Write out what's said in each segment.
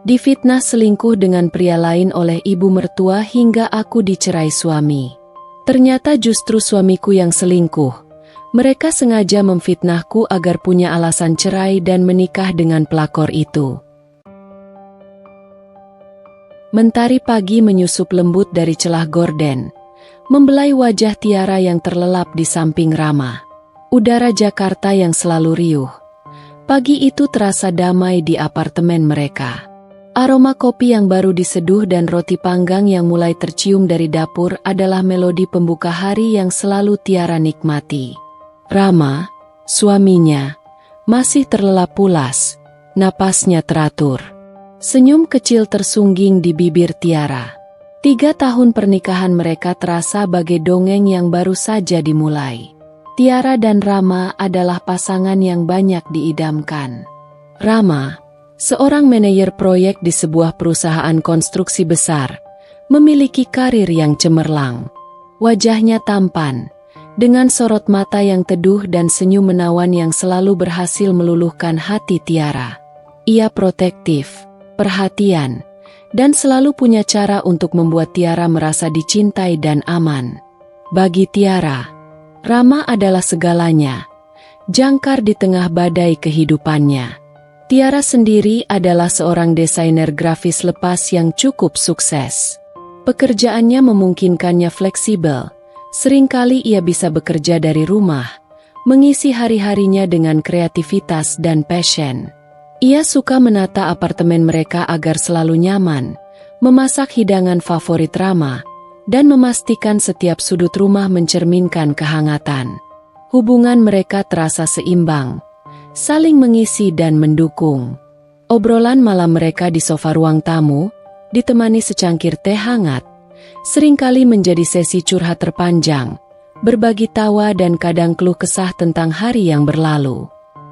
Difitnah selingkuh dengan pria lain oleh ibu mertua hingga aku dicerai suami. Ternyata justru suamiku yang selingkuh. Mereka sengaja memfitnahku agar punya alasan cerai dan menikah dengan pelakor itu. Mentari pagi menyusup lembut dari celah gorden, membelai wajah Tiara yang terlelap di samping Rama. Udara Jakarta yang selalu riuh. Pagi itu terasa damai di apartemen mereka. Aroma kopi yang baru diseduh dan roti panggang yang mulai tercium dari dapur adalah melodi pembuka hari yang selalu Tiara nikmati. Rama, suaminya, masih terlelap pulas, napasnya teratur. Senyum kecil tersungging di bibir Tiara. 3 tahun pernikahan mereka terasa bagai dongeng yang baru saja dimulai. Tiara dan Rama adalah pasangan yang banyak diidamkan. Rama, seorang manajer proyek di sebuah perusahaan konstruksi besar, memiliki karir yang cemerlang. Wajahnya tampan, dengan sorot mata yang teduh dan senyum menawan yang selalu berhasil meluluhkan hati Tiara. Ia protektif, perhatian, dan selalu punya cara untuk membuat Tiara merasa dicintai dan aman. Bagi Tiara, Rama adalah segalanya, jangkar di tengah badai kehidupannya. Tiara sendiri adalah seorang desainer grafis lepas yang cukup sukses. Pekerjaannya memungkinkannya fleksibel. Seringkali ia bisa bekerja dari rumah, mengisi hari-harinya dengan kreativitas dan passion. Ia suka menata apartemen mereka agar selalu nyaman, memasak hidangan favorit Rama, dan memastikan setiap sudut rumah mencerminkan kehangatan. Hubungan mereka terasa seimbang, saling mengisi dan mendukung. Obrolan malam mereka di sofa ruang tamu, ditemani secangkir teh hangat, seringkali menjadi sesi curhat terpanjang, berbagi tawa dan kadang keluh kesah tentang hari yang berlalu.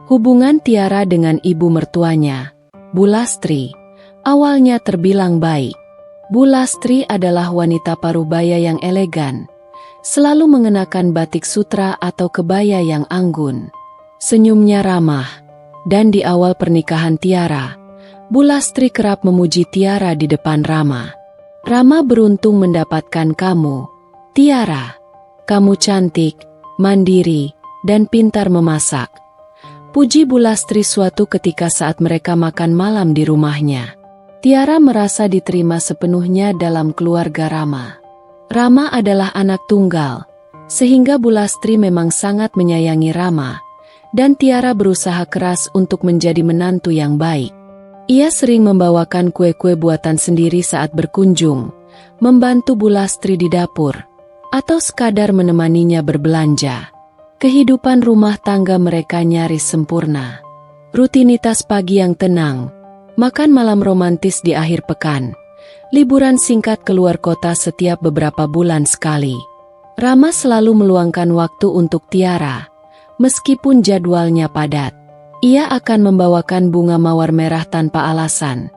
Hubungan Tiara dengan ibu mertuanya, Bu Lastri, awalnya terbilang baik. Bu Lastri adalah wanita parubaya yang elegan, selalu mengenakan batik sutra atau kebaya yang anggun. Senyumnya ramah, dan di awal pernikahan Tiara, Bu Lastri kerap memuji Tiara di depan Rama. Rama beruntung mendapatkan kamu, Tiara. Kamu cantik, mandiri, dan pintar memasak. Puji Bu Lastri suatu ketika saat mereka makan malam di rumahnya. Tiara merasa diterima sepenuhnya dalam keluarga Rama. Rama adalah anak tunggal, sehingga Bu Lastri memang sangat menyayangi Rama. Dan Tiara berusaha keras untuk menjadi menantu yang baik. Ia sering membawakan kue-kue buatan sendiri saat berkunjung, membantu Bu Lastri di dapur, atau sekadar menemaninya berbelanja. Kehidupan rumah tangga mereka nyaris sempurna. Rutinitas pagi yang tenang, makan malam romantis di akhir pekan, liburan singkat keluar kota setiap beberapa bulan sekali. Rama selalu meluangkan waktu untuk Tiara. Meskipun jadwalnya padat, ia akan membawakan bunga mawar merah tanpa alasan,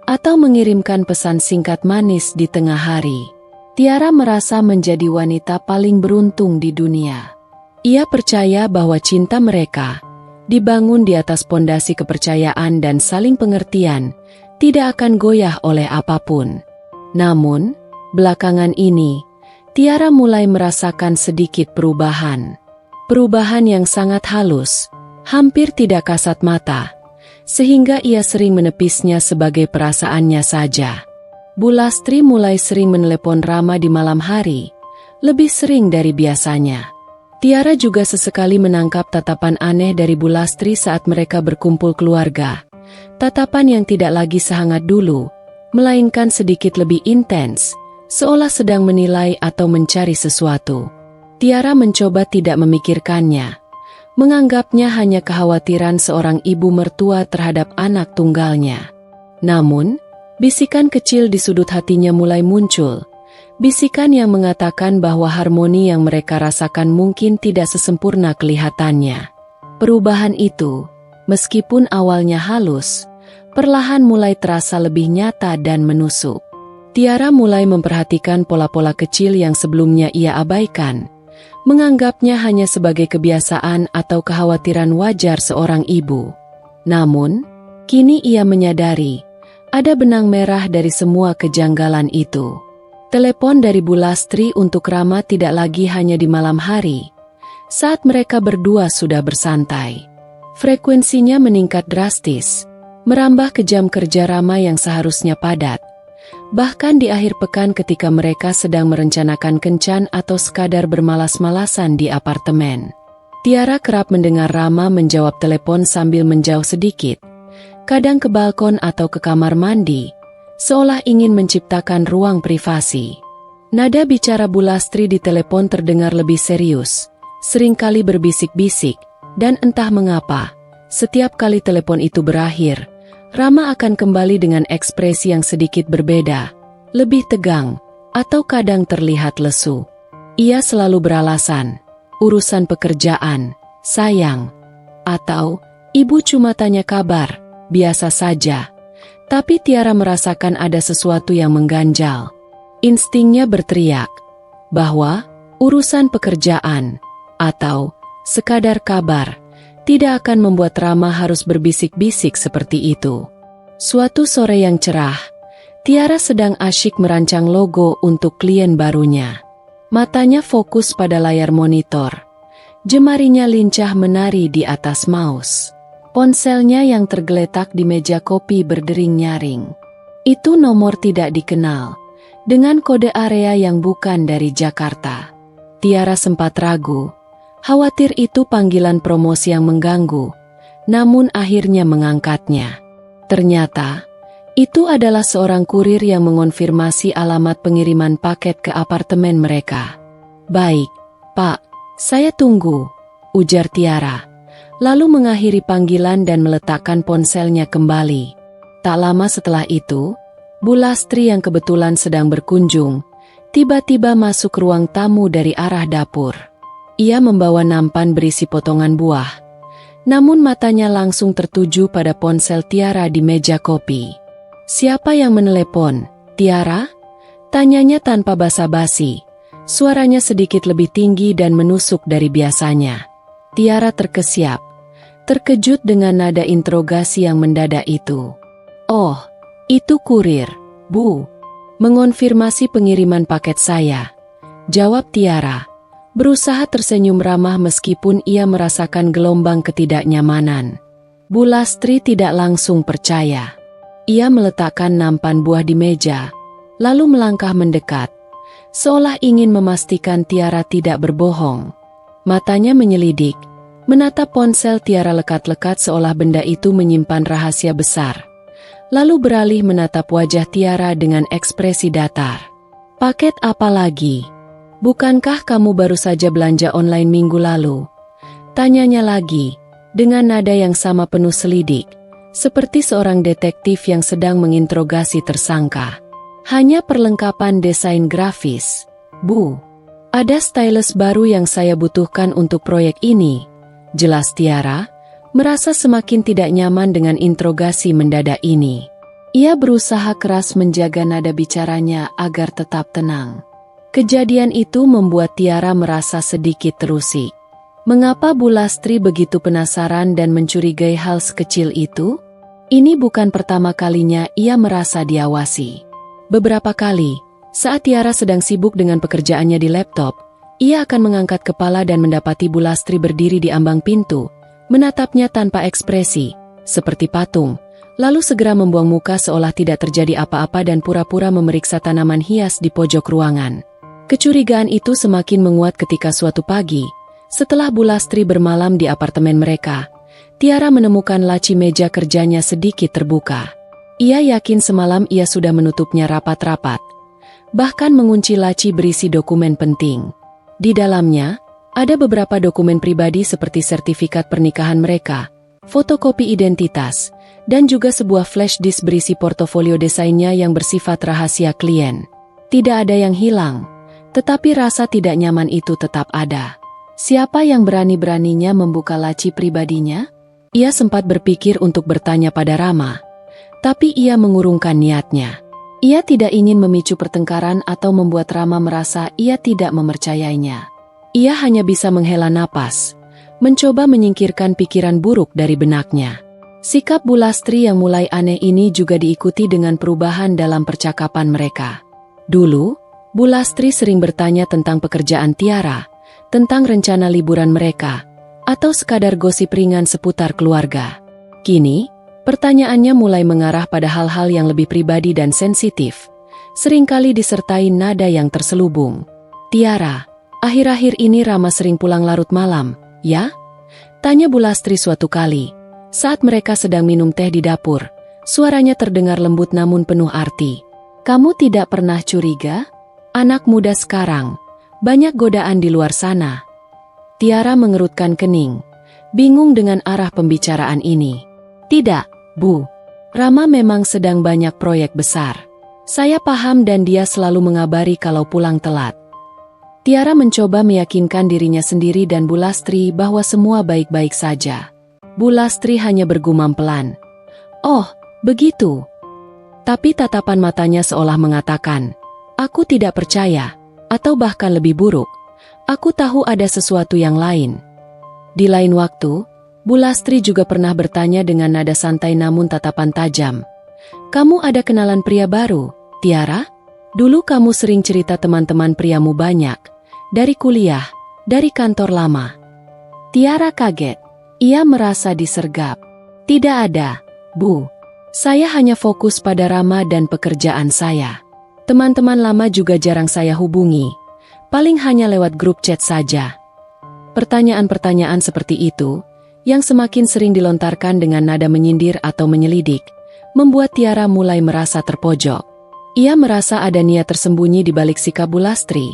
atau mengirimkan pesan singkat manis di tengah hari. Tiara merasa menjadi wanita paling beruntung di dunia. Ia percaya bahwa cinta mereka, dibangun di atas pondasi kepercayaan dan saling pengertian, tidak akan goyah oleh apapun. Namun, belakangan ini, Tiara mulai merasakan sedikit perubahan. Perubahan yang sangat halus, hampir tidak kasat mata, sehingga ia sering menepisnya sebagai perasaannya saja. Bu Lastri mulai sering menelepon Rama di malam hari, lebih sering dari biasanya. Tiara juga sesekali menangkap tatapan aneh dari Bu Lastri saat mereka berkumpul keluarga. Tatapan yang tidak lagi sehangat dulu, melainkan sedikit lebih intens, seolah sedang menilai atau mencari sesuatu. Tiara mencoba tidak memikirkannya, menganggapnya hanya kekhawatiran seorang ibu mertua terhadap anak tunggalnya. Namun, bisikan kecil di sudut hatinya mulai muncul, bisikan yang mengatakan bahwa harmoni yang mereka rasakan mungkin tidak sesempurna kelihatannya. Perubahan itu, meskipun awalnya halus, perlahan mulai terasa lebih nyata dan menusuk. Tiara mulai memperhatikan pola-pola kecil yang sebelumnya ia abaikan, menganggapnya hanya sebagai kebiasaan atau kekhawatiran wajar seorang ibu. Namun, kini ia menyadari Ada benang merah dari semua kejanggalan itu. Telepon dari Bu Lastri untuk Rama tidak lagi hanya di malam hari, saat mereka berdua sudah bersantai. Frekuensinya meningkat drastis, merambah ke jam kerja Rama yang seharusnya padat. Bahkan di akhir pekan ketika mereka sedang merencanakan kencan atau sekadar bermalas-malasan di apartemen. Tiara kerap mendengar Rama menjawab telepon sambil menjauh sedikit, kadang ke balkon atau ke kamar mandi, seolah ingin menciptakan ruang privasi. Nada bicara Bu Lastri di telepon terdengar lebih serius, seringkali berbisik-bisik, dan entah mengapa, setiap kali telepon itu berakhir, Rama akan kembali dengan ekspresi yang sedikit berbeda, lebih tegang, atau kadang terlihat lesu. Ia selalu beralasan, urusan pekerjaan, sayang, atau ibu cuma tanya kabar, biasa saja. Tapi Tiara merasakan ada sesuatu yang mengganjal. Instingnya berteriak bahwa urusan pekerjaan atau sekadar kabar tidak akan membuat Rama harus berbisik-bisik seperti itu. Suatu sore yang cerah, Tiara sedang asyik merancang logo untuk klien barunya. Matanya fokus pada layar monitor. Jemarinya lincah menari di atas mouse. Ponselnya yang tergeletak di meja kopi berdering nyaring. Itu nomor tidak dikenal, dengan kode area yang bukan dari Jakarta. Tiara sempat ragu, khawatir itu panggilan promosi yang mengganggu, namun akhirnya mengangkatnya. Ternyata, itu adalah seorang kurir yang mengonfirmasi alamat pengiriman paket ke apartemen mereka. "Baik, Pak, saya tunggu," ujar Tiara, lalu mengakhiri panggilan dan meletakkan ponselnya kembali. Tak lama setelah itu, Bu Lastri yang kebetulan sedang berkunjung, tiba-tiba masuk ruang tamu dari arah dapur. Ia membawa nampan berisi potongan buah, namun matanya langsung tertuju pada ponsel Tiara di meja kopi. "Siapa yang menelepon, Tiara?" tanyanya tanpa basa-basi. Suaranya sedikit lebih tinggi dan menusuk dari biasanya. Tiara terkesiap, terkejut dengan nada interogasi yang mendadak itu. "Oh, itu kurir, Bu. Mengonfirmasi pengiriman paket saya," jawab Tiara, berusaha tersenyum ramah meskipun ia merasakan gelombang ketidaknyamanan. Bu Lastri tidak langsung percaya. Ia meletakkan nampan buah di meja, lalu melangkah mendekat, seolah ingin memastikan Tiara tidak berbohong. Matanya menyelidik, menatap ponsel Tiara lekat-lekat seolah benda itu menyimpan rahasia besar. Lalu beralih menatap wajah Tiara dengan ekspresi datar. "Paket apa lagi? Bukankah kamu baru saja belanja online minggu lalu?" tanyanya lagi, dengan nada yang sama penuh selidik, seperti seorang detektif yang sedang menginterogasi tersangka. "Hanya perlengkapan desain grafis, Bu. Ada stylus baru yang saya butuhkan untuk proyek ini," jelas Tiara, merasa semakin tidak nyaman dengan interogasi mendadak ini. Ia berusaha keras menjaga nada bicaranya agar tetap tenang. Kejadian itu membuat Tiara merasa sedikit terusik. Mengapa Bu Lastri begitu penasaran dan mencurigai hal sekecil itu? Ini bukan pertama kalinya ia merasa diawasi. Beberapa kali, saat Tiara sedang sibuk dengan pekerjaannya di laptop, ia akan mengangkat kepala dan mendapati Bu Lastri berdiri di ambang pintu, menatapnya tanpa ekspresi, seperti patung, lalu segera membuang muka seolah tidak terjadi apa-apa dan pura-pura memeriksa tanaman hias di pojok ruangan. Kecurigaan itu semakin menguat ketika suatu pagi, setelah Bu Lastri bermalam di apartemen mereka, Tiara menemukan laci meja kerjanya sedikit terbuka. Ia yakin semalam ia sudah menutupnya rapat-rapat, bahkan mengunci laci berisi dokumen penting. Di dalamnya, ada beberapa dokumen pribadi seperti sertifikat pernikahan mereka, fotokopi identitas, dan juga sebuah flash disk berisi portofolio desainnya yang bersifat rahasia klien. Tidak ada yang hilang, tetapi rasa tidak nyaman itu tetap ada. Siapa yang berani-beraninya membuka laci pribadinya? Ia sempat berpikir untuk bertanya pada Rama, tapi ia mengurungkan niatnya. Ia tidak ingin memicu pertengkaran atau membuat Rama merasa ia tidak mempercayainya. Ia hanya bisa menghela napas, mencoba menyingkirkan pikiran buruk dari benaknya. Sikap Bu Lastri yang mulai aneh ini juga diikuti dengan perubahan dalam percakapan mereka. Dulu, Bu Lastri sering bertanya tentang pekerjaan Tiara, tentang rencana liburan mereka, atau sekadar gosip ringan seputar keluarga. Kini, pertanyaannya mulai mengarah pada hal-hal yang lebih pribadi dan sensitif, seringkali disertai nada yang terselubung. "Tiara, akhir-akhir ini Rama sering pulang larut malam, ya?" tanya Bu Lastri suatu kali. Saat mereka sedang minum teh di dapur, suaranya terdengar lembut namun penuh arti. "Kamu tidak pernah curiga? Anak muda sekarang, banyak godaan di luar sana." Tiara mengerutkan kening, bingung dengan arah pembicaraan ini. "Tidak, Bu. Rama memang sedang banyak proyek besar. Saya paham dan dia selalu mengabari kalau pulang telat." Tiara mencoba meyakinkan dirinya sendiri dan Bu Lastri bahwa semua baik-baik saja. Bu Lastri hanya bergumam pelan. "Oh, begitu." Tapi tatapan matanya seolah mengatakan, "Aku tidak percaya," atau bahkan lebih buruk, "Aku tahu ada sesuatu yang lain." Di lain waktu, Bu Lastri juga pernah bertanya dengan nada santai namun tatapan tajam. "Kamu ada kenalan pria baru, Tiara? Dulu kamu sering cerita teman-teman priamu banyak, dari kuliah, dari kantor lama." Tiara kaget. Ia merasa disergap. "Tidak ada, Bu. Saya hanya fokus pada Rama dan pekerjaan saya. Teman-teman lama juga jarang saya hubungi. Paling hanya lewat grup chat saja." Pertanyaan-pertanyaan seperti itu, yang semakin sering dilontarkan dengan nada menyindir atau menyelidik, membuat Tiara mulai merasa terpojok. Ia merasa ada niat tersembunyi di balik sikap Bu Lastri,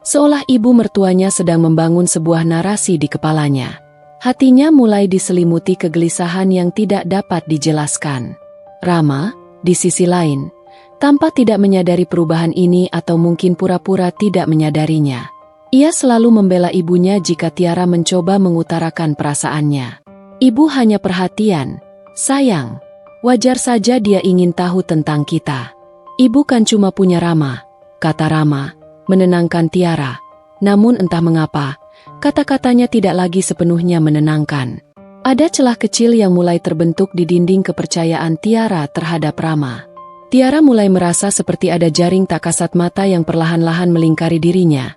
seolah ibu mertuanya sedang membangun sebuah narasi di kepalanya. Hatinya mulai diselimuti kegelisahan yang tidak dapat dijelaskan. Rama, di sisi lain, tampak tidak menyadari perubahan ini atau mungkin pura-pura tidak menyadarinya. Ia selalu membela ibunya jika Tiara mencoba mengutarakan perasaannya. "Ibu hanya perhatian, sayang. Wajar saja dia ingin tahu tentang kita. Ibu kan cuma punya Rama," kata Rama, menenangkan Tiara. Namun entah mengapa, kata-katanya tidak lagi sepenuhnya menenangkan. Ada celah kecil yang mulai terbentuk di dinding kepercayaan Tiara terhadap Rama. Tiara mulai merasa seperti ada jaring tak kasat mata yang perlahan-lahan melingkari dirinya.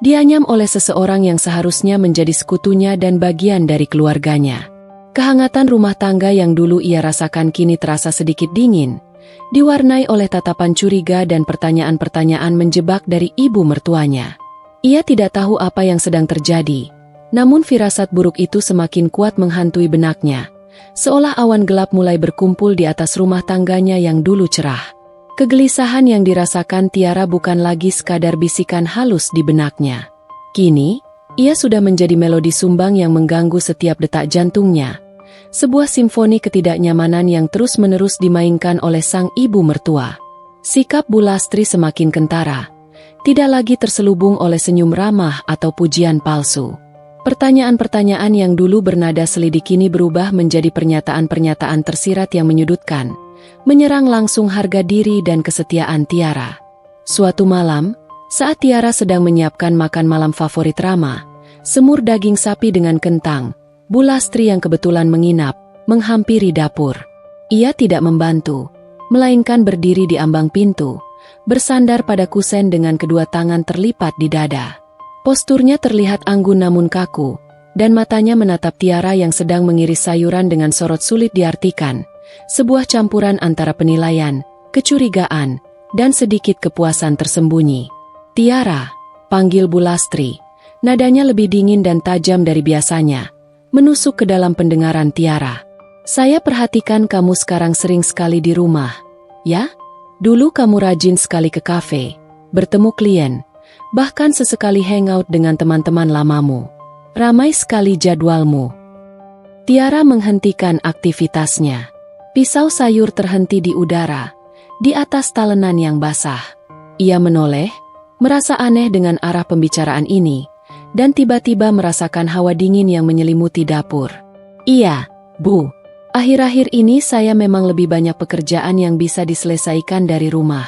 Dianyam oleh seseorang yang seharusnya menjadi sekutunya dan bagian dari keluarganya. Kehangatan rumah tangga yang dulu ia rasakan kini terasa sedikit dingin, diwarnai oleh tatapan curiga dan pertanyaan-pertanyaan menjebak dari ibu mertuanya. Ia tidak tahu apa yang sedang terjadi, namun firasat buruk itu semakin kuat menghantui benaknya, seolah awan gelap mulai berkumpul di atas rumah tangganya yang dulu cerah. Kegelisahan yang dirasakan Tiara bukan lagi sekadar bisikan halus di benaknya. Kini, ia sudah menjadi melodi sumbang yang mengganggu setiap detak jantungnya, sebuah simfoni ketidaknyamanan yang terus-menerus dimainkan oleh sang ibu mertua. Sikap Bu Lastri semakin kentara, tidak lagi terselubung oleh senyum ramah atau pujian palsu. Pertanyaan-pertanyaan yang dulu bernada selidik kini berubah menjadi pernyataan-pernyataan tersirat yang menyudutkan, menyerang langsung harga diri dan kesetiaan Tiara. Suatu malam, saat Tiara sedang menyiapkan makan malam favorit Rama, semur daging sapi dengan kentang, Bu Lastri yang kebetulan menginap, menghampiri dapur. Ia tidak membantu, melainkan berdiri di ambang pintu, bersandar pada kusen dengan kedua tangan terlipat di dada. Posturnya terlihat anggun namun kaku, dan matanya menatap Tiara yang sedang mengiris sayuran dengan sorot sulit diartikan, sebuah campuran antara penilaian, kecurigaan, dan sedikit kepuasan tersembunyi. "Tiara," panggil Bu Lastri, nadanya lebih dingin dan tajam dari biasanya, menusuk ke dalam pendengaran Tiara. "Saya perhatikan kamu sekarang sering sekali di rumah, ya? Dulu kamu rajin sekali ke kafe, bertemu klien, bahkan sesekali hangout dengan teman-teman lamamu. Ramai sekali jadwalmu." Tiara menghentikan aktivitasnya. Pisau sayur terhenti di udara, di atas talenan yang basah. Ia menoleh, merasa aneh dengan arah pembicaraan ini, dan tiba-tiba merasakan hawa dingin yang menyelimuti dapur. "Iya, Bu. Akhir-akhir ini saya memang lebih banyak pekerjaan yang bisa diselesaikan dari rumah.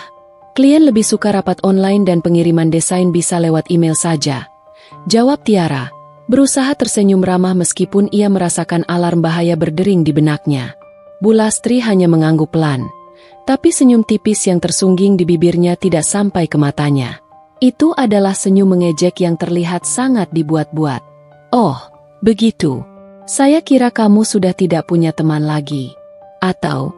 Klien lebih suka rapat online dan pengiriman desain bisa lewat email saja," jawab Tiara, berusaha tersenyum ramah meskipun ia merasakan alarm bahaya berdering di benaknya. Bu Lastri hanya mengangguk pelan, tapi senyum tipis yang tersungging di bibirnya tidak sampai ke matanya. Itu adalah senyum mengejek yang terlihat sangat dibuat-buat. Oh, begitu. Saya kira kamu sudah tidak punya teman lagi. Atau,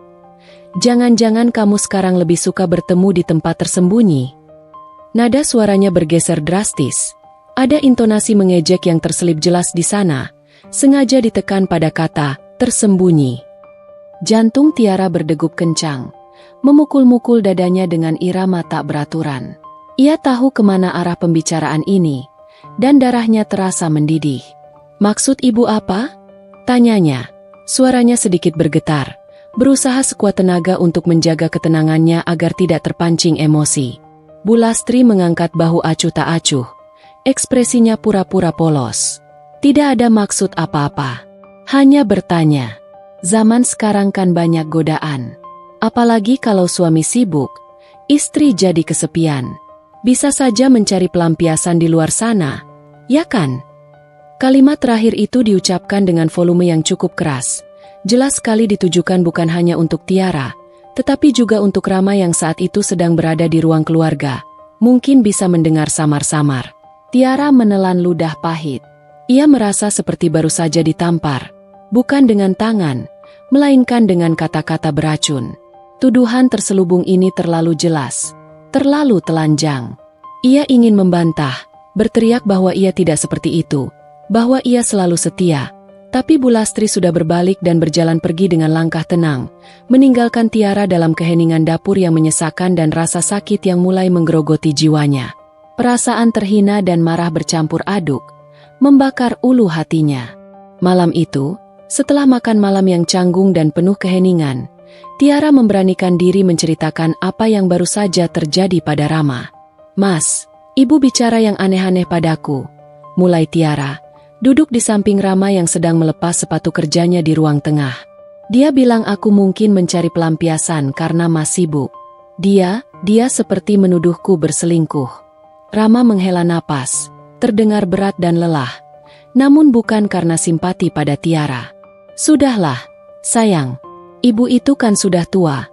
jangan-jangan kamu sekarang lebih suka bertemu di tempat tersembunyi? Nada suaranya bergeser drastis. Ada intonasi mengejek yang terselip jelas di sana, sengaja ditekan pada kata tersembunyi. Jantung Tiara berdegup kencang, memukul-mukul dadanya dengan irama tak beraturan. Ia tahu kemana arah pembicaraan ini, dan darahnya terasa mendidih. Maksud ibu apa? Tanyanya. Suaranya sedikit bergetar, berusaha sekuat tenaga untuk menjaga ketenangannya agar tidak terpancing emosi. Bu Lastri mengangkat bahu acuh tak acuh. Ekspresinya pura-pura polos. Tidak ada maksud apa-apa. Hanya bertanya. Zaman sekarang kan banyak godaan. Apalagi kalau suami sibuk, istri jadi kesepian. Bisa saja mencari pelampiasan di luar sana, ya kan? Kalimat terakhir itu diucapkan dengan volume yang cukup keras. Jelas sekali ditujukan bukan hanya untuk Tiara, tetapi juga untuk Rama yang saat itu sedang berada di ruang keluarga. Mungkin bisa mendengar samar-samar. Tiara menelan ludah pahit. Ia merasa seperti baru saja ditampar. Bukan dengan tangan, melainkan dengan kata-kata beracun. Tuduhan terselubung ini terlalu jelas, terlalu telanjang. Ia ingin membantah, berteriak bahwa ia tidak seperti itu, bahwa ia selalu setia. Tapi Bu Lastri sudah berbalik dan berjalan pergi dengan langkah tenang, meninggalkan Tiara dalam keheningan dapur yang menyesakan dan rasa sakit yang mulai menggerogoti jiwanya. Perasaan terhina dan marah bercampur aduk, membakar ulu hatinya. Malam itu, setelah makan malam yang canggung dan penuh keheningan, Tiara memberanikan diri menceritakan apa yang baru saja terjadi pada Rama. "Mas, ibu bicara yang aneh-aneh padaku," mulai Tiara, duduk di samping Rama yang sedang melepas sepatu kerjanya di ruang tengah. "Dia bilang aku mungkin mencari pelampiasan karena Mas sibuk. Dia seperti menuduhku berselingkuh." Rama menghela napas, terdengar berat dan lelah, namun bukan karena simpati pada Tiara. "Sudahlah, sayang. Ibu itu kan sudah tua.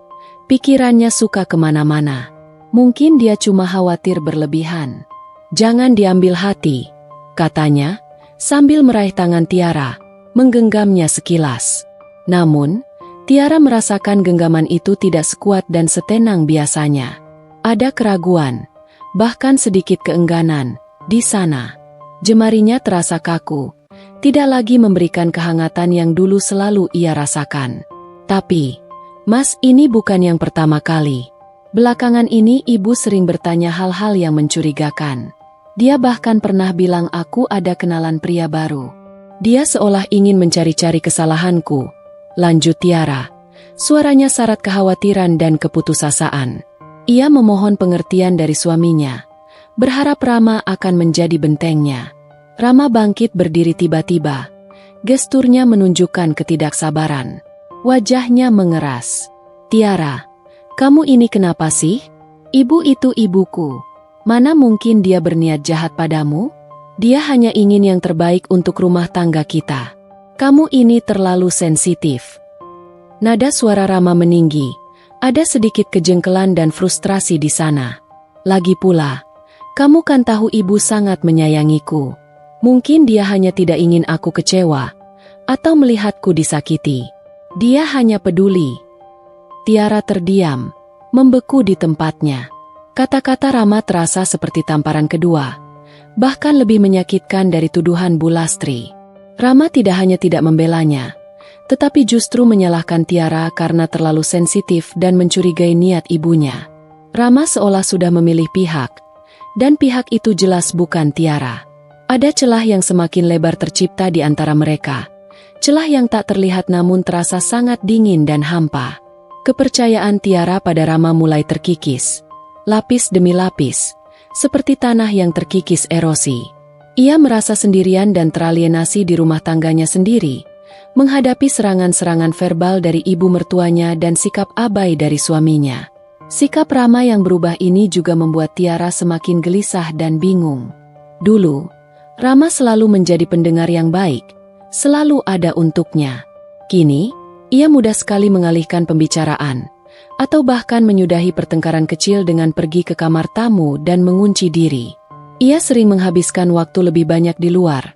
Pikirannya suka kemana-mana. Mungkin dia cuma khawatir berlebihan. Jangan diambil hati," katanya, sambil meraih tangan Tiara, menggenggamnya sekilas. Namun, Tiara merasakan genggaman itu tidak sekuat dan setenang biasanya. Ada keraguan, bahkan sedikit keengganan, di sana. Jemarinya terasa kaku, tidak lagi memberikan kehangatan yang dulu selalu ia rasakan. "Tapi, Mas, ini bukan yang pertama kali. Belakangan ini ibu sering bertanya hal-hal yang mencurigakan. Dia bahkan pernah bilang aku ada kenalan pria baru. Dia seolah ingin mencari-cari kesalahanku," lanjut Tiara. Suaranya syarat kekhawatiran dan keputusasaan. Ia memohon pengertian dari suaminya, berharap Rama akan menjadi bentengnya. Rama bangkit berdiri tiba-tiba. Gesturnya menunjukkan ketidaksabaran. Wajahnya mengeras. "Tiara, kamu ini kenapa sih? Ibu itu ibuku. Mana mungkin dia berniat jahat padamu? Dia hanya ingin yang terbaik untuk rumah tangga kita. Kamu ini terlalu sensitif." Nada suara Rama meninggi. Ada sedikit kejengkelan dan frustrasi di sana. "Lagi pula, kamu kan tahu ibu sangat menyayangiku. Mungkin dia hanya tidak ingin aku kecewa, atau melihatku disakiti. Dia hanya peduli." Tiara terdiam, membeku di tempatnya. Kata-kata Rama terasa seperti tamparan kedua, bahkan lebih menyakitkan dari tuduhan Bu Lastri. Rama tidak hanya tidak membelanya, tetapi justru menyalahkan Tiara karena terlalu sensitif dan mencurigai niat ibunya. Rama seolah sudah memilih pihak, dan pihak itu jelas bukan Tiara. Ada celah yang semakin lebar tercipta di antara mereka. Celah yang tak terlihat namun terasa sangat dingin dan hampa. Kepercayaan Tiara pada Rama mulai terkikis. Lapis demi lapis, seperti tanah yang terkikis erosi. Ia merasa sendirian dan teralienasi di rumah tangganya sendiri, menghadapi serangan-serangan verbal dari ibu mertuanya dan sikap abai dari suaminya. Sikap Rama yang berubah ini juga membuat Tiara semakin gelisah dan bingung. Dulu, Rama selalu menjadi pendengar yang baik, selalu ada untuknya. Kini, Ia mudah sekali mengalihkan pembicaraan, atau bahkan menyudahi pertengkaran kecil dengan pergi ke kamar tamu dan mengunci diri. Ia sering menghabiskan waktu lebih banyak di luar,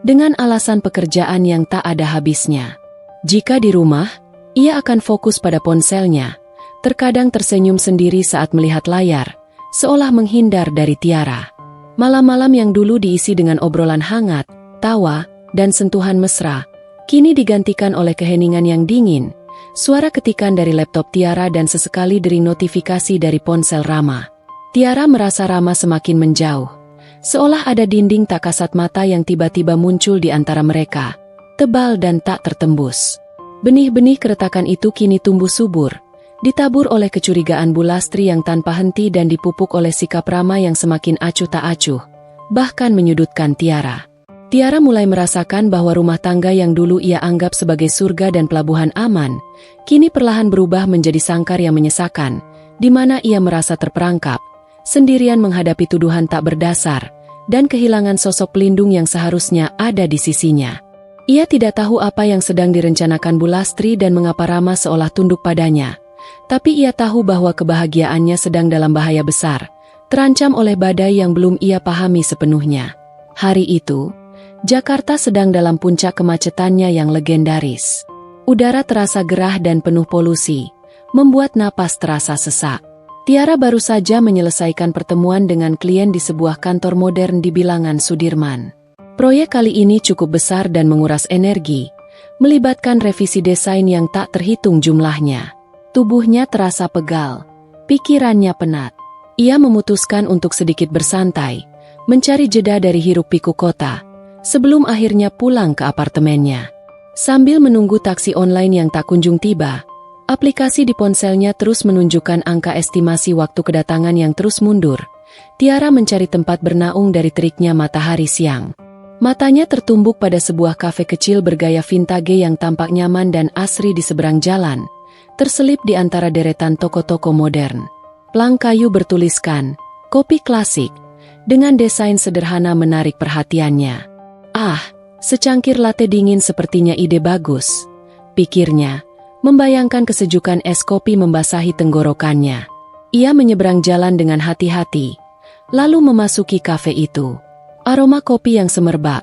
dengan alasan pekerjaan yang tak ada habisnya. Jika di rumah, ia akan fokus pada ponselnya, terkadang tersenyum sendiri saat melihat layar, seolah menghindar dari Tiara. Malam-malam yang dulu diisi dengan obrolan hangat, tawa, dan sentuhan mesra, kini digantikan oleh keheningan yang dingin, suara ketikan dari laptop Tiara dan sesekali dering notifikasi dari ponsel Rama. Tiara merasa Rama semakin menjauh, seolah ada dinding tak kasat mata yang tiba-tiba muncul di antara mereka, tebal dan tak tertembus. Benih-benih keretakan itu kini tumbuh subur, ditabur oleh kecurigaan Bu Lastri yang tanpa henti dan dipupuk oleh sikap Rama yang semakin acuh tak acuh, bahkan menyudutkan Tiara. Tiara mulai merasakan bahwa rumah tangga yang dulu ia anggap sebagai surga dan pelabuhan aman, kini perlahan berubah menjadi sangkar yang menyesakan, di mana ia merasa terperangkap, sendirian menghadapi tuduhan tak berdasar, dan kehilangan sosok pelindung yang seharusnya ada di sisinya. Ia tidak tahu apa yang sedang direncanakan Bu Lastri dan mengapa Rama seolah tunduk padanya, tapi ia tahu bahwa kebahagiaannya sedang dalam bahaya besar, terancam oleh badai yang belum ia pahami sepenuhnya. Hari itu, Jakarta sedang dalam puncak kemacetannya yang legendaris. Udara terasa gerah dan penuh polusi, membuat napas terasa sesak. Tiara baru saja menyelesaikan pertemuan dengan klien di sebuah kantor modern di bilangan Sudirman. Proyek kali ini cukup besar dan menguras energi, melibatkan revisi desain yang tak terhitung jumlahnya. Tubuhnya terasa pegal, pikirannya penat. Ia memutuskan untuk sedikit bersantai, mencari jeda dari hiruk-pikuk kota, sebelum akhirnya pulang ke apartemennya. Sambil menunggu taksi online yang tak kunjung tiba, aplikasi di ponselnya terus menunjukkan angka estimasi waktu kedatangan yang terus mundur. Tiara mencari tempat bernaung dari teriknya matahari siang. Matanya tertumbuk pada sebuah kafe kecil bergaya vintage yang tampak nyaman dan asri di seberang jalan, terselip di antara deretan toko-toko modern. Plang kayu bertuliskan, "Kopi Klasik", dengan desain sederhana menarik perhatiannya. Ah, secangkir latte dingin sepertinya ide bagus, pikirnya, membayangkan kesejukan es kopi membasahi tenggorokannya. Ia menyeberang jalan dengan hati-hati, lalu memasuki kafe itu. Aroma kopi yang semerbak,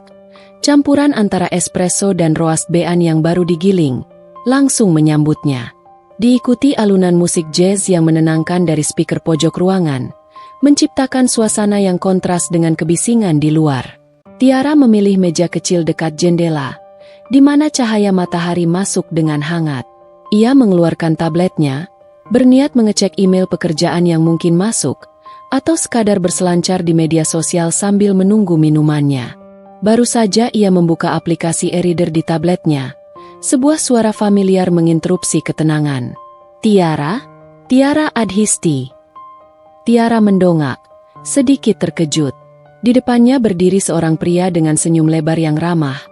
campuran antara espresso dan roast bean yang baru digiling, langsung menyambutnya. Diikuti alunan musik jazz yang menenangkan dari speaker pojok ruangan, menciptakan suasana yang kontras dengan kebisingan di luar. Tiara memilih meja kecil dekat jendela, di mana cahaya matahari masuk dengan hangat. Ia mengeluarkan tabletnya, berniat mengecek email pekerjaan yang mungkin masuk, atau sekadar berselancar di media sosial sambil menunggu minumannya. Baru saja ia membuka aplikasi e-reader di tabletnya, sebuah suara familiar menginterupsi ketenangan. "Tiara? Tiara Adhisti." Tiara mendongak, sedikit terkejut. Di depannya berdiri seorang pria dengan senyum lebar yang ramah,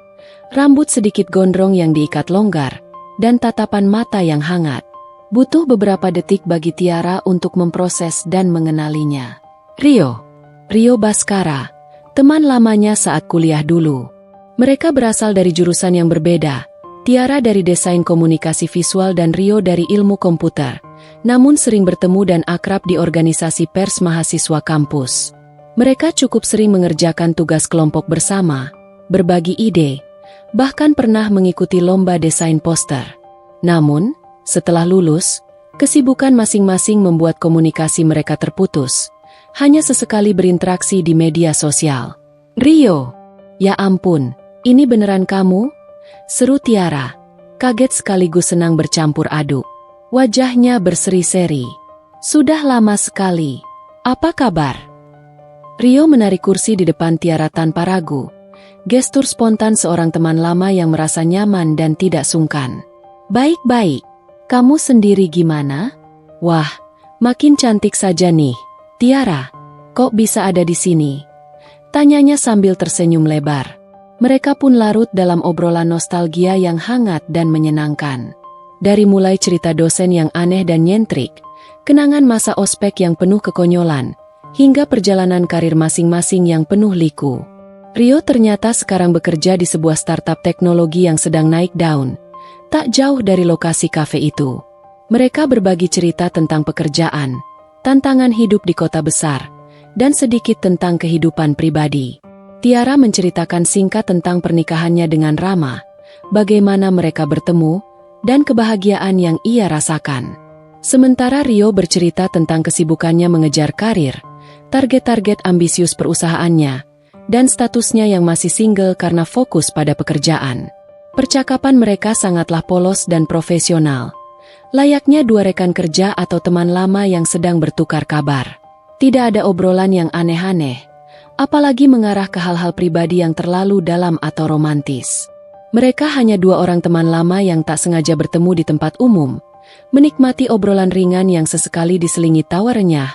rambut sedikit gondrong yang diikat longgar, dan tatapan mata yang hangat. Butuh beberapa detik bagi Tiara untuk memproses dan mengenalinya. Rio Baskara, teman lamanya saat kuliah dulu. Mereka berasal dari jurusan yang berbeda, Tiara dari desain komunikasi visual dan Rio dari ilmu komputer, namun sering bertemu dan akrab di organisasi pers mahasiswa kampus. Mereka cukup sering mengerjakan tugas kelompok bersama, berbagi ide, bahkan pernah mengikuti lomba desain poster. Namun, setelah lulus, kesibukan masing-masing membuat komunikasi mereka terputus, hanya sesekali berinteraksi di media sosial. "Rio, ya ampun, ini beneran kamu?" seru Tiara, kaget sekaligus senang bercampur aduk. Wajahnya berseri-seri. "Sudah lama sekali. Apa kabar?" Rio menarik kursi di depan Tiara tanpa ragu, gestur spontan seorang teman lama yang merasa nyaman dan tidak sungkan. "Baik-baik, kamu sendiri gimana?" "Wah, makin cantik saja nih, Tiara. Kok bisa ada di sini?" tanyanya sambil tersenyum lebar. Mereka pun larut dalam obrolan nostalgia yang hangat dan menyenangkan. Dari mulai cerita dosen yang aneh dan nyentrik, kenangan masa ospek yang penuh kekonyolan, hingga perjalanan karir masing-masing yang penuh liku. Rio ternyata sekarang bekerja di sebuah startup teknologi yang sedang naik daun, Tak jauh dari lokasi kafe itu, mereka berbagi cerita tentang pekerjaan, tantangan hidup di kota besar, dan sedikit tentang kehidupan pribadi. Tiara menceritakan singkat tentang pernikahannya dengan Rama, bagaimana mereka bertemu, dan kebahagiaan yang ia rasakan. Sementara Rio bercerita tentang kesibukannya mengejar karir, target-target ambisius perusahaannya, dan statusnya yang masih single karena fokus pada pekerjaan. Percakapan mereka sangatlah polos dan profesional, layaknya dua rekan kerja atau teman lama yang sedang bertukar kabar. Tidak ada obrolan yang aneh-aneh, apalagi mengarah ke hal-hal pribadi yang terlalu dalam atau romantis. Mereka hanya dua orang teman lama yang tak sengaja bertemu di tempat umum, menikmati obrolan ringan yang sesekali diselingi tawa renyah,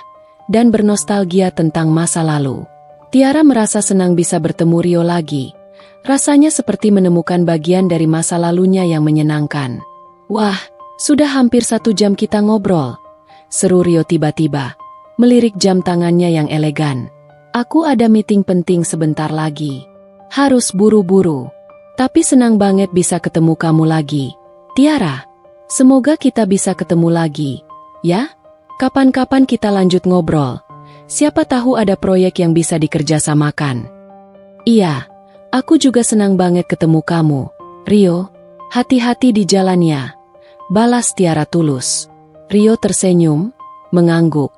dan bernostalgia tentang masa lalu. Tiara merasa senang bisa bertemu Rio lagi. Rasanya seperti menemukan bagian dari masa lalunya yang menyenangkan. "Wah, sudah hampir 1 jam kita ngobrol," seru Rio tiba-tiba, melirik jam tangannya yang elegan. "Aku ada meeting penting sebentar lagi. Harus buru-buru. Tapi senang banget bisa ketemu kamu lagi, Tiara. Semoga kita bisa ketemu lagi, ya? Kapan-kapan kita lanjut ngobrol. Siapa tahu ada proyek yang bisa dikerjasamakan." "Iya, aku juga senang banget ketemu kamu, Rio. Hati-hati di jalannya," balas Tiara tulus. Rio tersenyum, mengangguk,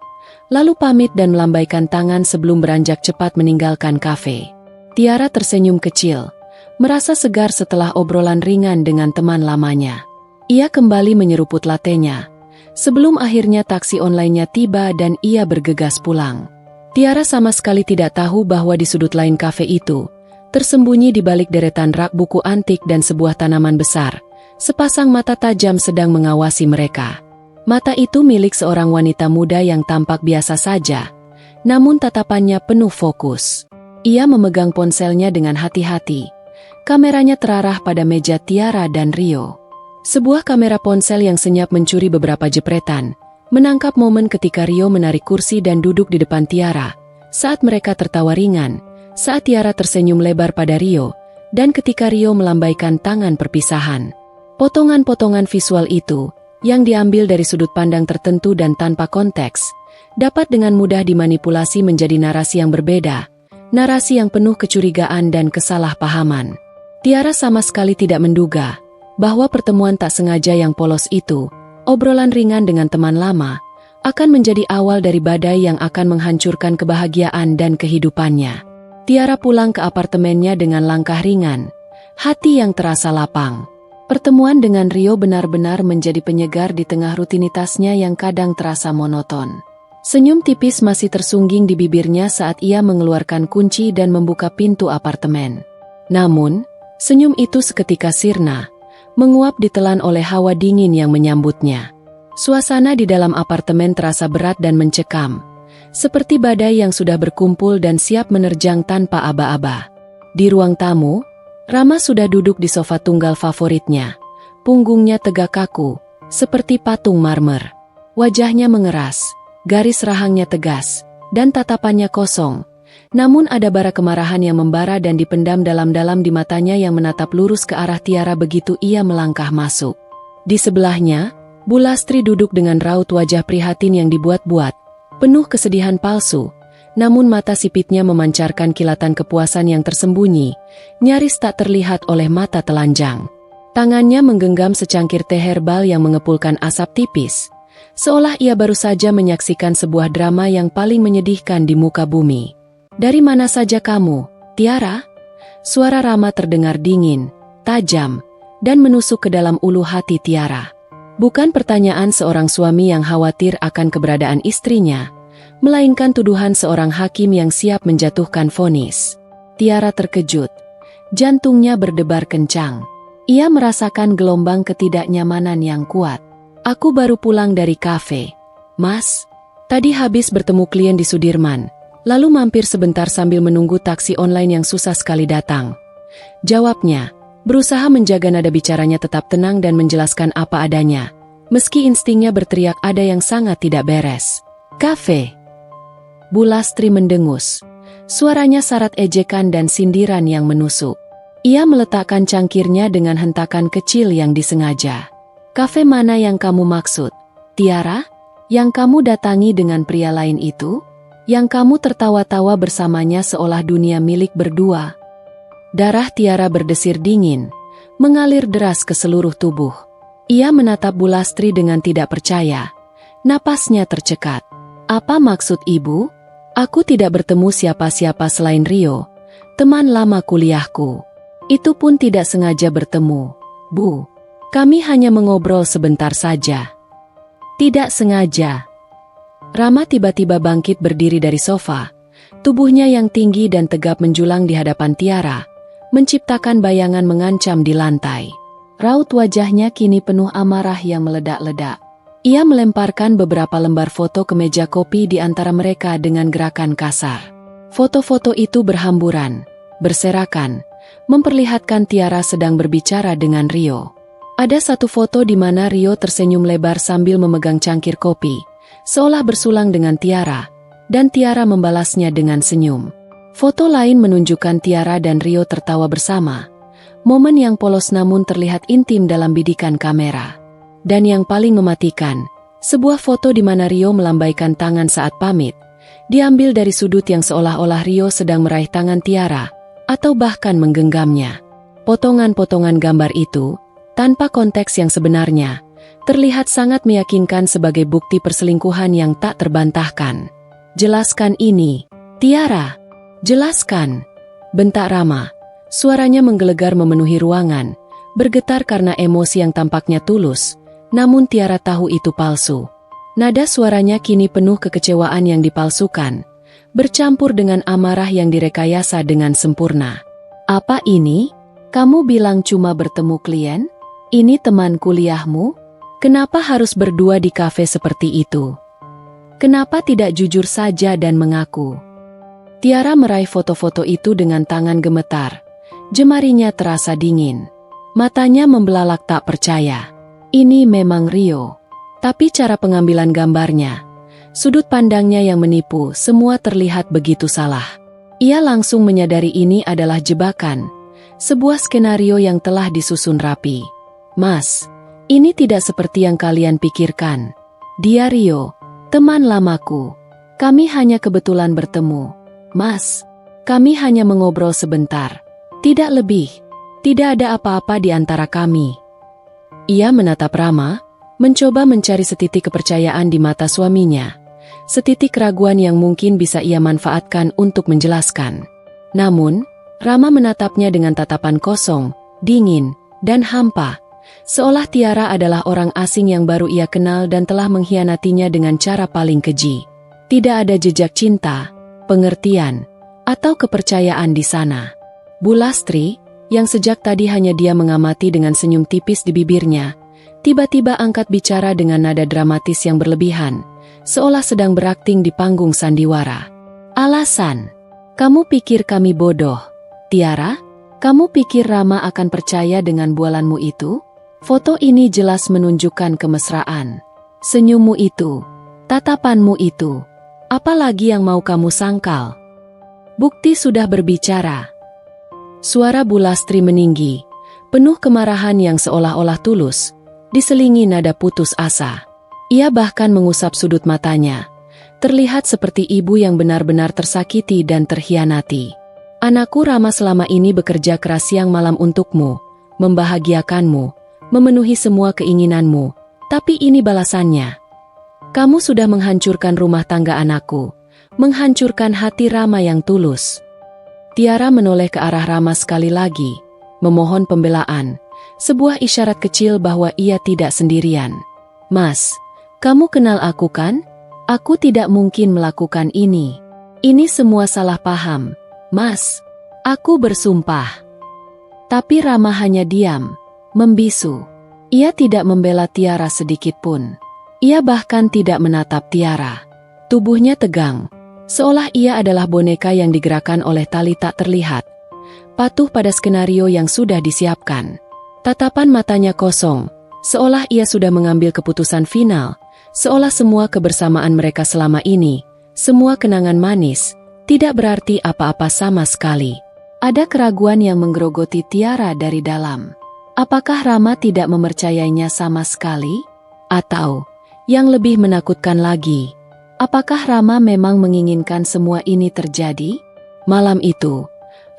lalu pamit dan melambaikan tangan sebelum beranjak cepat meninggalkan kafe. Tiara tersenyum kecil, merasa segar setelah obrolan ringan dengan teman lamanya. Ia kembali menyeruput latenya, sebelum akhirnya taksi online-nya tiba dan ia bergegas pulang. Tiara sama sekali tidak tahu bahwa di sudut lain kafe itu, tersembunyi di balik deretan rak buku antik dan sebuah tanaman besar, sepasang mata tajam sedang mengawasi mereka. Mata itu milik seorang wanita muda yang tampak biasa saja, namun tatapannya penuh fokus. Ia memegang ponselnya dengan hati-hati. Kameranya terarah pada meja Tiara dan Rio. Sebuah kamera ponsel yang senyap mencuri beberapa jepretan, menangkap momen ketika Rio menarik kursi dan duduk di depan Tiara, saat mereka tertawa ringan, saat Tiara tersenyum lebar pada Rio, dan ketika Rio melambaikan tangan perpisahan. Potongan-potongan visual itu, yang diambil dari sudut pandang tertentu dan tanpa konteks, dapat dengan mudah dimanipulasi menjadi narasi yang berbeda, narasi yang penuh kecurigaan dan kesalahpahaman. Tiara sama sekali tidak menduga bahwa pertemuan tak sengaja yang polos itu, obrolan ringan dengan teman lama, akan menjadi awal dari badai yang akan menghancurkan kebahagiaan dan kehidupannya. Tiara pulang ke apartemennya dengan langkah ringan, hati yang terasa lapang. Pertemuan dengan Rio benar-benar menjadi penyegar di tengah rutinitasnya yang kadang terasa monoton. Senyum tipis masih tersungging di bibirnya saat ia mengeluarkan kunci dan membuka pintu apartemen. Namun, senyum itu seketika sirna, menguap ditelan oleh hawa dingin yang menyambutnya. Suasana di dalam apartemen terasa berat dan mencekam, seperti badai yang sudah berkumpul dan siap menerjang tanpa aba-aba. Di ruang tamu, Rama sudah duduk di sofa tunggal favoritnya. Punggungnya tegak kaku, seperti patung marmer. Wajahnya mengeras, garis rahangnya tegas, dan tatapannya kosong. Namun ada bara kemarahan yang membara dan dipendam dalam-dalam di matanya yang menatap lurus ke arah Tiara begitu ia melangkah masuk. Di sebelahnya, Bu Lastri duduk dengan raut wajah prihatin yang dibuat-buat, penuh kesedihan palsu. Namun mata sipitnya memancarkan kilatan kepuasan yang tersembunyi, nyaris tak terlihat oleh mata telanjang. Tangannya menggenggam secangkir teh herbal yang mengepulkan asap tipis, seolah ia baru saja menyaksikan sebuah drama yang paling menyedihkan di muka bumi. "Dari mana saja kamu, Tiara?" Suara Rama terdengar dingin, tajam, dan menusuk ke dalam ulu hati Tiara. Bukan pertanyaan seorang suami yang khawatir akan keberadaan istrinya, melainkan tuduhan seorang hakim yang siap menjatuhkan vonis. Tiara terkejut. Jantungnya berdebar kencang. Ia merasakan gelombang ketidaknyamanan yang kuat. "Aku baru pulang dari kafe, Mas. Tadi habis bertemu klien di Sudirman, lalu mampir sebentar sambil menunggu taksi online yang susah sekali datang," jawabnya, berusaha menjaga nada bicaranya tetap tenang dan menjelaskan apa adanya, meski instingnya berteriak ada yang sangat tidak beres. "Kafe?" Bu Lastri mendengus. Suaranya syarat ejekan dan sindiran yang menusuk. Ia meletakkan cangkirnya dengan hentakan kecil yang disengaja. Kafe mana yang kamu maksud, Tiara? Yang kamu datangi dengan pria lain itu? Yang kamu tertawa-tawa bersamanya seolah dunia milik berdua? Darah Tiara berdesir dingin, mengalir deras ke seluruh tubuh. Ia menatap Bulastri dengan tidak percaya. Napasnya tercekat. Apa maksud ibu? Aku tidak bertemu siapa-siapa selain Rio, teman lama kuliahku. Itu pun tidak sengaja bertemu, Bu. Kami hanya mengobrol sebentar saja. Tidak sengaja. Rama tiba-tiba bangkit berdiri dari sofa. Tubuhnya yang tinggi dan tegap menjulang di hadapan Tiara, menciptakan bayangan mengancam di lantai. Raut wajahnya kini penuh amarah yang meledak-ledak. Ia melemparkan beberapa lembar foto ke meja kopi di antara mereka dengan gerakan kasar. Foto-foto itu berhamburan, berserakan, memperlihatkan Tiara sedang berbicara dengan Rio. Ada satu foto di mana Rio tersenyum lebar sambil memegang cangkir kopi, seolah bersulang dengan Tiara, dan Tiara membalasnya dengan senyum. Foto lain menunjukkan Tiara dan Rio tertawa bersama, momen yang polos namun terlihat intim dalam bidikan kamera. Dan yang paling mematikan, sebuah foto di mana Rio melambaikan tangan saat pamit, diambil dari sudut yang seolah-olah Rio sedang meraih tangan Tiara, atau bahkan menggenggamnya. Potongan-potongan gambar itu, tanpa konteks yang sebenarnya, terlihat sangat meyakinkan sebagai bukti perselingkuhan yang tak terbantahkan. Jelaskan ini, Tiara. Jelaskan, bentak Rama. Suaranya menggelegar memenuhi ruangan, bergetar karena emosi yang tampaknya tulus, namun Tiara tahu itu palsu. Nada suaranya kini penuh kekecewaan yang dipalsukan, bercampur dengan amarah yang direkayasa dengan sempurna. Apa ini? Kamu bilang cuma bertemu klien? Ini teman kuliahmu? Kenapa harus berdua di kafe seperti itu? Kenapa tidak jujur saja dan mengaku? Tiara meraih foto-foto itu dengan tangan gemetar. Jemarinya terasa dingin. Matanya membelalak tak percaya. Ini memang Rio. Tapi cara pengambilan gambarnya, sudut pandangnya yang menipu, semua terlihat begitu salah. Ia langsung menyadari ini adalah jebakan, sebuah skenario yang telah disusun rapi. Mas, ini tidak seperti yang kalian pikirkan. Dia Rio, teman lamaku. Kami hanya kebetulan bertemu. Mas, kami hanya mengobrol sebentar. Tidak lebih. Tidak ada apa-apa di antara kami. Ia menatap Rama, mencoba mencari setitik kepercayaan di mata suaminya. Setitik keraguan yang mungkin bisa ia manfaatkan untuk menjelaskan. Namun, Rama menatapnya dengan tatapan kosong, dingin, dan hampa. Seolah Tiara adalah orang asing yang baru ia kenal dan telah mengkhianatinya dengan cara paling keji. Tidak ada jejak cinta, pengertian, atau kepercayaan di sana. Bulastri, yang sejak tadi hanya dia mengamati dengan senyum tipis di bibirnya, tiba-tiba angkat bicara dengan nada dramatis yang berlebihan, seolah sedang berakting di panggung sandiwara. Alasan? Kamu pikir kami bodoh, Tiara? Kamu pikir Rama akan percaya dengan bualanmu itu? Foto ini jelas menunjukkan kemesraan. Senyummu itu, tatapanmu itu. Apalagi yang mau kamu sangkal? Bukti sudah berbicara. Suara Bulastri meninggi, penuh kemarahan yang seolah-olah tulus, diselingi nada putus asa. Ia bahkan mengusap sudut matanya, terlihat seperti ibu yang benar-benar tersakiti dan terhianati. Anakku Rama selama ini bekerja keras siang malam untukmu, membahagiakanmu, memenuhi semua keinginanmu, tapi ini balasannya. Kamu sudah menghancurkan rumah tangga anakku, menghancurkan hati Rama yang tulus. Tiara menoleh ke arah Rama sekali lagi, memohon pembelaan, sebuah isyarat kecil bahwa ia tidak sendirian. Mas, kamu kenal aku kan? Aku tidak mungkin melakukan ini. Ini semua salah paham, Mas. Aku bersumpah. Tapi Rama hanya diam, membisu. Ia tidak membela Tiara sedikit pun. Ia bahkan tidak menatap Tiara. Tubuhnya tegang, seolah ia adalah boneka yang digerakkan oleh tali tak terlihat, patuh pada skenario yang sudah disiapkan. Tatapan matanya kosong, seolah ia sudah mengambil keputusan final, seolah semua kebersamaan mereka selama ini, semua kenangan manis, tidak berarti apa-apa sama sekali. Ada keraguan yang menggerogoti Tiara dari dalam. Apakah Rama tidak mempercayainya sama sekali? Atau, yang lebih menakutkan lagi, apakah Rama memang menginginkan semua ini terjadi? Malam itu,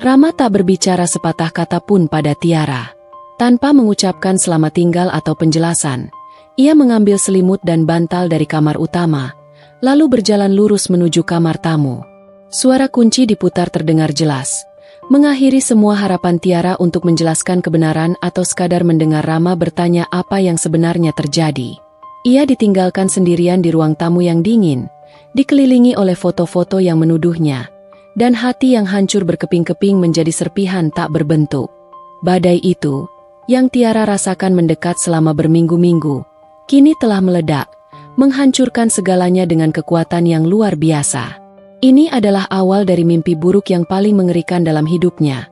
Rama tak berbicara sepatah kata pun pada Tiara. Tanpa mengucapkan selamat tinggal atau penjelasan, ia mengambil selimut dan bantal dari kamar utama, lalu berjalan lurus menuju kamar tamu. Suara kunci diputar terdengar jelas, mengakhiri semua harapan Tiara untuk menjelaskan kebenaran atau sekadar mendengar Rama bertanya apa yang sebenarnya terjadi. Ia ditinggalkan sendirian di ruang tamu yang dingin, dikelilingi oleh foto-foto yang menuduhnya, dan hati yang hancur berkeping-keping menjadi serpihan tak berbentuk. Badai itu, yang Tiara rasakan mendekat selama berminggu-minggu, kini telah meledak, menghancurkan segalanya dengan kekuatan yang luar biasa. Ini adalah awal dari mimpi buruk yang paling mengerikan dalam hidupnya.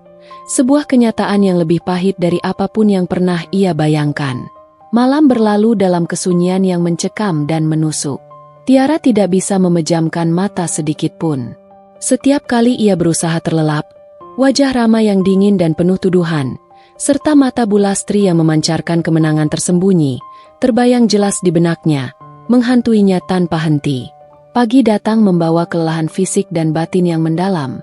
Sebuah kenyataan yang lebih pahit dari apapun yang pernah ia bayangkan. Malam berlalu dalam kesunyian yang mencekam dan menusuk. Tiara tidak bisa memejamkan mata sedikit pun. Setiap kali ia berusaha terlelap, wajah Rama yang dingin dan penuh tuduhan, serta mata Bulastri yang memancarkan kemenangan tersembunyi, terbayang jelas di benaknya, menghantuinya tanpa henti. Pagi datang membawa kelelahan fisik dan batin yang mendalam.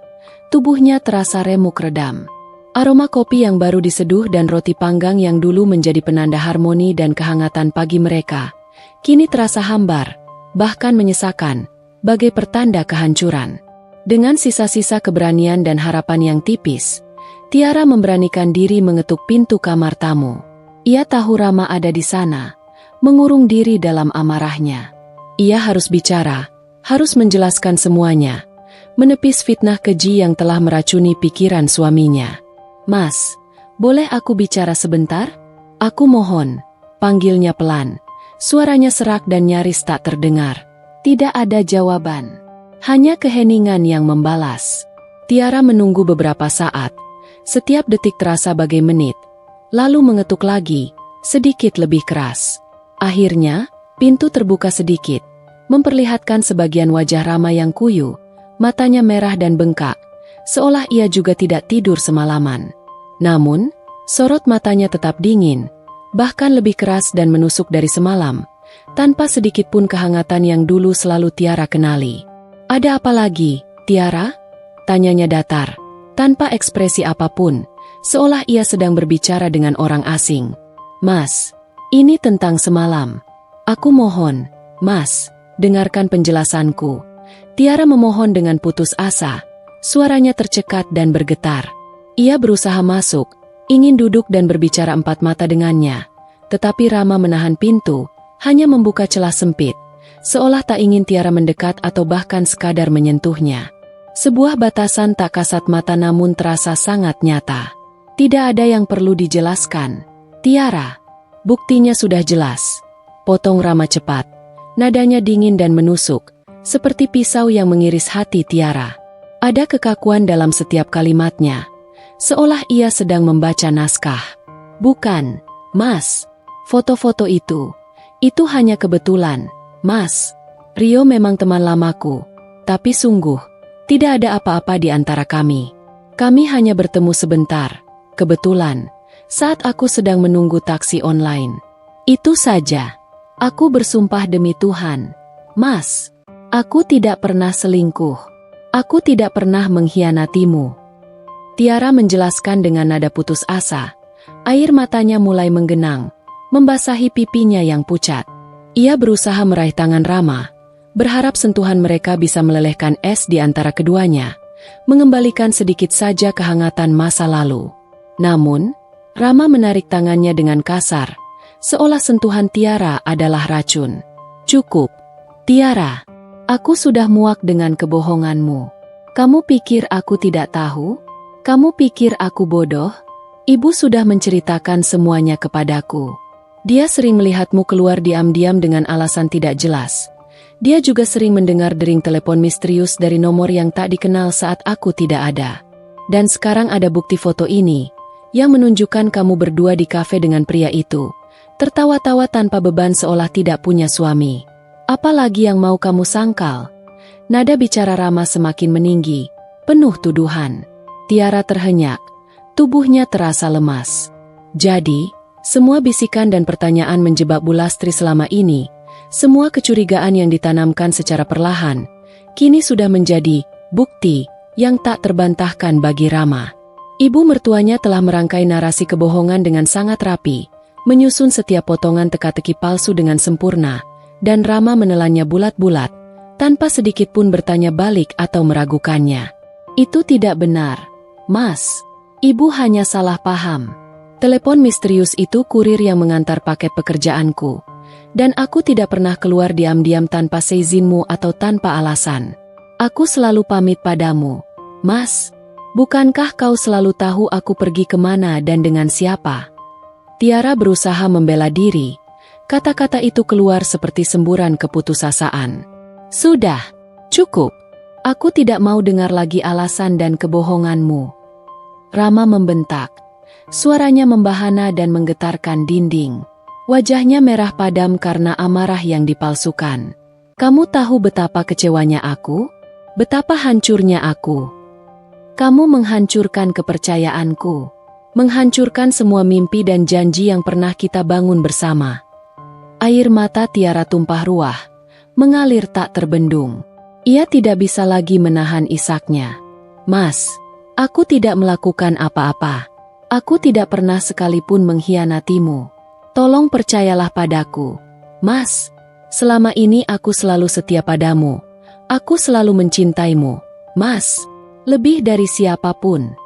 Tubuhnya terasa remuk redam. Aroma kopi yang baru diseduh dan roti panggang yang dulu menjadi penanda harmoni dan kehangatan pagi mereka, kini terasa hambar, bahkan menyesakan, bagai pertanda kehancuran. Dengan sisa-sisa keberanian dan harapan yang tipis, Tiara memberanikan diri mengetuk pintu kamar tamu. Ia tahu Rama ada di sana, mengurung diri dalam amarahnya. Ia harus bicara, harus menjelaskan semuanya, menepis fitnah keji yang telah meracuni pikiran suaminya. "Mas, boleh aku bicara sebentar? Aku mohon," panggilnya pelan. Suaranya serak dan nyaris tak terdengar. Tidak ada jawaban, hanya keheningan yang membalas. Tiara menunggu beberapa saat, setiap detik terasa bagai menit, lalu mengetuk lagi, sedikit lebih keras. Akhirnya, pintu terbuka sedikit, memperlihatkan sebagian wajah Rama yang kuyu, matanya merah dan bengkak, seolah ia juga tidak tidur semalaman. Namun, sorot matanya tetap dingin, bahkan lebih keras dan menusuk dari semalam, tanpa sedikit pun kehangatan yang dulu selalu Tiara kenali. "Ada apa lagi, Tiara?" tanyanya datar, tanpa ekspresi apapun, seolah ia sedang berbicara dengan orang asing. "Mas, ini tentang semalam. Aku mohon, Mas, dengarkan penjelasanku." Tiara memohon dengan putus asa, suaranya tercekat dan bergetar. Ia berusaha masuk, ingin duduk dan berbicara empat mata dengannya, tetapi Rama menahan pintu, hanya membuka celah sempit, seolah tak ingin Tiara mendekat atau bahkan sekadar menyentuhnya. Sebuah batasan tak kasat mata namun terasa sangat nyata. "Tidak ada yang perlu dijelaskan, Tiara. Buktinya sudah jelas," potong Rama cepat. Nadanya dingin dan menusuk, seperti pisau yang mengiris hati Tiara. Ada kekakuan dalam setiap kalimatnya, seolah ia sedang membaca naskah. "Bukan, Mas. Foto-foto itu hanya kebetulan, Mas. Rio memang teman lamaku, tapi sungguh, tidak ada apa-apa di antara kami. Kami hanya bertemu sebentar, kebetulan, saat aku sedang menunggu taksi online. Itu saja. Aku bersumpah demi Tuhan, Mas, aku tidak pernah selingkuh. Aku tidak pernah mengkhianatimu." Tiara menjelaskan dengan nada putus asa. Air matanya mulai menggenang, membasahi pipinya yang pucat. Ia berusaha meraih tangan Rama, berharap sentuhan mereka bisa melelehkan es di antara keduanya, mengembalikan sedikit saja kehangatan masa lalu. Namun, Rama menarik tangannya dengan kasar, seolah sentuhan Tiara adalah racun. "Cukup, Tiara. Aku sudah muak dengan kebohonganmu. Kamu pikir aku tidak tahu? Kamu pikir aku bodoh? Ibu sudah menceritakan semuanya kepadaku. Dia sering melihatmu keluar diam-diam dengan alasan tidak jelas. Dia juga sering mendengar dering telepon misterius dari nomor yang tak dikenal saat aku tidak ada. Dan sekarang ada bukti foto ini, yang menunjukkan kamu berdua di kafe dengan pria itu, tertawa-tawa tanpa beban seolah tidak punya suami. Apalagi yang mau kamu sangkal?" Nada bicara Rama semakin meninggi, penuh tuduhan. Tiara terhenyak. Tubuhnya terasa lemas. Jadi, semua bisikan dan pertanyaan menjebak Bu Lastri selama ini, semua kecurigaan yang ditanamkan secara perlahan, kini sudah menjadi bukti yang tak terbantahkan bagi Rama. Ibu mertuanya telah merangkai narasi kebohongan dengan sangat rapi, menyusun setiap potongan teka-teki palsu dengan sempurna, dan Rama menelannya bulat-bulat, tanpa sedikit pun bertanya balik atau meragukannya. Itu tidak benar, Mas. Ibu hanya salah paham. Telepon misterius itu kurir yang mengantar paket pekerjaanku, dan aku tidak pernah keluar diam-diam tanpa seizinmu atau tanpa alasan. Aku selalu pamit padamu, Mas. Bukankah kau selalu tahu aku pergi kemana dan dengan siapa? Tiara berusaha membela diri. Kata-kata itu keluar seperti semburan keputusasaan. Sudah, cukup. Aku tidak mau dengar lagi alasan dan kebohonganmu. Rama membentak. Suaranya membahana dan menggetarkan dinding. Wajahnya merah padam karena amarah yang dipalsukan. Kamu tahu betapa kecewanya aku? Betapa hancurnya aku? Kamu menghancurkan kepercayaanku, menghancurkan semua mimpi dan janji yang pernah kita bangun bersama. Air mata Tiara tumpah ruah, mengalir tak terbendung. Ia tidak bisa lagi menahan isaknya. Mas, aku tidak melakukan apa-apa. Aku tidak pernah sekalipun mengkhianatimu. Tolong percayalah padaku. Mas, selama ini aku selalu setia padamu. Aku selalu mencintaimu. Mas, lebih dari siapapun.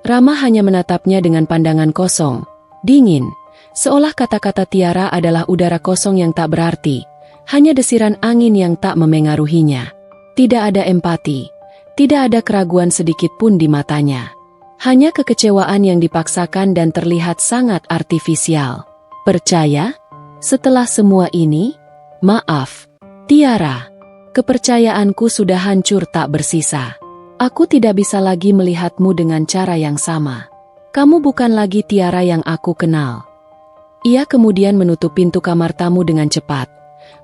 Rama hanya menatapnya dengan pandangan kosong, dingin, seolah kata-kata Tiara adalah udara kosong yang tak berarti, hanya desiran angin yang tak memengaruhinya. Tidak ada empati, tidak ada keraguan sedikit pun di matanya. Hanya kekecewaan yang dipaksakan dan terlihat sangat artifisial. Percaya? Setelah semua ini? Maaf, Tiara. Kepercayaanku sudah hancur tak bersisa. Aku tidak bisa lagi melihatmu dengan cara yang sama. Kamu bukan lagi Tiara yang aku kenal. Ia kemudian menutup pintu kamar tamu dengan cepat,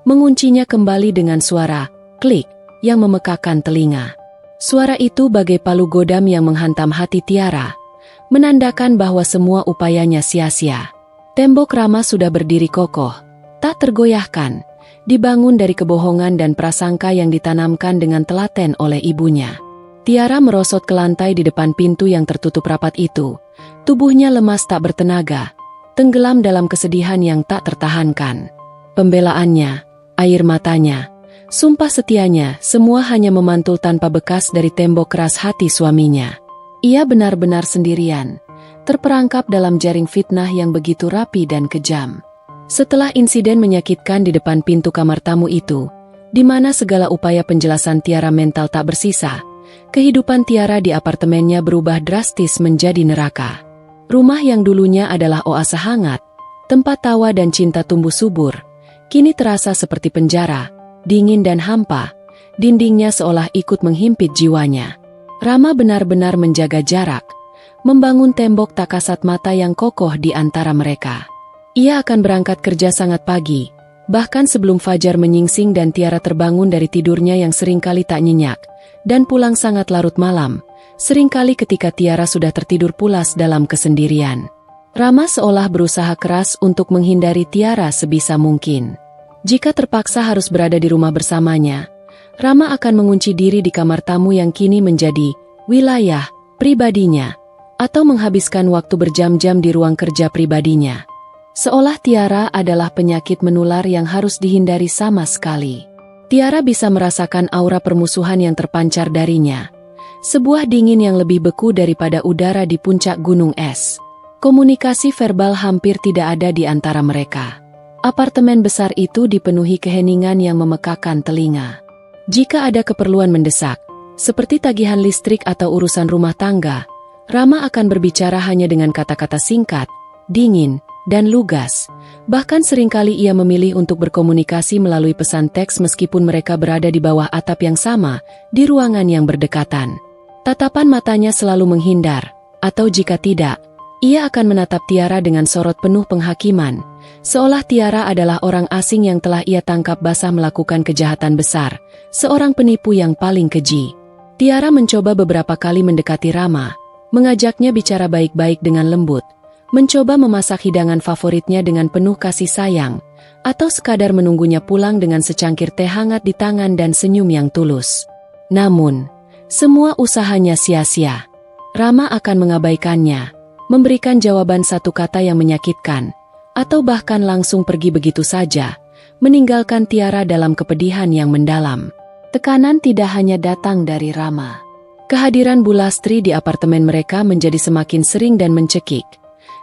menguncinya kembali dengan suara klik yang memekakan telinga. Suara itu bagai palu godam yang menghantam hati Tiara, menandakan bahwa semua upayanya sia-sia. Tembok Rama sudah berdiri kokoh, tak tergoyahkan, dibangun dari kebohongan dan prasangka yang ditanamkan dengan telaten oleh ibunya. Tiara merosot ke lantai di depan pintu yang tertutup rapat itu. Tubuhnya lemas tak bertenaga, tenggelam dalam kesedihan yang tak tertahankan. Pembelaannya, air matanya, sumpah setianya, semua hanya memantul tanpa bekas dari tembok keras hati suaminya. Ia benar-benar sendirian, terperangkap dalam jaring fitnah yang begitu rapi dan kejam. Setelah insiden menyakitkan di depan pintu kamar tamu itu, di mana segala upaya penjelasan Tiara mental tak bersisa, kehidupan Tiara di apartemennya berubah drastis menjadi neraka. Rumah yang dulunya adalah oase hangat, tempat tawa dan cinta tumbuh subur, kini terasa seperti penjara, dingin dan hampa, dindingnya seolah ikut menghimpit jiwanya. Rama benar-benar menjaga jarak, membangun tembok tak kasat mata yang kokoh di antara mereka. Ia akan berangkat kerja sangat pagi, bahkan sebelum fajar menyingsing dan Tiara terbangun dari tidurnya yang seringkali tak nyenyak, dan pulang sangat larut malam, seringkali ketika Tiara sudah tertidur pulas dalam kesendirian. Rama seolah berusaha keras untuk menghindari Tiara sebisa mungkin. Jika terpaksa harus berada di rumah bersamanya, Rama akan mengunci diri di kamar tamu yang kini menjadi wilayah pribadinya, atau menghabiskan waktu berjam-jam di ruang kerja pribadinya. Seolah Tiara adalah penyakit menular yang harus dihindari sama sekali. Tiara bisa merasakan aura permusuhan yang terpancar darinya. Sebuah dingin yang lebih beku daripada udara di puncak gunung es. Komunikasi verbal hampir tidak ada di antara mereka. Apartemen besar itu dipenuhi keheningan yang memekakan telinga. Jika ada keperluan mendesak, seperti tagihan listrik atau urusan rumah tangga, Rama akan berbicara hanya dengan kata-kata singkat, dingin, dan lugas. Bahkan seringkali ia memilih untuk berkomunikasi melalui pesan teks meskipun mereka berada di bawah atap yang sama, di ruangan yang berdekatan. Tatapan matanya selalu menghindar, atau jika tidak, ia akan menatap Tiara dengan sorot penuh penghakiman, seolah Tiara adalah orang asing yang telah ia tangkap basah melakukan kejahatan besar, seorang penipu yang paling keji. Tiara mencoba beberapa kali mendekati Rama, mengajaknya bicara baik-baik dengan lembut, mencoba memasak hidangan favoritnya dengan penuh kasih sayang, atau sekadar menunggunya pulang dengan secangkir teh hangat di tangan dan senyum yang tulus. Namun, semua usahanya sia-sia. Rama akan mengabaikannya, memberikan jawaban satu kata yang menyakitkan, atau bahkan langsung pergi begitu saja, meninggalkan Tiara dalam kepedihan yang mendalam. Tekanan tidak hanya datang dari Rama. Kehadiran Bu Lastri di apartemen mereka menjadi semakin sering dan mencekik,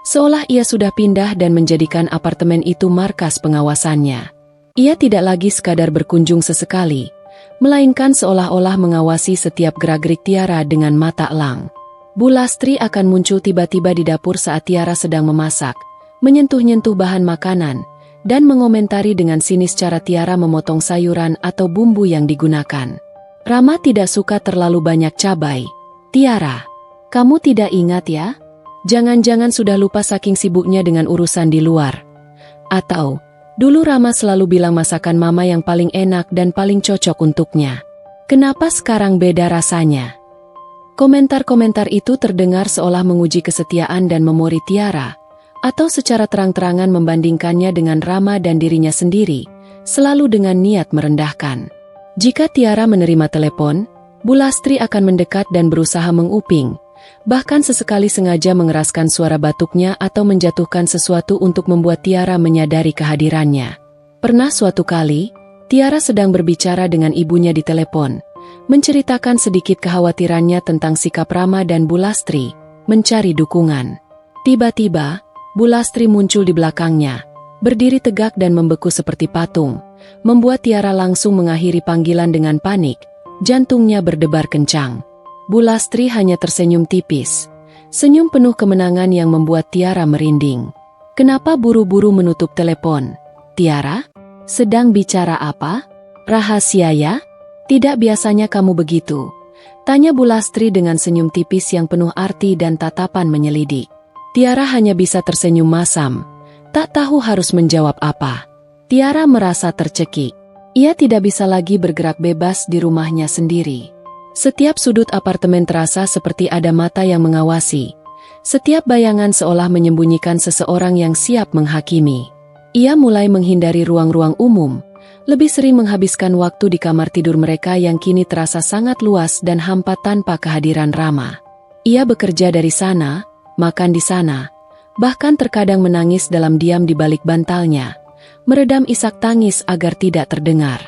seolah ia sudah pindah dan menjadikan apartemen itu markas pengawasannya. Ia tidak lagi sekadar berkunjung sesekali, melainkan seolah-olah mengawasi setiap gerak-gerik Tiara dengan mata elang. Bu Lastri akan muncul tiba-tiba di dapur saat Tiara sedang memasak, menyentuh-nyentuh bahan makanan, dan mengomentari dengan sinis cara Tiara memotong sayuran atau bumbu yang digunakan. Rama tidak suka terlalu banyak cabai. "Tiara, kamu tidak ingat ya? Jangan-jangan sudah lupa saking sibuknya dengan urusan di luar. Atau, dulu Rama selalu bilang masakan mama yang paling enak dan paling cocok untuknya. Kenapa sekarang beda rasanya?" Komentar-komentar itu terdengar seolah menguji kesetiaan dan memori Tiara, atau secara terang-terangan membandingkannya dengan Rama dan dirinya sendiri, selalu dengan niat merendahkan. Jika Tiara menerima telepon, Bu Lastri akan mendekat dan berusaha menguping, bahkan sesekali sengaja mengeraskan suara batuknya atau menjatuhkan sesuatu untuk membuat Tiara menyadari kehadirannya. Pernah suatu kali, Tiara sedang berbicara dengan ibunya di telepon, menceritakan sedikit kekhawatirannya tentang sikap Rama dan Bu Lastri, mencari dukungan. Tiba-tiba, Bu Lastri muncul di belakangnya, berdiri tegak dan membeku seperti patung, membuat Tiara langsung mengakhiri panggilan dengan panik, jantungnya berdebar kencang. Bu Lastri hanya tersenyum tipis, senyum penuh kemenangan yang membuat Tiara merinding. "Kenapa buru-buru menutup telepon, Tiara? Sedang bicara apa? Rahasia ya? Tidak biasanya kamu begitu," tanya Bu Lastri dengan senyum tipis yang penuh arti dan tatapan menyelidik. Tiara hanya bisa tersenyum masam, tak tahu harus menjawab apa. Tiara merasa tercekik. Ia tidak bisa lagi bergerak bebas di rumahnya sendiri. Setiap sudut apartemen terasa seperti ada mata yang mengawasi. Setiap bayangan seolah menyembunyikan seseorang yang siap menghakimi. Ia mulai menghindari ruang-ruang umum, lebih sering menghabiskan waktu di kamar tidur mereka yang kini terasa sangat luas dan hampa tanpa kehadiran Rama. Ia bekerja dari sana, makan di sana, bahkan terkadang menangis dalam diam di balik bantalnya, meredam isak tangis agar tidak terdengar.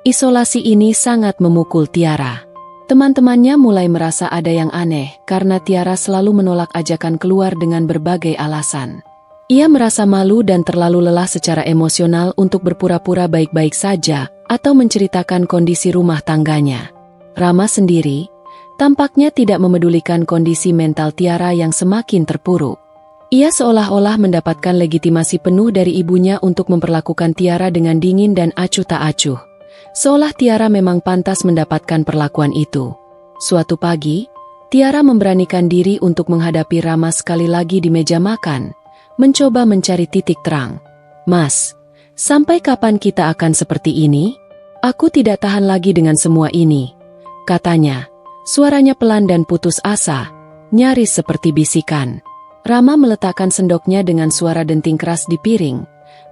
Isolasi ini sangat memukul Tiara. Teman-temannya mulai merasa ada yang aneh karena Tiara selalu menolak ajakan keluar dengan berbagai alasan. Ia merasa malu dan terlalu lelah secara emosional untuk berpura-pura baik-baik saja atau menceritakan kondisi rumah tangganya. Rama sendiri tampaknya tidak memedulikan kondisi mental Tiara yang semakin terpuruk. Ia seolah-olah mendapatkan legitimasi penuh dari ibunya untuk memperlakukan Tiara dengan dingin dan acuh tak acuh, seolah Tiara memang pantas mendapatkan perlakuan itu. Suatu pagi, Tiara memberanikan diri untuk menghadapi Rama sekali lagi di meja makan, mencoba mencari titik terang. "Mas, sampai kapan kita akan seperti ini? Aku tidak tahan lagi dengan semua ini," katanya. Suaranya pelan dan putus asa, nyaris seperti bisikan. Rama meletakkan sendoknya dengan suara denting keras di piring,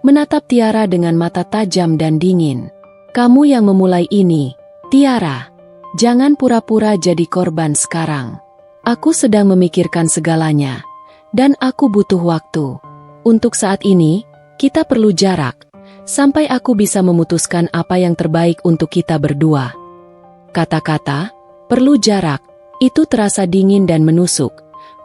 menatap Tiara dengan mata tajam dan dingin. "Kamu yang memulai ini, Tiara. Jangan pura-pura jadi korban sekarang. Aku sedang memikirkan segalanya, dan aku butuh waktu. Untuk saat ini, kita perlu jarak, sampai aku bisa memutuskan apa yang terbaik untuk kita berdua." Kata-kata "perlu jarak" itu terasa dingin dan menusuk,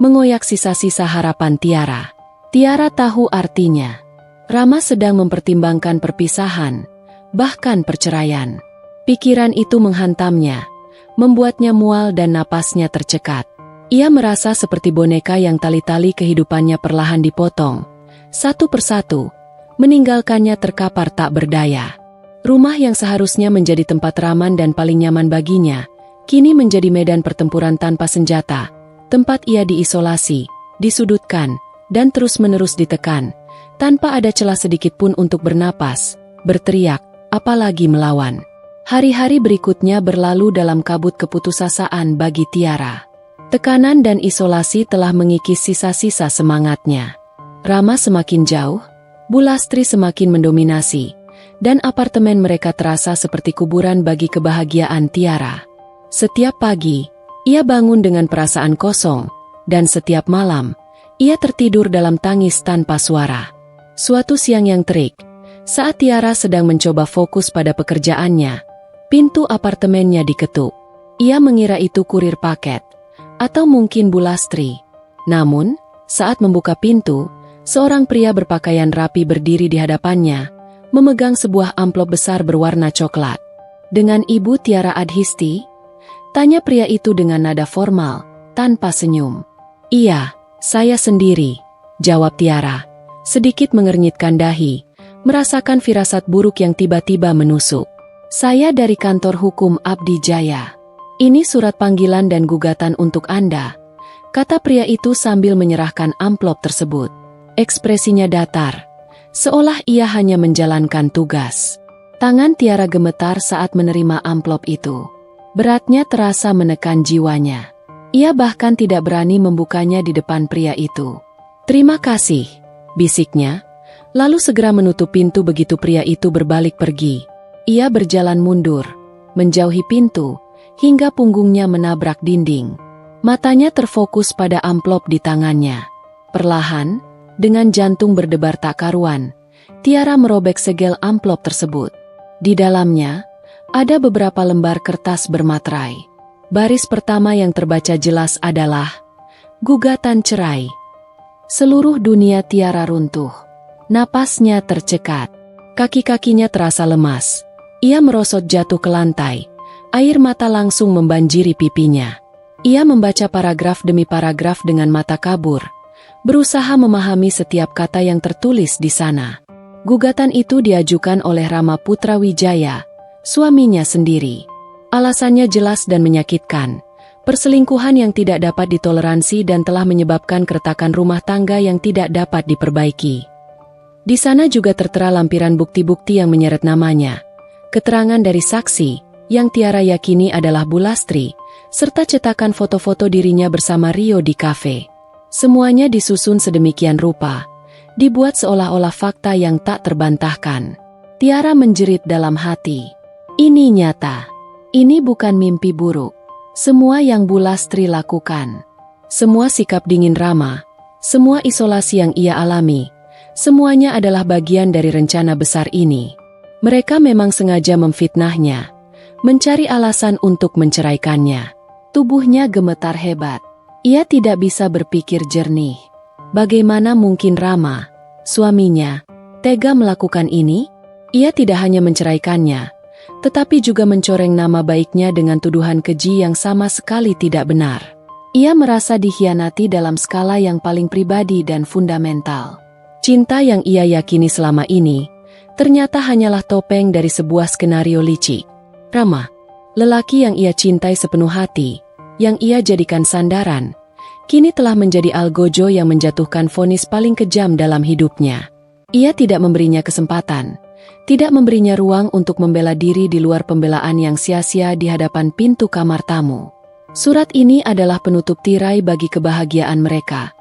mengoyak sisa-sisa harapan Tiara. Tiara tahu artinya. Rama sedang mempertimbangkan perpisahan, bahkan perceraian. Pikiran itu menghantamnya, membuatnya mual dan napasnya tercekat. Ia merasa seperti boneka yang tali-tali kehidupannya perlahan dipotong, satu persatu, meninggalkannya terkapar tak berdaya. Rumah yang seharusnya menjadi tempat aman dan paling nyaman baginya, kini menjadi medan pertempuran tanpa senjata, tempat ia diisolasi, disudutkan, dan terus-menerus ditekan, tanpa ada celah sedikit pun untuk bernapas, berteriak, apalagi melawan. Hari-hari berikutnya berlalu dalam kabut keputusasaan bagi Tiara. Tekanan dan isolasi telah mengikis sisa-sisa semangatnya. Rama semakin jauh, Bu Lastri semakin mendominasi, dan apartemen mereka terasa seperti kuburan bagi kebahagiaan Tiara. Setiap pagi, ia bangun dengan perasaan kosong, dan setiap malam, ia tertidur dalam tangis tanpa suara. Suatu siang yang terik, saat Tiara sedang mencoba fokus pada pekerjaannya, pintu apartemennya diketuk. Ia mengira itu kurir paket, atau mungkin Bu Lastri. Namun, saat membuka pintu, seorang pria berpakaian rapi berdiri di hadapannya, memegang sebuah amplop besar berwarna coklat. "Dengan Ibu Tiara Adhisti?" tanya pria itu dengan nada formal, tanpa senyum. "Iya, saya sendiri," jawab Tiara, sedikit mengernyitkan dahi, merasakan firasat buruk yang tiba-tiba menusuk. "Saya dari kantor hukum Abdi Jaya. Ini surat panggilan dan gugatan untuk Anda," kata pria itu sambil menyerahkan amplop tersebut. Ekspresinya datar, seolah ia hanya menjalankan tugas. Tangan Tiara gemetar saat menerima amplop itu. Beratnya terasa menekan jiwanya. Ia bahkan tidak berani membukanya di depan pria itu. "Terima kasih," bisiknya, lalu segera menutup pintu begitu pria itu berbalik pergi. Ia berjalan mundur, menjauhi pintu, hingga punggungnya menabrak dinding. Matanya terfokus pada amplop di tangannya. Perlahan, dengan jantung berdebar tak karuan, Tiara merobek segel amplop tersebut. Di dalamnya, ada beberapa lembar kertas bermaterai. Baris pertama yang terbaca jelas adalah gugatan cerai. Seluruh dunia Tiara runtuh. Napasnya tercekat. Kaki-kakinya terasa lemas. Ia merosot jatuh ke lantai. Air mata langsung membanjiri pipinya. Ia membaca paragraf demi paragraf dengan mata kabur, berusaha memahami setiap kata yang tertulis di sana. Gugatan itu diajukan oleh Rama Putra Wijaya, suaminya sendiri. Alasannya jelas dan menyakitkan. Perselingkuhan yang tidak dapat ditoleransi dan telah menyebabkan keretakan rumah tangga yang tidak dapat diperbaiki. Di sana juga tertera lampiran bukti-bukti yang menyeret namanya. Keterangan dari saksi, yang Tiara yakini adalah Bu Lastri, serta cetakan foto-foto dirinya bersama Rio di kafe. Semuanya disusun sedemikian rupa, dibuat seolah-olah fakta yang tak terbantahkan. Tiara menjerit dalam hati. Ini nyata. Ini bukan mimpi buruk. Semua yang Bu Lastri lakukan, semua sikap dingin Rama, semua isolasi yang ia alami, semuanya adalah bagian dari rencana besar ini. Mereka memang sengaja memfitnahnya, mencari alasan untuk menceraikannya. Tubuhnya gemetar hebat. Ia tidak bisa berpikir jernih. Bagaimana mungkin Rama, suaminya, tega melakukan ini? Ia tidak hanya menceraikannya, tetapi juga mencoreng nama baiknya dengan tuduhan keji yang sama sekali tidak benar. Ia merasa dikhianati dalam skala yang paling pribadi dan fundamental. Cinta yang ia yakini selama ini, ternyata hanyalah topeng dari sebuah skenario licik. Rama, lelaki yang ia cintai sepenuh hati, yang ia jadikan sandaran, kini telah menjadi algojo yang menjatuhkan vonis paling kejam dalam hidupnya. Ia tidak memberinya kesempatan, tidak memberinya ruang untuk membela diri di luar pembelaan yang sia-sia di hadapan pintu kamar tamu. Surat ini adalah penutup tirai bagi kebahagiaan mereka,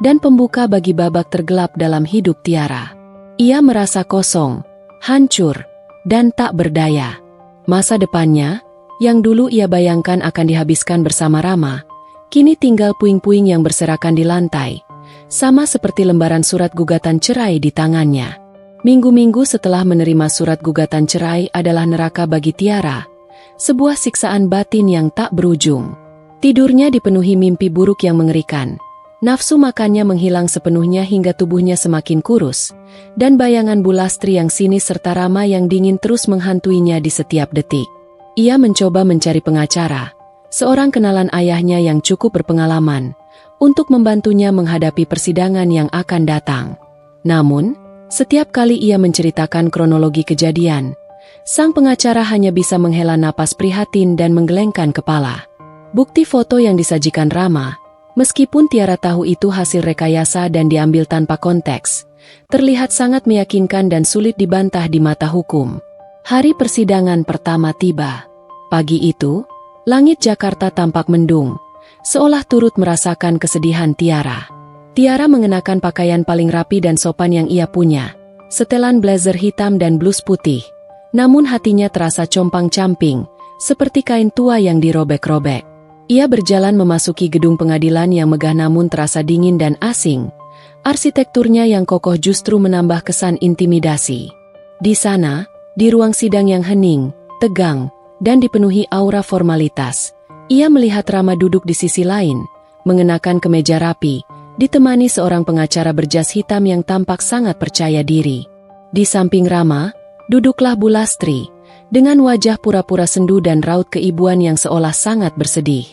dan pembuka bagi babak tergelap dalam hidup Tiara. Ia merasa kosong, hancur, dan tak berdaya. Masa depannya, yang dulu ia bayangkan akan dihabiskan bersama Rama, kini tinggal puing-puing yang berserakan di lantai, sama seperti lembaran surat gugatan cerai di tangannya. Minggu-minggu setelah menerima surat gugatan cerai adalah neraka bagi Tiara, sebuah siksaan batin yang tak berujung. Tidurnya dipenuhi mimpi buruk yang mengerikan, nafsu makannya menghilang sepenuhnya hingga tubuhnya semakin kurus, dan bayangan Bu Lastri yang sinis serta Rama yang dingin terus menghantuinya di setiap detik. Ia mencoba mencari pengacara, seorang kenalan ayahnya yang cukup berpengalaman, untuk membantunya menghadapi persidangan yang akan datang. Namun, setiap kali ia menceritakan kronologi kejadian, sang pengacara hanya bisa menghela napas prihatin dan menggelengkan kepala. Bukti foto yang disajikan Rama, meskipun Tiara tahu itu hasil rekayasa dan diambil tanpa konteks, terlihat sangat meyakinkan dan sulit dibantah di mata hukum. Hari persidangan pertama tiba. Pagi itu, langit Jakarta tampak mendung, seolah turut merasakan kesedihan Tiara. Tiara mengenakan pakaian paling rapi dan sopan yang ia punya, setelan blazer hitam dan blus putih. Namun hatinya terasa compang-camping, seperti kain tua yang dirobek-robek. Ia berjalan memasuki gedung pengadilan yang megah namun terasa dingin dan asing. Arsitekturnya yang kokoh justru menambah kesan intimidasi. Di sana, di ruang sidang yang hening, tegang, dan dipenuhi aura formalitas, ia melihat Rama duduk di sisi lain, mengenakan kemeja rapi, ditemani seorang pengacara berjas hitam yang tampak sangat percaya diri. Di samping Rama, duduklah Bu Lastri, dengan wajah pura-pura sendu dan raut keibuan yang seolah sangat bersedih.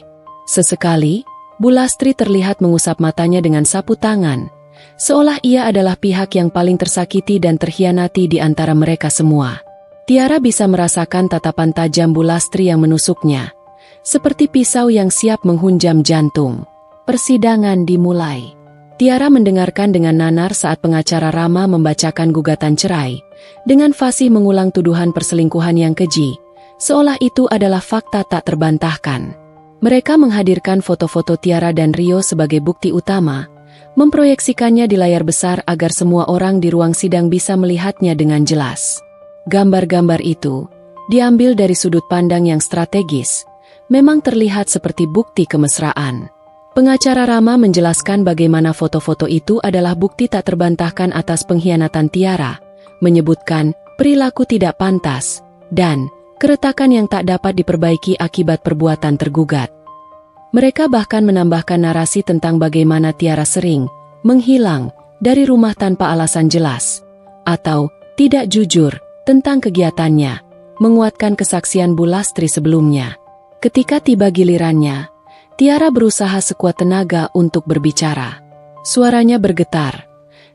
Sesekali, Bu Lastri terlihat mengusap matanya dengan sapu tangan, seolah ia adalah pihak yang paling tersakiti dan terhianati di antara mereka semua. Tiara bisa merasakan tatapan tajam Bu Lastri yang menusuknya, seperti pisau yang siap menghunjam jantung. Persidangan dimulai. Tiara mendengarkan dengan nanar saat pengacara Rama membacakan gugatan cerai, dengan fasih mengulang tuduhan perselingkuhan yang keji, seolah itu adalah fakta tak terbantahkan. Mereka menghadirkan foto-foto Tiara dan Rio sebagai bukti utama, memproyeksikannya di layar besar agar semua orang di ruang sidang bisa melihatnya dengan jelas. Gambar-gambar itu, diambil dari sudut pandang yang strategis, memang terlihat seperti bukti kemesraan. Pengacara Rama menjelaskan bagaimana foto-foto itu adalah bukti tak terbantahkan atas pengkhianatan Tiara, menyebutkan perilaku tidak pantas, dan keretakan yang tak dapat diperbaiki akibat perbuatan tergugat. Mereka bahkan menambahkan narasi tentang bagaimana Tiara sering menghilang dari rumah tanpa alasan jelas, atau tidak jujur tentang kegiatannya, menguatkan kesaksian Bu Lastri sebelumnya. Ketika tiba gilirannya, Tiara berusaha sekuat tenaga untuk berbicara. Suaranya bergetar,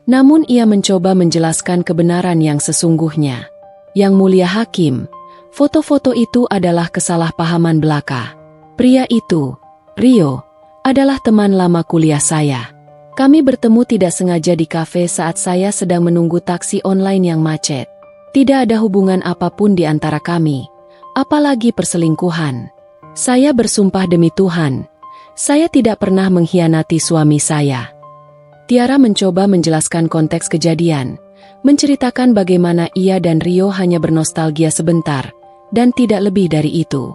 namun ia mencoba menjelaskan kebenaran yang sesungguhnya. Yang Mulia Hakim, foto-foto itu adalah kesalahpahaman belaka. Pria itu, Rio, adalah teman lama kuliah saya. Kami bertemu tidak sengaja di kafe saat saya sedang menunggu taksi online yang macet. Tidak ada hubungan apapun di antara kami, apalagi perselingkuhan. Saya bersumpah demi Tuhan, saya tidak pernah mengkhianati suami saya. Tiara mencoba menjelaskan konteks kejadian, menceritakan bagaimana ia dan Rio hanya bernostalgia sebentar, dan tidak lebih dari itu.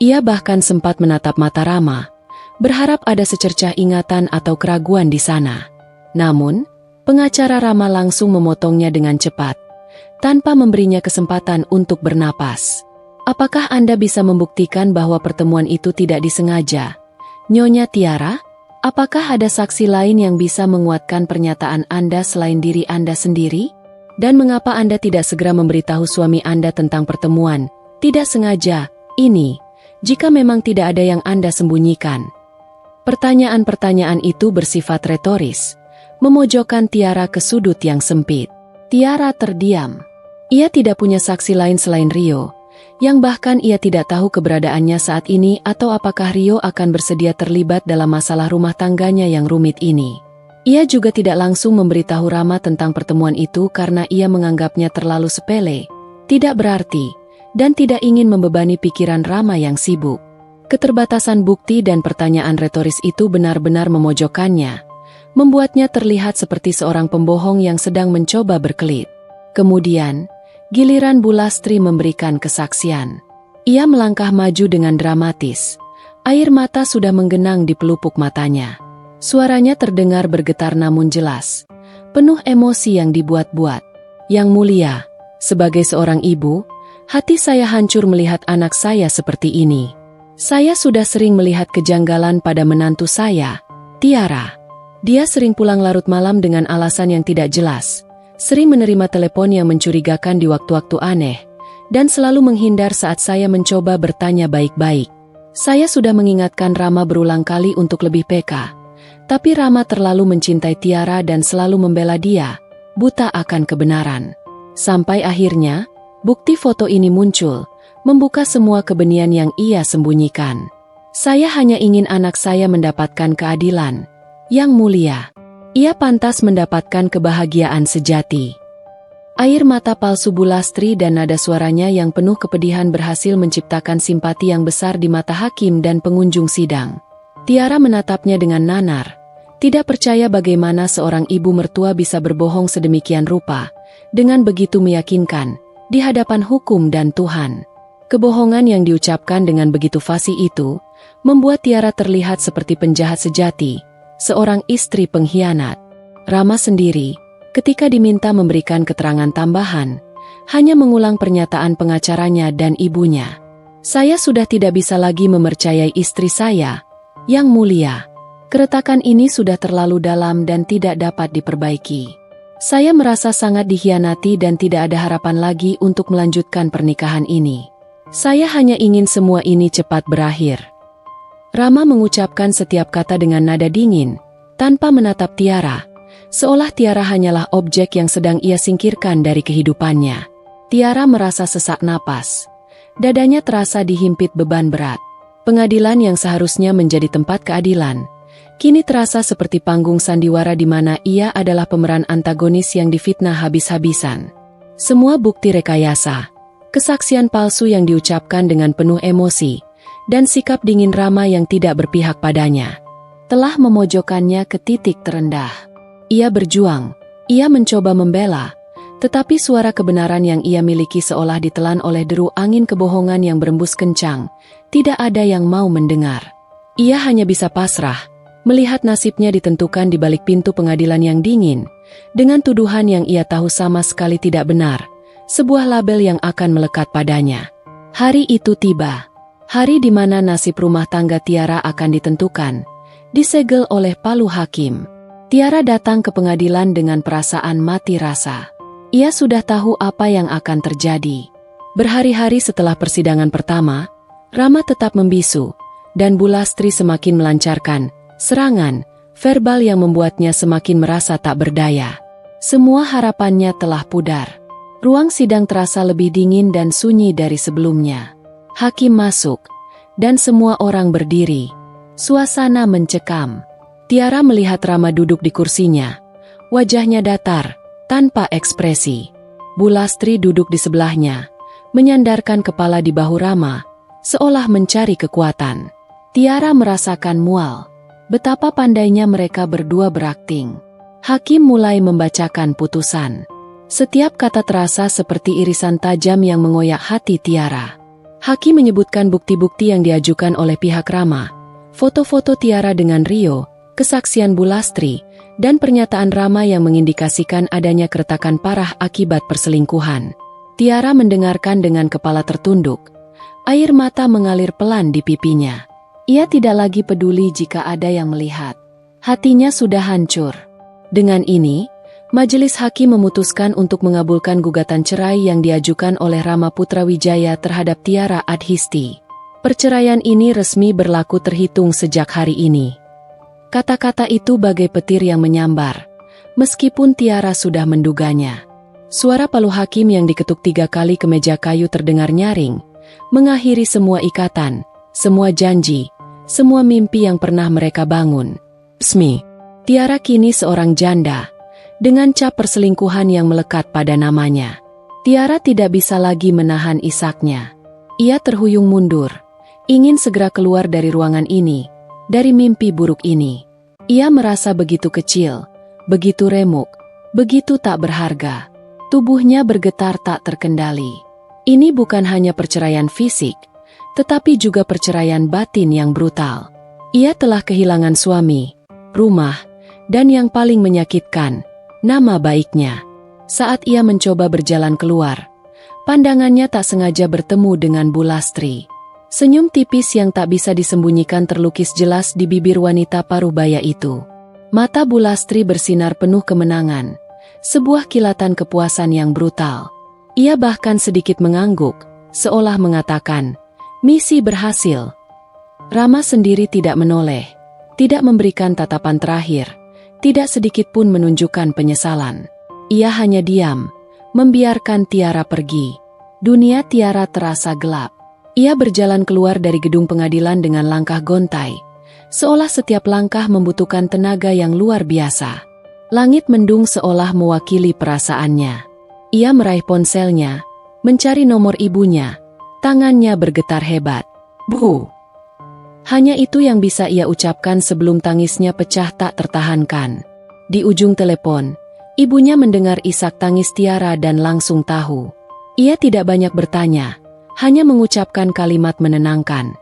Ia bahkan sempat menatap mata Rama, berharap ada secercah ingatan atau keraguan di sana. Namun, pengacara Rama langsung memotongnya dengan cepat, tanpa memberinya kesempatan untuk bernapas. Apakah Anda bisa membuktikan bahwa pertemuan itu tidak disengaja? Nyonya Tiara, apakah ada saksi lain yang bisa menguatkan pernyataan Anda selain diri Anda sendiri? Dan mengapa Anda tidak segera memberitahu suami Anda tentang pertemuan tidak sengaja ini, jika memang tidak ada yang Anda sembunyikan? Pertanyaan-pertanyaan itu bersifat retoris, memojokkan Tiara ke sudut yang sempit. Tiara terdiam. Ia tidak punya saksi lain selain Rio, yang bahkan ia tidak tahu keberadaannya saat ini atau apakah Rio akan bersedia terlibat dalam masalah rumah tangganya yang rumit ini. Ia juga tidak langsung memberitahu Rama tentang pertemuan itu karena ia menganggapnya terlalu sepele, tidak berarti, dan tidak ingin membebani pikiran Rama yang sibuk. Keterbatasan bukti dan pertanyaan retoris itu benar-benar memojokkannya, membuatnya terlihat seperti seorang pembohong yang sedang mencoba berkelit. Kemudian, giliran Bu Lastri memberikan kesaksian. Ia melangkah maju dengan dramatis. Air mata sudah menggenang di pelupuk matanya. Suaranya terdengar bergetar namun jelas, penuh emosi yang dibuat-buat. Yang Mulia, sebagai seorang ibu, hati saya hancur melihat anak saya seperti ini. Saya sudah sering melihat kejanggalan pada menantu saya, Tiara. Dia sering pulang larut malam dengan alasan yang tidak jelas, sering menerima telepon yang mencurigakan di waktu-waktu aneh, dan selalu menghindar saat saya mencoba bertanya baik-baik. Saya sudah mengingatkan Rama berulang kali untuk lebih peka, tapi Rama terlalu mencintai Tiara dan selalu membela dia, buta akan kebenaran. Sampai akhirnya, bukti foto ini muncul, membuka semua kebenaran yang ia sembunyikan. Saya hanya ingin anak saya mendapatkan keadilan. Yang Mulia, ia pantas mendapatkan kebahagiaan sejati. Air mata palsu Bu Lastri dan nada suaranya yang penuh kepedihan berhasil menciptakan simpati yang besar di mata hakim dan pengunjung sidang. Tiara menatapnya dengan nanar, tidak percaya bagaimana seorang ibu mertua bisa berbohong sedemikian rupa, dengan begitu meyakinkan, di hadapan hukum dan Tuhan. Kebohongan yang diucapkan dengan begitu fasih itu, membuat Tiara terlihat seperti penjahat sejati, seorang istri pengkhianat. Rama sendiri, ketika diminta memberikan keterangan tambahan, hanya mengulang pernyataan pengacaranya dan ibunya. Saya sudah tidak bisa lagi mempercayai istri saya, Yang Mulia. Keretakan ini sudah terlalu dalam dan tidak dapat diperbaiki. Saya merasa sangat dikhianati dan tidak ada harapan lagi untuk melanjutkan pernikahan ini. Saya hanya ingin semua ini cepat berakhir. Rama mengucapkan setiap kata dengan nada dingin, tanpa menatap Tiara, seolah Tiara hanyalah objek yang sedang ia singkirkan dari kehidupannya. Tiara merasa sesak napas. Dadanya terasa dihimpit beban berat. Pengadilan yang seharusnya menjadi tempat keadilan, kini terasa seperti panggung sandiwara di mana ia adalah pemeran antagonis yang difitnah habis-habisan. Semua bukti rekayasa, kesaksian palsu yang diucapkan dengan penuh emosi, dan sikap dingin Rama yang tidak berpihak padanya, telah memojokkannya ke titik terendah. Ia berjuang, ia mencoba membela, tetapi suara kebenaran yang ia miliki seolah ditelan oleh deru angin kebohongan yang berembus kencang. Tidak ada yang mau mendengar. Ia hanya bisa pasrah, melihat nasibnya ditentukan di balik pintu pengadilan yang dingin, dengan tuduhan yang ia tahu sama sekali tidak benar, sebuah label yang akan melekat padanya. Hari itu tiba. Hari di mana nasib rumah tangga Tiara akan ditentukan, disegel oleh palu hakim. Tiara datang ke pengadilan dengan perasaan mati rasa. Ia sudah tahu apa yang akan terjadi. Berhari-hari setelah persidangan pertama, Rama tetap membisu, dan Bu Lastri semakin melancarkan serangan verbal yang membuatnya semakin merasa tak berdaya. Semua harapannya telah pudar. Ruang sidang terasa lebih dingin dan sunyi dari sebelumnya. Hakim masuk, dan semua orang berdiri. Suasana mencekam. Tiara melihat Rama duduk di kursinya. Wajahnya datar, tanpa ekspresi. Bu Lastri duduk di sebelahnya, menyandarkan kepala di bahu Rama, seolah mencari kekuatan. Tiara merasakan mual. Betapa pandainya mereka berdua berakting. Hakim mulai membacakan putusan. Setiap kata terasa seperti irisan tajam yang mengoyak hati Tiara. Hakim menyebutkan bukti-bukti yang diajukan oleh pihak Rama, foto-foto Tiara dengan Rio, kesaksian Bu Lastri, dan pernyataan Rama yang mengindikasikan adanya keretakan parah akibat perselingkuhan. Tiara mendengarkan dengan kepala tertunduk. Air mata mengalir pelan di pipinya. Ia tidak lagi peduli jika ada yang melihat. Hatinya sudah hancur. Dengan ini, majelis hakim memutuskan untuk mengabulkan gugatan cerai yang diajukan oleh Rama Putrawijaya terhadap Tiara Adhisti. Perceraian ini resmi berlaku terhitung sejak hari ini. Kata-kata itu bagai petir yang menyambar, meskipun Tiara sudah menduganya. Suara palu hakim yang diketuk 3 kali ke meja kayu terdengar nyaring, mengakhiri semua ikatan, semua janji, semua mimpi yang pernah mereka bangun. Resmi. Tiara kini seorang janda, dengan cap perselingkuhan yang melekat pada namanya. Tiara tidak bisa lagi menahan isaknya. Ia terhuyung mundur, ingin segera keluar dari ruangan ini, dari mimpi buruk ini. Ia merasa begitu kecil, begitu remuk, begitu tak berharga. Tubuhnya bergetar tak terkendali. Ini bukan hanya perceraian fisik, tetapi juga perceraian batin yang brutal. Ia telah kehilangan suami, rumah, dan yang paling menyakitkan, nama baiknya. Saat ia mencoba berjalan keluar, pandangannya tak sengaja bertemu dengan Bu Lastri. Senyum tipis yang tak bisa disembunyikan terlukis jelas di bibir wanita paruh-baya itu. Mata Bu Lastri bersinar penuh kemenangan, sebuah kilatan kepuasan yang brutal. Ia bahkan sedikit mengangguk, seolah mengatakan, misi berhasil. Rama sendiri tidak menoleh, tidak memberikan tatapan terakhir, tidak sedikit pun menunjukkan penyesalan. Ia hanya diam, membiarkan Tiara pergi. Dunia Tiara terasa gelap. Ia berjalan keluar dari gedung pengadilan dengan langkah gontai, seolah setiap langkah membutuhkan tenaga yang luar biasa. Langit mendung seolah mewakili perasaannya. Ia meraih ponselnya, mencari nomor ibunya. Tangannya bergetar hebat. Bu! Hanya itu yang bisa ia ucapkan sebelum tangisnya pecah tak tertahankan. Di ujung telepon, ibunya mendengar isak tangis Tiara dan langsung tahu. Ia tidak banyak bertanya, hanya mengucapkan kalimat menenangkan.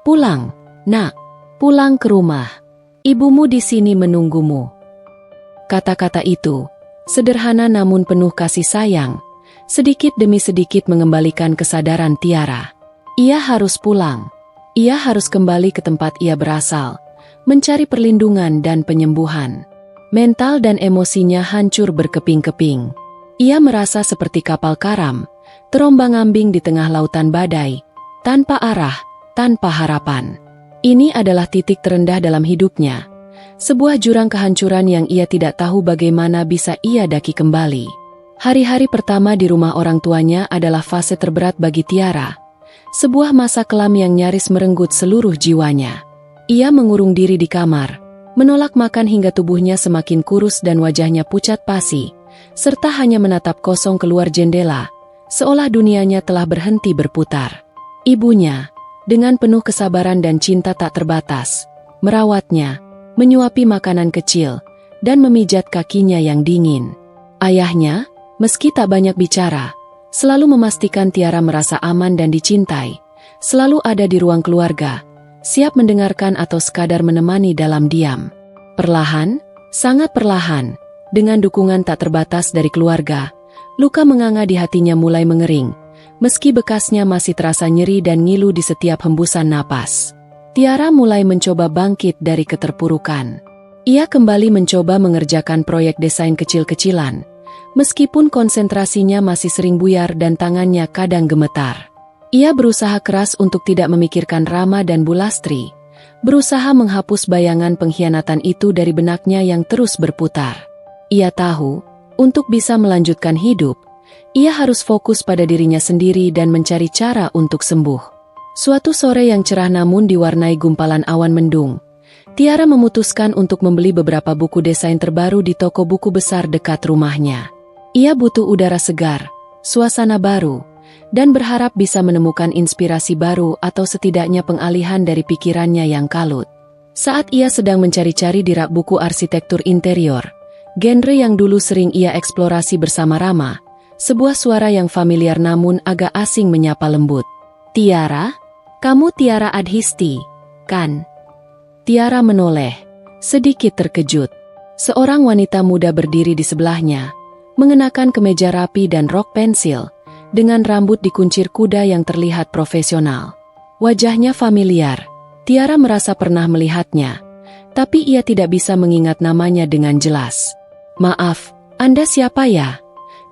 Pulang, nak. Pulang ke rumah. Ibumu di sini menunggumu. Kata-kata itu, sederhana namun penuh kasih sayang, sedikit demi sedikit mengembalikan kesadaran Tiara. Ia harus pulang. Ia harus kembali ke tempat ia berasal, mencari perlindungan dan penyembuhan. Mental dan emosinya hancur berkeping-keping. Ia merasa seperti kapal karam, terombang-ambing di tengah lautan badai, tanpa arah, tanpa harapan. Ini adalah titik terendah dalam hidupnya, sebuah jurang kehancuran yang ia tidak tahu bagaimana bisa ia daki kembali. Hari-hari pertama di rumah orang tuanya adalah fase terberat bagi Tiara, sebuah masa kelam yang nyaris merenggut seluruh jiwanya. Ia mengurung diri di kamar, menolak makan hingga tubuhnya semakin kurus dan wajahnya pucat pasi, serta hanya menatap kosong keluar jendela, seolah dunianya telah berhenti berputar. Ibunya, dengan penuh kesabaran dan cinta tak terbatas, merawatnya, menyuapi makanan kecil, dan memijat kakinya yang dingin. Ayahnya, meski tak banyak bicara, selalu memastikan Tiara merasa aman dan dicintai, selalu ada di ruang keluarga, siap mendengarkan atau sekadar menemani dalam diam. Perlahan, sangat perlahan, dengan dukungan tak terbatas dari keluarga, luka menganga di hatinya mulai mengering, meski bekasnya masih terasa nyeri dan ngilu di setiap hembusan napas. Tiara mulai mencoba bangkit dari keterpurukan. Ia kembali mencoba mengerjakan proyek desain kecil-kecilan, meskipun konsentrasinya masih sering buyar dan tangannya kadang gemetar. Ia berusaha keras untuk tidak memikirkan Rama dan Bulastri, berusaha menghapus bayangan pengkhianatan itu dari benaknya yang terus berputar. Ia tahu, untuk bisa melanjutkan hidup, ia harus fokus pada dirinya sendiri dan mencari cara untuk sembuh. Suatu sore yang cerah namun diwarnai gumpalan awan mendung, Tiara memutuskan untuk membeli beberapa buku desain terbaru di toko buku besar dekat rumahnya. Ia butuh udara segar, suasana baru, dan berharap bisa menemukan inspirasi baru atau setidaknya pengalihan dari pikirannya yang kalut. Saat ia sedang mencari-cari di rak buku arsitektur interior, genre yang dulu sering ia eksplorasi bersama Rama, sebuah suara yang familiar namun agak asing menyapa lembut. Tiara? Kamu Tiara Adhisti, kan? Tiara menoleh, sedikit terkejut. Seorang wanita muda berdiri di sebelahnya, mengenakan kemeja rapi dan rok pensil, dengan rambut dikuncir kuda yang terlihat profesional. Wajahnya familiar, Tiara merasa pernah melihatnya, tapi ia tidak bisa mengingat namanya dengan jelas. Maaf, Anda siapa ya?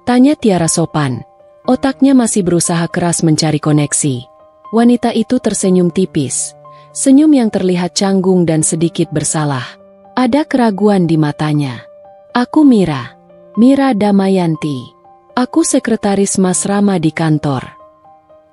Tanya Tiara sopan. Otaknya masih berusaha keras mencari koneksi. Wanita itu tersenyum tipis, senyum yang terlihat canggung dan sedikit bersalah. Ada keraguan di matanya. Aku Mira Damayanti. Aku sekretaris Mas Rama di kantor.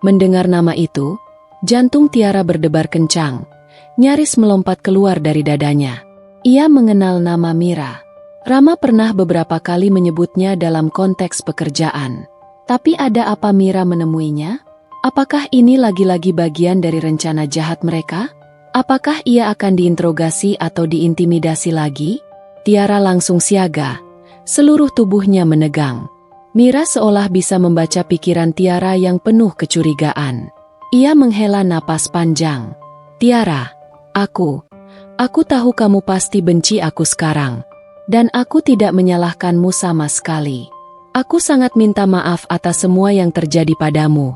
Mendengar nama itu, jantung Tiara berdebar kencang, nyaris melompat keluar dari dadanya. Ia mengenal nama Mira. Rama pernah beberapa kali menyebutnya dalam konteks pekerjaan. Tapi ada apa Mira menemuinya? Apakah ini lagi-lagi bagian dari rencana jahat mereka? Apakah ia akan diinterogasi atau diintimidasi lagi? Tiara langsung siaga. Seluruh tubuhnya menegang. Mira seolah bisa membaca pikiran Tiara yang penuh kecurigaan. Ia menghela napas panjang. Tiara, aku tahu kamu pasti benci aku sekarang. Dan aku tidak menyalahkanmu sama sekali. Aku sangat minta maaf atas semua yang terjadi padamu.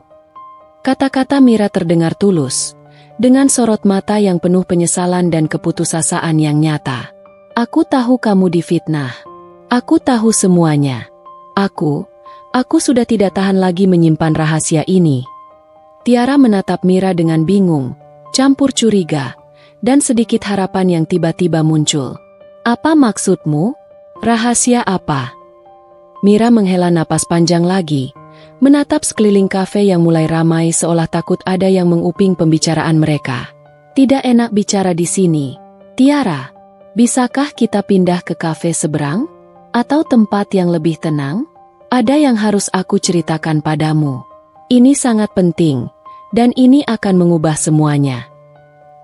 Kata-kata Mira terdengar tulus, dengan sorot mata yang penuh penyesalan dan keputusasaan yang nyata. Aku tahu kamu difitnah. Aku tahu semuanya. Aku sudah tidak tahan lagi menyimpan rahasia ini. Tiara menatap Mira dengan bingung, campur curiga, dan sedikit harapan yang tiba-tiba muncul. Apa maksudmu? Rahasia apa? Mira menghela napas panjang lagi, menatap sekeliling kafe yang mulai ramai seolah takut ada yang menguping pembicaraan mereka. Tidak enak bicara di sini. Tiara, bisakah kita pindah ke kafe seberang? Atau tempat yang lebih tenang? Ada yang harus aku ceritakan padamu. Ini sangat penting, dan ini akan mengubah semuanya.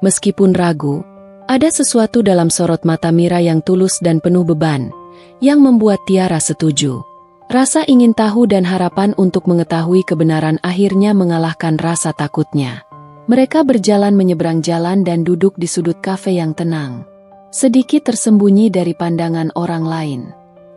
Meskipun ragu, ada sesuatu dalam sorot mata Mira yang tulus dan penuh beban, yang membuat Tiara setuju. Rasa ingin tahu dan harapan untuk mengetahui kebenaran akhirnya mengalahkan rasa takutnya. Mereka berjalan menyeberang jalan dan duduk di sudut kafe yang tenang, sedikit tersembunyi dari pandangan orang lain.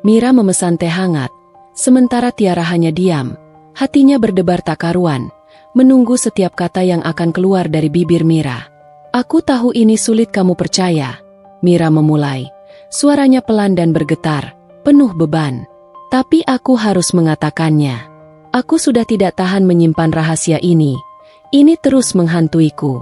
Mira memesan teh hangat, sementara Tiara hanya diam, hatinya berdebar tak karuan, menunggu setiap kata yang akan keluar dari bibir Mira. Aku tahu ini sulit kamu percaya, Mira memulai, suaranya pelan dan bergetar, penuh beban. Tapi aku harus mengatakannya. Aku sudah tidak tahan menyimpan rahasia ini. Ini terus menghantuiku.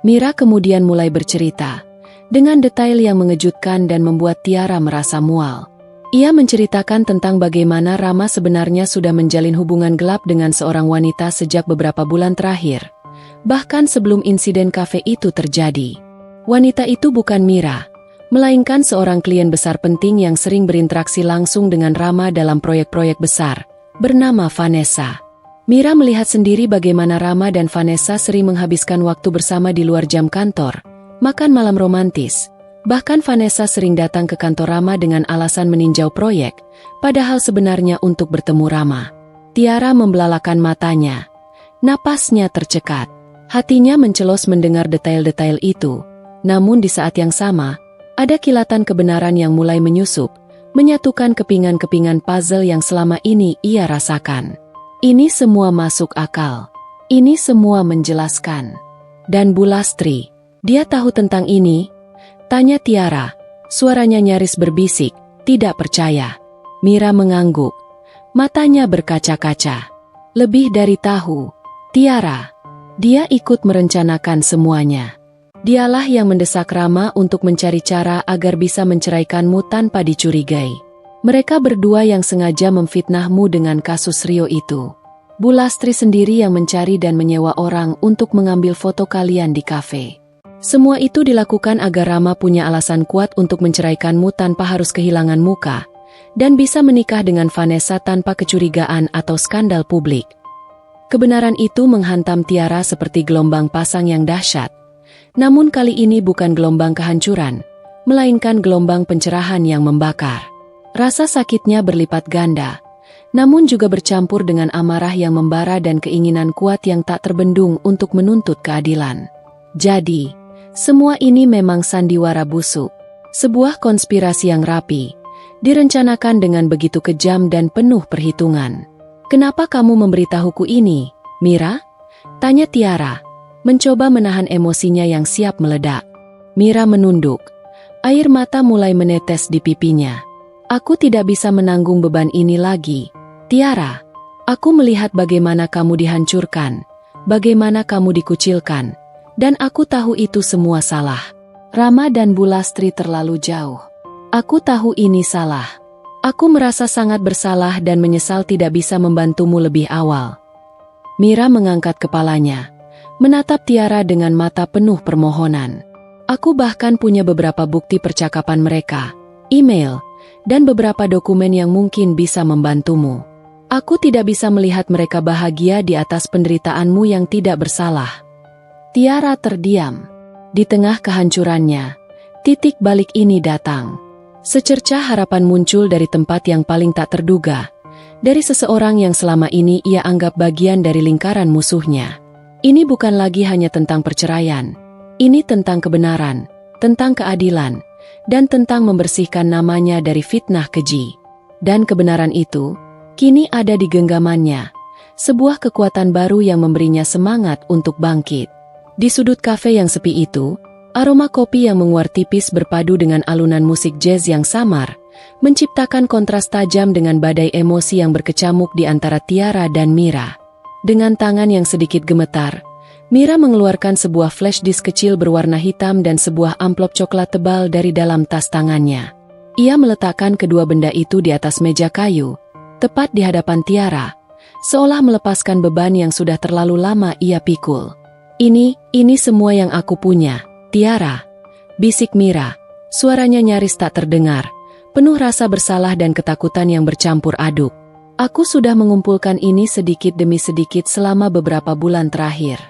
Mira kemudian mulai bercerita, dengan detail yang mengejutkan dan membuat Tiara merasa mual. Ia menceritakan tentang bagaimana Rama sebenarnya sudah menjalin hubungan gelap dengan seorang wanita sejak beberapa bulan terakhir. Bahkan sebelum insiden kafe itu terjadi. Wanita itu bukan Mira, melainkan seorang klien besar penting yang sering berinteraksi langsung dengan Rama dalam proyek-proyek besar, bernama Vanessa. Mira melihat sendiri bagaimana Rama dan Vanessa sering menghabiskan waktu bersama di luar jam kantor, makan malam romantis. Bahkan Vanessa sering datang ke kantor Rama dengan alasan meninjau proyek, padahal sebenarnya untuk bertemu Rama. Tiara membelalakan matanya. Napasnya tercekat. Hatinya mencelos mendengar detail-detail itu. Namun di saat yang sama, ada kilatan kebenaran yang mulai menyusup, menyatukan kepingan-kepingan puzzle yang selama ini ia rasakan. Ini semua masuk akal. Ini semua menjelaskan. Dan Bu Lastri, dia tahu tentang ini? Tanya Tiara, suaranya nyaris berbisik, tidak percaya. Mira mengangguk, matanya berkaca-kaca. Lebih dari tahu, Tiara, dia ikut merencanakan semuanya. Dialah yang mendesak Rama untuk mencari cara agar bisa menceraikanmu tanpa dicurigai. Mereka berdua yang sengaja memfitnahmu dengan kasus Rio itu. Bu Lastri sendiri yang mencari dan menyewa orang untuk mengambil foto kalian di kafe. Semua itu dilakukan agar Rama punya alasan kuat untuk menceraikanmu tanpa harus kehilangan muka, dan bisa menikah dengan Vanessa tanpa kecurigaan atau skandal publik. Kebenaran itu menghantam Tiara seperti gelombang pasang yang dahsyat. Namun kali ini bukan gelombang kehancuran, melainkan gelombang pencerahan yang membakar. Rasa sakitnya berlipat ganda, namun juga bercampur dengan amarah yang membara dan keinginan kuat yang tak terbendung untuk menuntut keadilan. Jadi, semua ini memang sandiwara busuk, sebuah konspirasi yang rapi, direncanakan dengan begitu kejam dan penuh perhitungan. Kenapa kamu memberitahuku ini, Mira? Tanya Tiara, mencoba menahan emosinya yang siap meledak. Mira menunduk. Air mata mulai menetes di pipinya. Aku tidak bisa menanggung beban ini lagi. Tiara, aku melihat bagaimana kamu dihancurkan, bagaimana kamu dikucilkan, dan aku tahu itu semua salah. Rama dan Bu Lastri terlalu jauh. Aku tahu ini salah. Aku merasa sangat bersalah dan menyesal tidak bisa membantumu lebih awal. Mira mengangkat kepalanya, menatap Tiara dengan mata penuh permohonan. Aku bahkan punya beberapa bukti percakapan mereka, email, dan beberapa dokumen yang mungkin bisa membantumu. Aku tidak bisa melihat mereka bahagia di atas penderitaanmu yang tidak bersalah. Tiara terdiam. Di tengah kehancurannya, titik balik ini datang. Secercah harapan muncul dari tempat yang paling tak terduga, dari seseorang yang selama ini ia anggap bagian dari lingkaran musuhnya. Ini bukan lagi hanya tentang perceraian. Ini tentang kebenaran, tentang keadilan, dan tentang membersihkan namanya dari fitnah keji. Dan kebenaran itu, kini ada di genggamannya. Sebuah kekuatan baru yang memberinya semangat untuk bangkit. Di sudut kafe yang sepi itu, aroma kopi yang menguar tipis berpadu dengan alunan musik jazz yang samar, menciptakan kontras tajam dengan badai emosi yang berkecamuk di antara Tiara dan Mira. Dengan tangan yang sedikit gemetar, Mira mengeluarkan sebuah flash disk kecil berwarna hitam dan sebuah amplop coklat tebal dari dalam tas tangannya. Ia meletakkan kedua benda itu di atas meja kayu, tepat di hadapan Tiara, seolah melepaskan beban yang sudah terlalu lama ia pikul. Ini semua yang aku punya, Tiara, bisik Mira, suaranya nyaris tak terdengar, penuh rasa bersalah dan ketakutan yang bercampur aduk. Aku sudah mengumpulkan ini sedikit demi sedikit selama beberapa bulan terakhir.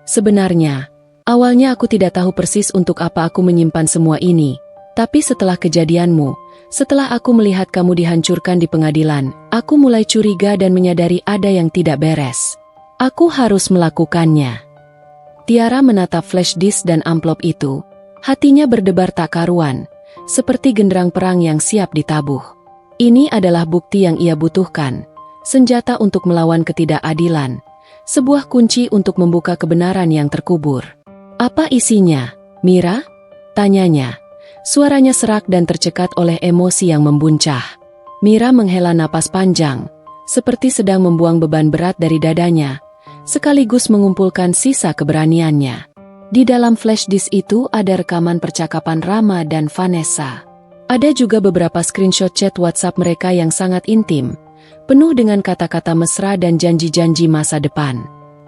Sebenarnya, awalnya aku tidak tahu persis untuk apa aku menyimpan semua ini. Tapi setelah kejadianmu, setelah aku melihat kamu dihancurkan di pengadilan, aku mulai curiga dan menyadari ada yang tidak beres. Aku harus melakukannya. Tiara menatap flash disk dan amplop itu. Hatinya berdebar tak karuan, seperti genderang perang yang siap ditabuh. Ini adalah bukti yang ia butuhkan, senjata untuk melawan ketidakadilan, sebuah kunci untuk membuka kebenaran yang terkubur. Apa isinya, Mira? Tanyanya. Suaranya serak dan tercekat oleh emosi yang membuncah. Mira menghela napas panjang, seperti sedang membuang beban berat dari dadanya, sekaligus mengumpulkan sisa keberaniannya. Di dalam flash disk itu ada rekaman percakapan Rama dan Vanessa. Ada juga beberapa screenshot chat WhatsApp mereka yang sangat intim, penuh dengan kata-kata mesra dan janji-janji masa depan.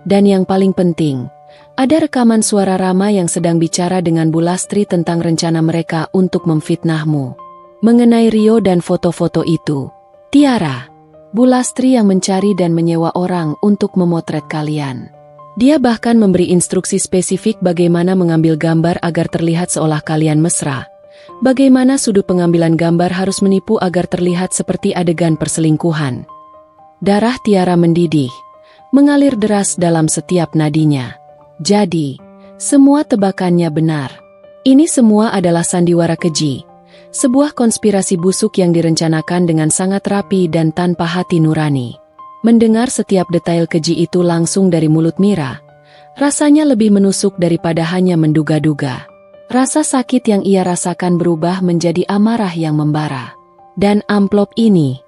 Dan yang paling penting, ada rekaman suara Rama yang sedang bicara dengan Bu Lastri tentang rencana mereka untuk memfitnahmu. Mengenai Rio dan foto-foto itu, Tiara, Bu Lastri yang mencari dan menyewa orang untuk memotret kalian. Dia bahkan memberi instruksi spesifik bagaimana mengambil gambar agar terlihat seolah kalian mesra. Bagaimana sudut pengambilan gambar harus menipu agar terlihat seperti adegan perselingkuhan. Darah Tiara mendidih, mengalir deras dalam setiap nadinya. Jadi, semua tebakannya benar. Ini semua adalah sandiwara keji, sebuah konspirasi busuk yang direncanakan dengan sangat rapi dan tanpa hati nurani. Mendengar setiap detail keji itu langsung dari mulut Mira, rasanya lebih menusuk daripada hanya menduga-duga. Rasa sakit yang ia rasakan berubah menjadi amarah yang membara. Dan amplop ini.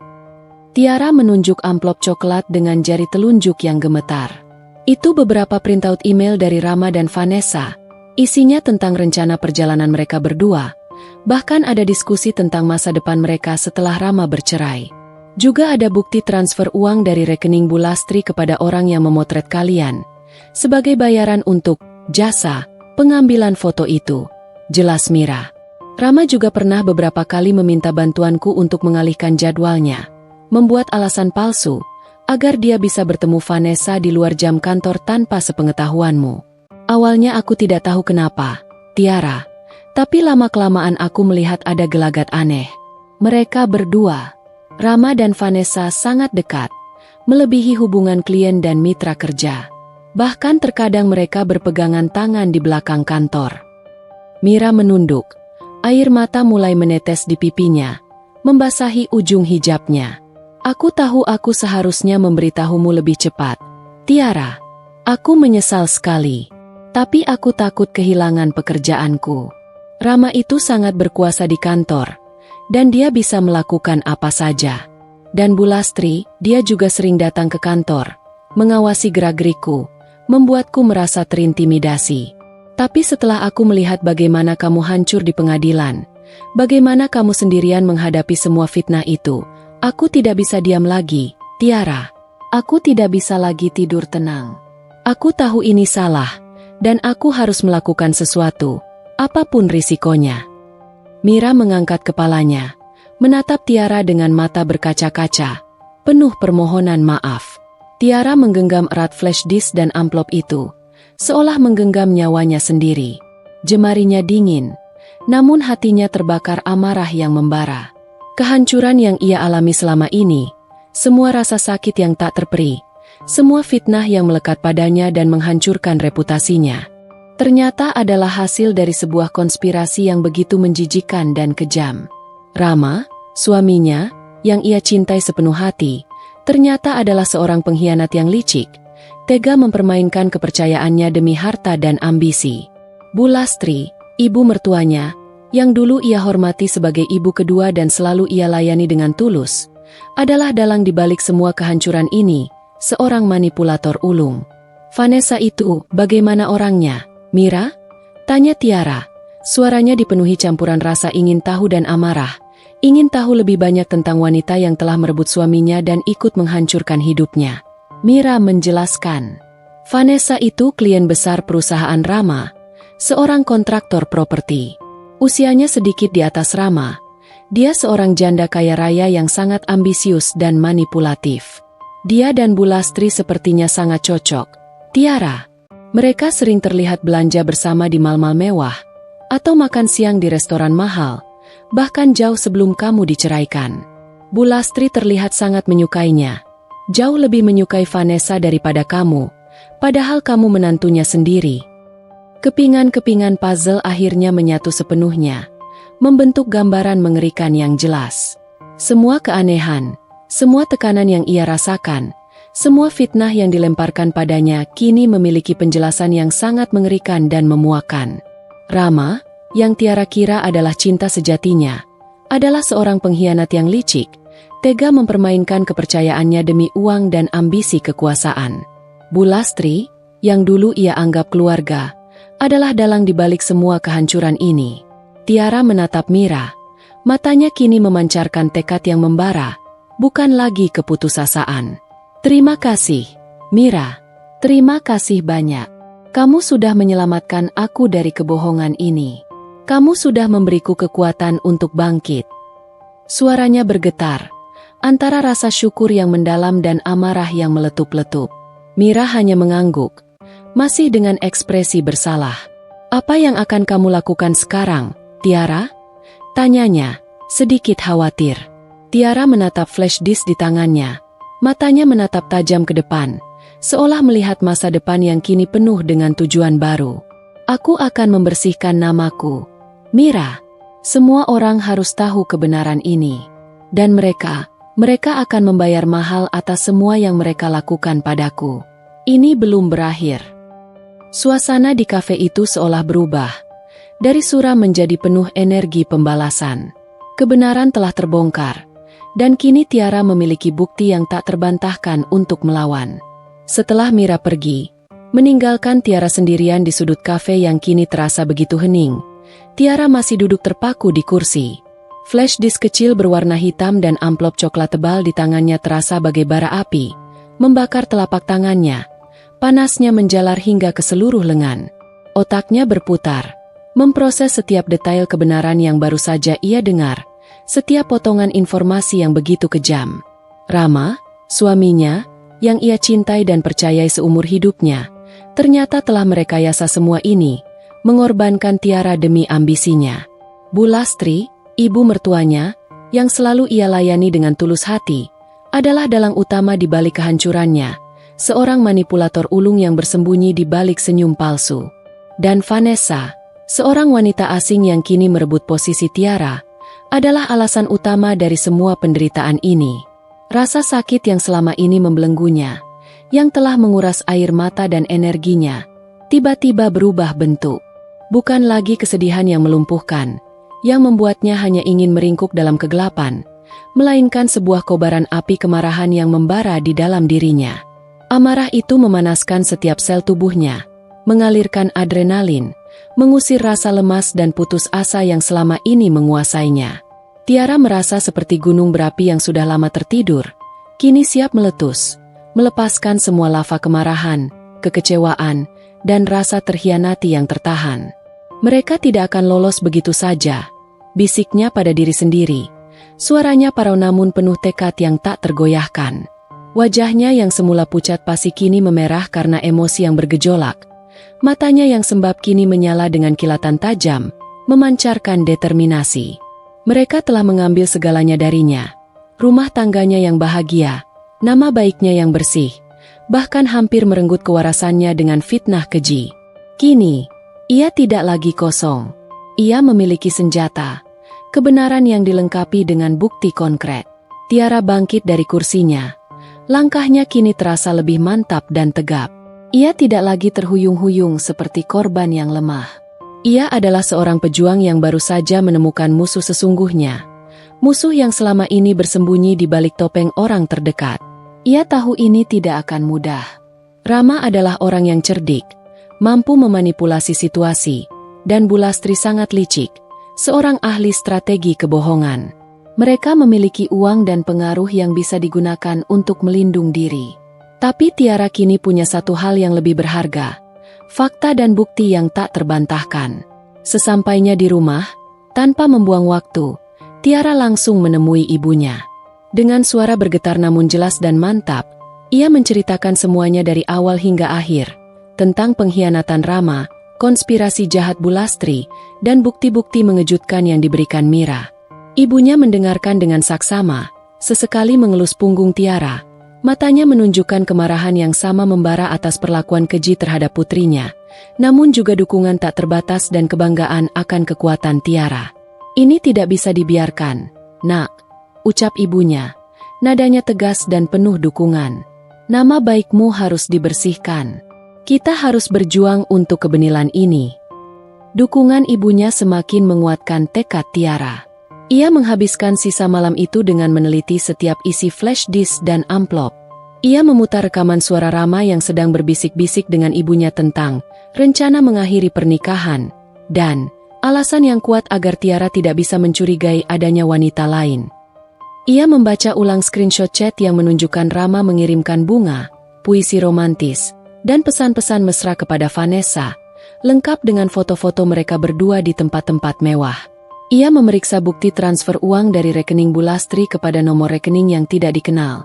Tiara menunjuk amplop coklat dengan jari telunjuk yang gemetar. Itu beberapa printout email dari Rama dan Vanessa. Isinya tentang rencana perjalanan mereka berdua. Bahkan ada diskusi tentang masa depan mereka setelah Rama bercerai. Juga ada bukti transfer uang dari rekening Bu Lastri kepada orang yang memotret kalian, sebagai bayaran untuk jasa pengambilan foto itu. Jelas Mira. Rama juga pernah beberapa kali meminta bantuanku untuk mengalihkan jadwalnya, membuat alasan palsu, agar dia bisa bertemu Vanessa di luar jam kantor tanpa sepengetahuanmu. Awalnya aku tidak tahu kenapa, Tiara, tapi lama-kelamaan aku melihat ada gelagat aneh. Mereka berdua, Rama dan Vanessa, sangat dekat, melebihi hubungan klien dan mitra kerja. Bahkan terkadang mereka berpegangan tangan di belakang kantor. Mira menunduk, air mata mulai menetes di pipinya, membasahi ujung hijabnya. Aku tahu aku seharusnya memberitahumu lebih cepat, Tiara. Aku menyesal sekali, tapi aku takut kehilangan pekerjaanku. Rama itu sangat berkuasa di kantor, dan dia bisa melakukan apa saja. Dan Bu Lastri, dia juga sering datang ke kantor, mengawasi gerak-gerikku, membuatku merasa terintimidasi. Tapi setelah aku melihat bagaimana kamu hancur di pengadilan, bagaimana kamu sendirian menghadapi semua fitnah itu, aku tidak bisa diam lagi, Tiara. Aku tidak bisa lagi tidur tenang. Aku tahu ini salah, dan aku harus melakukan sesuatu, apapun risikonya. Mira mengangkat kepalanya, menatap Tiara dengan mata berkaca-kaca, penuh permohonan maaf. Tiara menggenggam erat flash disk dan amplop itu, seolah menggenggam nyawanya sendiri. Jemarinya dingin, namun hatinya terbakar amarah yang membara. Kehancuran yang ia alami selama ini, semua rasa sakit yang tak terperi, semua fitnah yang melekat padanya dan menghancurkan reputasinya, ternyata adalah hasil dari sebuah konspirasi yang begitu menjijikan dan kejam. Rama, suaminya, yang ia cintai sepenuh hati, ternyata adalah seorang pengkhianat yang licik, tega mempermainkan kepercayaannya demi harta dan ambisi. Bu Lastri, ibu mertuanya, yang dulu ia hormati sebagai ibu kedua dan selalu ia layani dengan tulus, adalah dalang di balik semua kehancuran ini, seorang manipulator ulung. Vanessa itu, bagaimana orangnya, Mira? Tanya Tiara. Suaranya dipenuhi campuran rasa ingin tahu dan amarah, ingin tahu lebih banyak tentang wanita yang telah merebut suaminya dan ikut menghancurkan hidupnya. Mira menjelaskan, Vanessa itu klien besar perusahaan Rama, seorang kontraktor properti. Usianya sedikit di atas Rama. Dia seorang janda kaya raya yang sangat ambisius dan manipulatif. Dia dan Bu Lastri sepertinya sangat cocok. Tiara. Mereka sering terlihat belanja bersama di mal-mal mewah, atau makan siang di restoran mahal, bahkan jauh sebelum kamu diceraikan. Bu Lastri terlihat sangat menyukainya. Jauh lebih menyukai Vanessa daripada kamu, padahal kamu menantunya sendiri. Kepingan-kepingan puzzle akhirnya menyatu sepenuhnya, membentuk gambaran mengerikan yang jelas. Semua keanehan, semua tekanan yang ia rasakan, semua fitnah yang dilemparkan padanya kini memiliki penjelasan yang sangat mengerikan dan memuakkan. Rama, yang Tiara kira adalah cinta sejatinya, adalah seorang pengkhianat yang licik, tega mempermainkan kepercayaannya demi uang dan ambisi kekuasaan. Bu Lastri, yang dulu ia anggap keluarga, adalah dalang di balik semua kehancuran ini. Tiara menatap Mira. Matanya kini memancarkan tekad yang membara, bukan lagi keputusasaan. Terima kasih, Mira. Terima kasih banyak. Kamu sudah menyelamatkan aku dari kebohongan ini. Kamu sudah memberiku kekuatan untuk bangkit. Suaranya bergetar, antara rasa syukur yang mendalam dan amarah yang meletup-letup. Mira hanya mengangguk, masih dengan ekspresi bersalah. Apa yang akan kamu lakukan sekarang, Tiara? Tanyanya, sedikit khawatir. Tiara menatap flash disk di tangannya. Matanya menatap tajam ke depan, seolah melihat masa depan yang kini penuh dengan tujuan baru. Aku akan membersihkan namaku. Mira, semua orang harus tahu kebenaran ini. Dan mereka akan membayar mahal atas semua yang mereka lakukan padaku. Ini belum berakhir. Suasana di kafe itu seolah berubah. Dari suram menjadi penuh energi pembalasan. Kebenaran telah terbongkar, dan kini Tiara memiliki bukti yang tak terbantahkan untuk melawan. Setelah Mira pergi, meninggalkan Tiara sendirian di sudut kafe yang kini terasa begitu hening, Tiara masih duduk terpaku di kursi. Flash disk kecil berwarna hitam dan amplop coklat tebal di tangannya terasa bagai bara api, membakar telapak tangannya. Panasnya menjalar hingga ke seluruh lengan. Otaknya berputar, memproses setiap detail kebenaran yang baru saja ia dengar, setiap potongan informasi yang begitu kejam. Rama, suaminya, yang ia cintai dan percayai seumur hidupnya, ternyata telah merekayasa semua ini, mengorbankan Tiara demi ambisinya. Bu Lastri, ibu mertuanya, yang selalu ia layani dengan tulus hati, adalah dalang utama di balik kehancurannya, seorang manipulator ulung yang bersembunyi di balik senyum palsu. Dan Vanessa, seorang wanita asing yang kini merebut posisi Tiara, adalah alasan utama dari semua penderitaan ini. Rasa sakit yang selama ini membelenggunya, yang telah menguras air mata dan energinya, tiba-tiba berubah bentuk. Bukan lagi kesedihan yang melumpuhkan, yang membuatnya hanya ingin meringkuk dalam kegelapan, melainkan sebuah kobaran api kemarahan yang membara di dalam dirinya. Amarah itu memanaskan setiap sel tubuhnya, mengalirkan adrenalin, mengusir rasa lemas dan putus asa yang selama ini menguasainya. Tiara merasa seperti gunung berapi yang sudah lama tertidur, kini siap meletus, melepaskan semua lava kemarahan, kekecewaan, dan rasa terhianati yang tertahan. Mereka tidak akan lolos begitu saja, bisiknya pada diri sendiri. Suaranya parau namun penuh tekad yang tak tergoyahkan. Wajahnya yang semula pucat pasi kini memerah karena emosi yang bergejolak. Matanya yang sembab kini menyala dengan kilatan tajam, memancarkan determinasi. Mereka telah mengambil segalanya darinya. Rumah tangganya yang bahagia, nama baiknya yang bersih, bahkan hampir merenggut kewarasannya dengan fitnah keji. Kini, ia tidak lagi kosong. Ia memiliki senjata, kebenaran yang dilengkapi dengan bukti konkret. Tiara bangkit dari kursinya. Langkahnya kini terasa lebih mantap dan tegap. Ia tidak lagi terhuyung-huyung seperti korban yang lemah. Ia adalah seorang pejuang yang baru saja menemukan musuh sesungguhnya. Musuh yang selama ini bersembunyi di balik topeng orang terdekat. Ia tahu ini tidak akan mudah. Rama adalah orang yang cerdik, mampu memanipulasi situasi, dan Bu Lastri sangat licik, seorang ahli strategi kebohongan. Mereka memiliki uang dan pengaruh yang bisa digunakan untuk melindung diri. Tapi Tiara kini punya satu hal yang lebih berharga, fakta dan bukti yang tak terbantahkan. Sesampainya di rumah, tanpa membuang waktu, Tiara langsung menemui ibunya. Dengan suara bergetar namun jelas dan mantap, ia menceritakan semuanya dari awal hingga akhir, tentang pengkhianatan Rama, konspirasi jahat Bulastri, dan bukti-bukti mengejutkan yang diberikan Mira. Ibunya mendengarkan dengan saksama, sesekali mengelus punggung Tiara. Matanya menunjukkan kemarahan yang sama membara atas perlakuan keji terhadap putrinya, namun juga dukungan tak terbatas dan kebanggaan akan kekuatan Tiara. "Ini tidak bisa dibiarkan, Nak," ucap ibunya. Nadanya tegas dan penuh dukungan. "Nama baikmu harus dibersihkan. Kita harus berjuang untuk kebenaran ini." Dukungan ibunya semakin menguatkan tekad Tiara. Ia menghabiskan sisa malam itu dengan meneliti setiap isi flash disk dan amplop. Ia memutar rekaman suara Rama yang sedang berbisik-bisik dengan ibunya tentang rencana mengakhiri pernikahan, dan alasan yang kuat agar Tiara tidak bisa mencurigai adanya wanita lain. Ia membaca ulang screenshot chat yang menunjukkan Rama mengirimkan bunga, puisi romantis, dan pesan-pesan mesra kepada Vanessa, lengkap dengan foto-foto mereka berdua di tempat-tempat mewah. Ia memeriksa bukti transfer uang dari rekening Bulastri kepada nomor rekening yang tidak dikenal,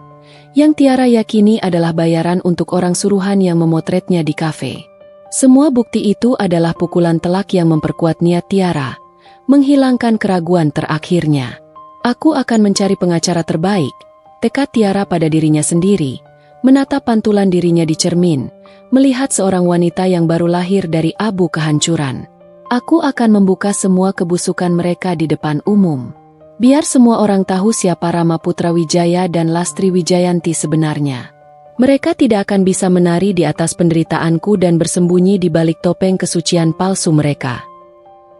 yang Tiara yakini adalah bayaran untuk orang suruhan yang memotretnya di kafe. Semua bukti itu adalah pukulan telak yang memperkuat niat Tiara, menghilangkan keraguan terakhirnya. "Aku akan mencari pengacara terbaik," tekad Tiara pada dirinya sendiri, menatap pantulan dirinya di cermin, melihat seorang wanita yang baru lahir dari abu kehancuran. "Aku akan membuka semua kebusukan mereka di depan umum. Biar semua orang tahu siapa Rama Putra Wijaya dan Lastri Wijayanti sebenarnya. Mereka tidak akan bisa menari di atas penderitaanku dan bersembunyi di balik topeng kesucian palsu mereka."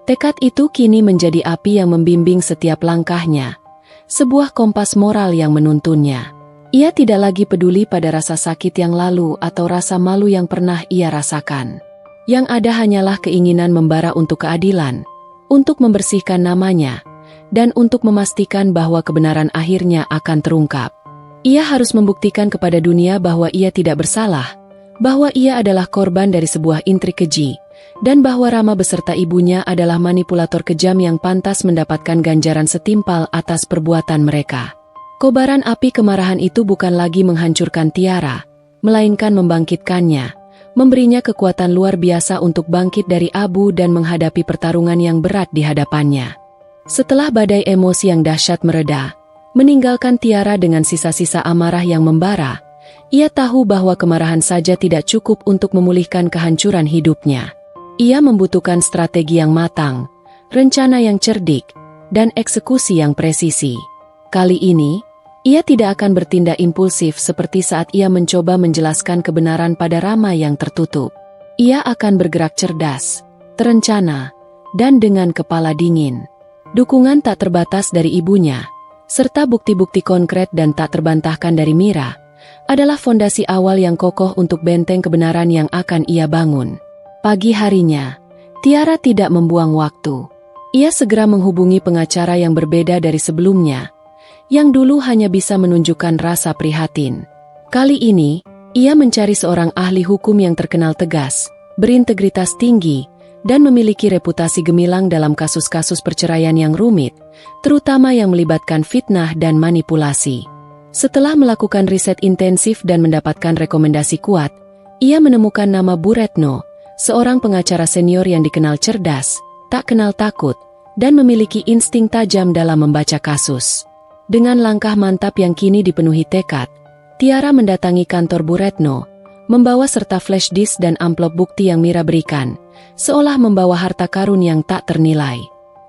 Tekad itu kini menjadi api yang membimbing setiap langkahnya, sebuah kompas moral yang menuntunnya. Ia tidak lagi peduli pada rasa sakit yang lalu atau rasa malu yang pernah ia rasakan. Yang ada hanyalah keinginan membara untuk keadilan, untuk membersihkan namanya, dan untuk memastikan bahwa kebenaran akhirnya akan terungkap. Ia harus membuktikan kepada dunia bahwa ia tidak bersalah, bahwa ia adalah korban dari sebuah intrik keji, dan bahwa Rama beserta ibunya adalah manipulator kejam yang pantas mendapatkan ganjaran setimpal atas perbuatan mereka. Kobaran api kemarahan itu bukan lagi menghancurkan Tiara, melainkan membangkitkannya, memberinya kekuatan luar biasa untuk bangkit dari abu dan menghadapi pertarungan yang berat di hadapannya. Setelah badai emosi yang dahsyat mereda, meninggalkan Tiara dengan sisa-sisa amarah yang membara, ia tahu bahwa kemarahan saja tidak cukup untuk memulihkan kehancuran hidupnya. Ia membutuhkan strategi yang matang, rencana yang cerdik, dan eksekusi yang presisi. Kali ini, ia tidak akan bertindak impulsif seperti saat ia mencoba menjelaskan kebenaran pada Rama yang tertutup. Ia akan bergerak cerdas, terencana, dan dengan kepala dingin. Dukungan tak terbatas dari ibunya, serta bukti-bukti konkret dan tak terbantahkan dari Mira, adalah fondasi awal yang kokoh untuk benteng kebenaran yang akan ia bangun. Pagi harinya, Tiara tidak membuang waktu. Ia segera menghubungi pengacara yang berbeda dari sebelumnya, yang dulu hanya bisa menunjukkan rasa prihatin. Kali ini, ia mencari seorang ahli hukum yang terkenal tegas, berintegritas tinggi, dan memiliki reputasi gemilang dalam kasus-kasus perceraian yang rumit, terutama yang melibatkan fitnah dan manipulasi. Setelah melakukan riset intensif dan mendapatkan rekomendasi kuat, ia menemukan nama Bu Retno, seorang pengacara senior yang dikenal cerdas, tak kenal takut, dan memiliki insting tajam dalam membaca kasus. Dengan langkah mantap yang kini dipenuhi tekad, Tiara mendatangi kantor Bu Retno, membawa serta flash disk dan amplop bukti yang Mira berikan, seolah membawa harta karun yang tak ternilai.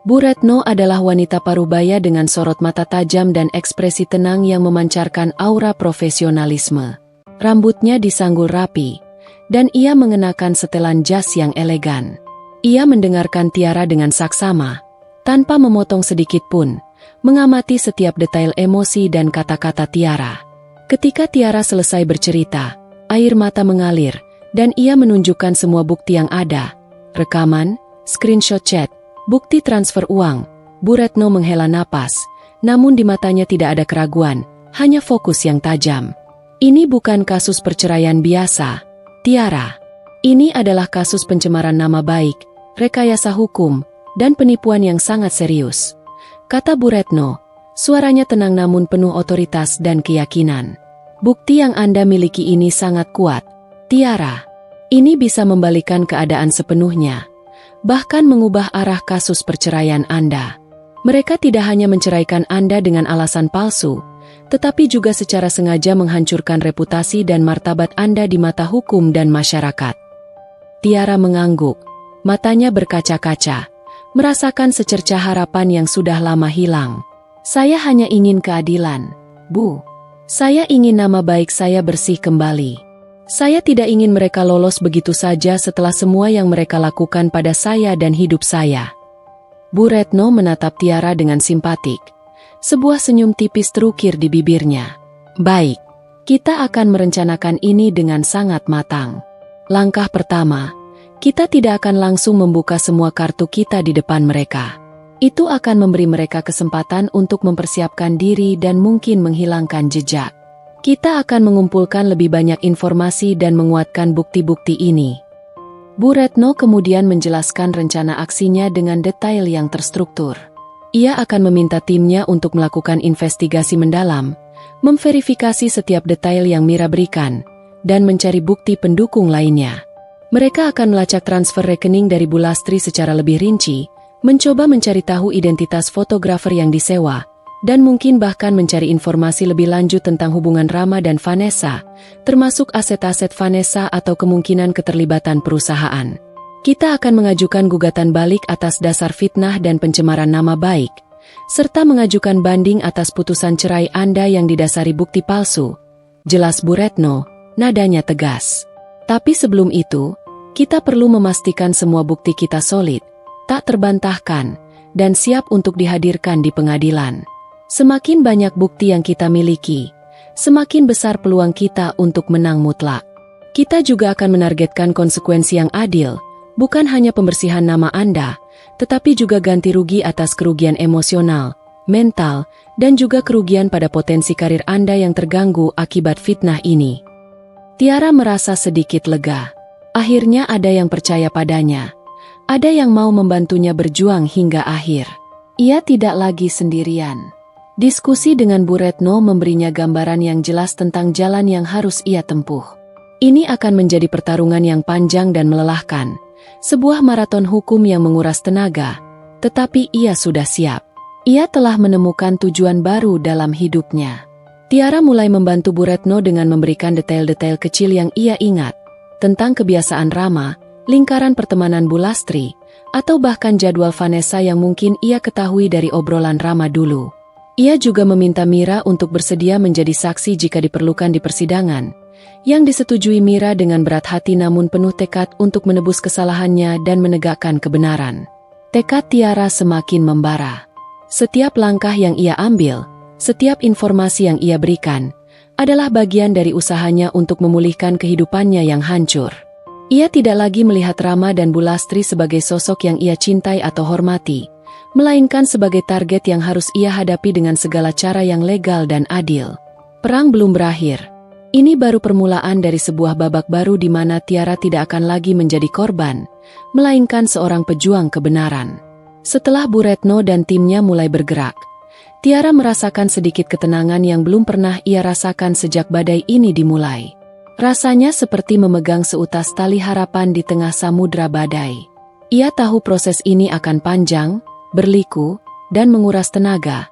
Bu Retno adalah wanita parubaya dengan sorot mata tajam dan ekspresi tenang yang memancarkan aura profesionalisme. Rambutnya disanggul rapi, dan ia mengenakan setelan jas yang elegan. Ia mendengarkan Tiara dengan saksama, tanpa memotong sedikit pun, mengamati setiap detail emosi dan kata-kata Tiara. Ketika Tiara selesai bercerita, air mata mengalir, dan ia menunjukkan semua bukti yang ada. Rekaman, screenshot chat, bukti transfer uang. Bu Retno menghela napas, namun di matanya tidak ada keraguan, hanya fokus yang tajam. "Ini bukan kasus perceraian biasa, Tiara. Ini adalah kasus pencemaran nama baik, rekayasa hukum, dan penipuan yang sangat serius. kata Bu Retno. Suaranya tenang namun penuh otoritas dan keyakinan. Bukti yang Anda miliki ini sangat kuat, Tiara. Ini bisa membalikan keadaan sepenuhnya, bahkan mengubah arah kasus perceraian Anda. Mereka tidak hanya menceraikan Anda dengan alasan palsu, tetapi juga secara sengaja menghancurkan reputasi dan martabat Anda di mata hukum dan masyarakat. Tiara mengangguk, matanya berkaca-kaca, merasakan secercah harapan yang sudah lama hilang. Saya hanya ingin keadilan, Bu. Saya ingin nama baik saya bersih kembali. Saya tidak ingin mereka lolos begitu saja setelah semua yang mereka lakukan pada saya dan hidup saya. Bu Retno menatap Tiara dengan simpatik. Sebuah senyum tipis terukir di bibirnya. Baik, kita akan merencanakan ini dengan sangat matang. Langkah pertama, kita tidak akan langsung membuka semua kartu kita di depan mereka. Itu akan memberi mereka kesempatan untuk mempersiapkan diri dan mungkin menghilangkan jejak. Kita akan mengumpulkan lebih banyak informasi dan menguatkan bukti-bukti ini. Bu Retno kemudian menjelaskan rencana aksinya dengan detail yang terstruktur. Ia akan meminta timnya untuk melakukan investigasi mendalam, memverifikasi setiap detail yang Mira berikan, dan mencari bukti pendukung lainnya. Mereka akan melacak transfer rekening dari Bu Lastri secara lebih rinci, mencoba mencari tahu identitas fotografer yang disewa, dan mungkin bahkan mencari informasi lebih lanjut tentang hubungan Rama dan Vanessa, termasuk aset-aset Vanessa atau kemungkinan keterlibatan perusahaan. Kita akan mengajukan gugatan balik atas dasar fitnah dan pencemaran nama baik, serta mengajukan banding atas putusan cerai Anda yang didasari bukti palsu. Jelas Bu Retno, nadanya tegas. Tapi sebelum itu, kita perlu memastikan semua bukti kita solid, tak terbantahkan, dan siap untuk dihadirkan di pengadilan. Semakin banyak bukti yang kita miliki, semakin besar peluang kita untuk menang mutlak. Kita juga akan menargetkan konsekuensi yang adil, bukan hanya pembersihan nama Anda, tetapi juga ganti rugi atas kerugian emosional, mental, dan juga kerugian pada potensi karir Anda yang terganggu akibat fitnah ini. Tiara merasa sedikit lega. Akhirnya ada yang percaya padanya. Ada yang mau membantunya berjuang hingga akhir. Ia tidak lagi sendirian. Diskusi dengan Bu Retno memberinya gambaran yang jelas tentang jalan yang harus ia tempuh. Ini akan menjadi pertarungan yang panjang dan melelahkan, sebuah maraton hukum yang menguras tenaga, tetapi ia sudah siap. Ia telah menemukan tujuan baru dalam hidupnya. Tiara mulai membantu Bu Retno dengan memberikan detail-detail kecil yang ia ingat, tentang kebiasaan Rama, lingkaran pertemanan Bu Lastri, atau bahkan jadwal Vanessa yang mungkin ia ketahui dari obrolan Rama dulu. Ia juga meminta Mira untuk bersedia menjadi saksi jika diperlukan di persidangan, yang disetujui Mira dengan berat hati namun penuh tekad untuk menebus kesalahannya dan menegakkan kebenaran. Tekad Tiara semakin membara. Setiap langkah yang ia ambil, setiap informasi yang ia berikan, adalah bagian dari usahanya untuk memulihkan kehidupannya yang hancur. Ia tidak lagi melihat Rama dan Bu Lastri sebagai sosok yang ia cintai atau hormati, melainkan sebagai target yang harus ia hadapi dengan segala cara yang legal dan adil. Perang belum berakhir. Ini baru permulaan dari sebuah babak baru di mana Tiara tidak akan lagi menjadi korban, melainkan seorang pejuang kebenaran. Setelah Bu Retno dan timnya mulai bergerak, Tiara merasakan sedikit ketenangan yang belum pernah ia rasakan sejak badai ini dimulai. Rasanya seperti memegang seutas tali harapan di tengah samudra badai. Ia tahu proses ini akan panjang, berliku, dan menguras tenaga,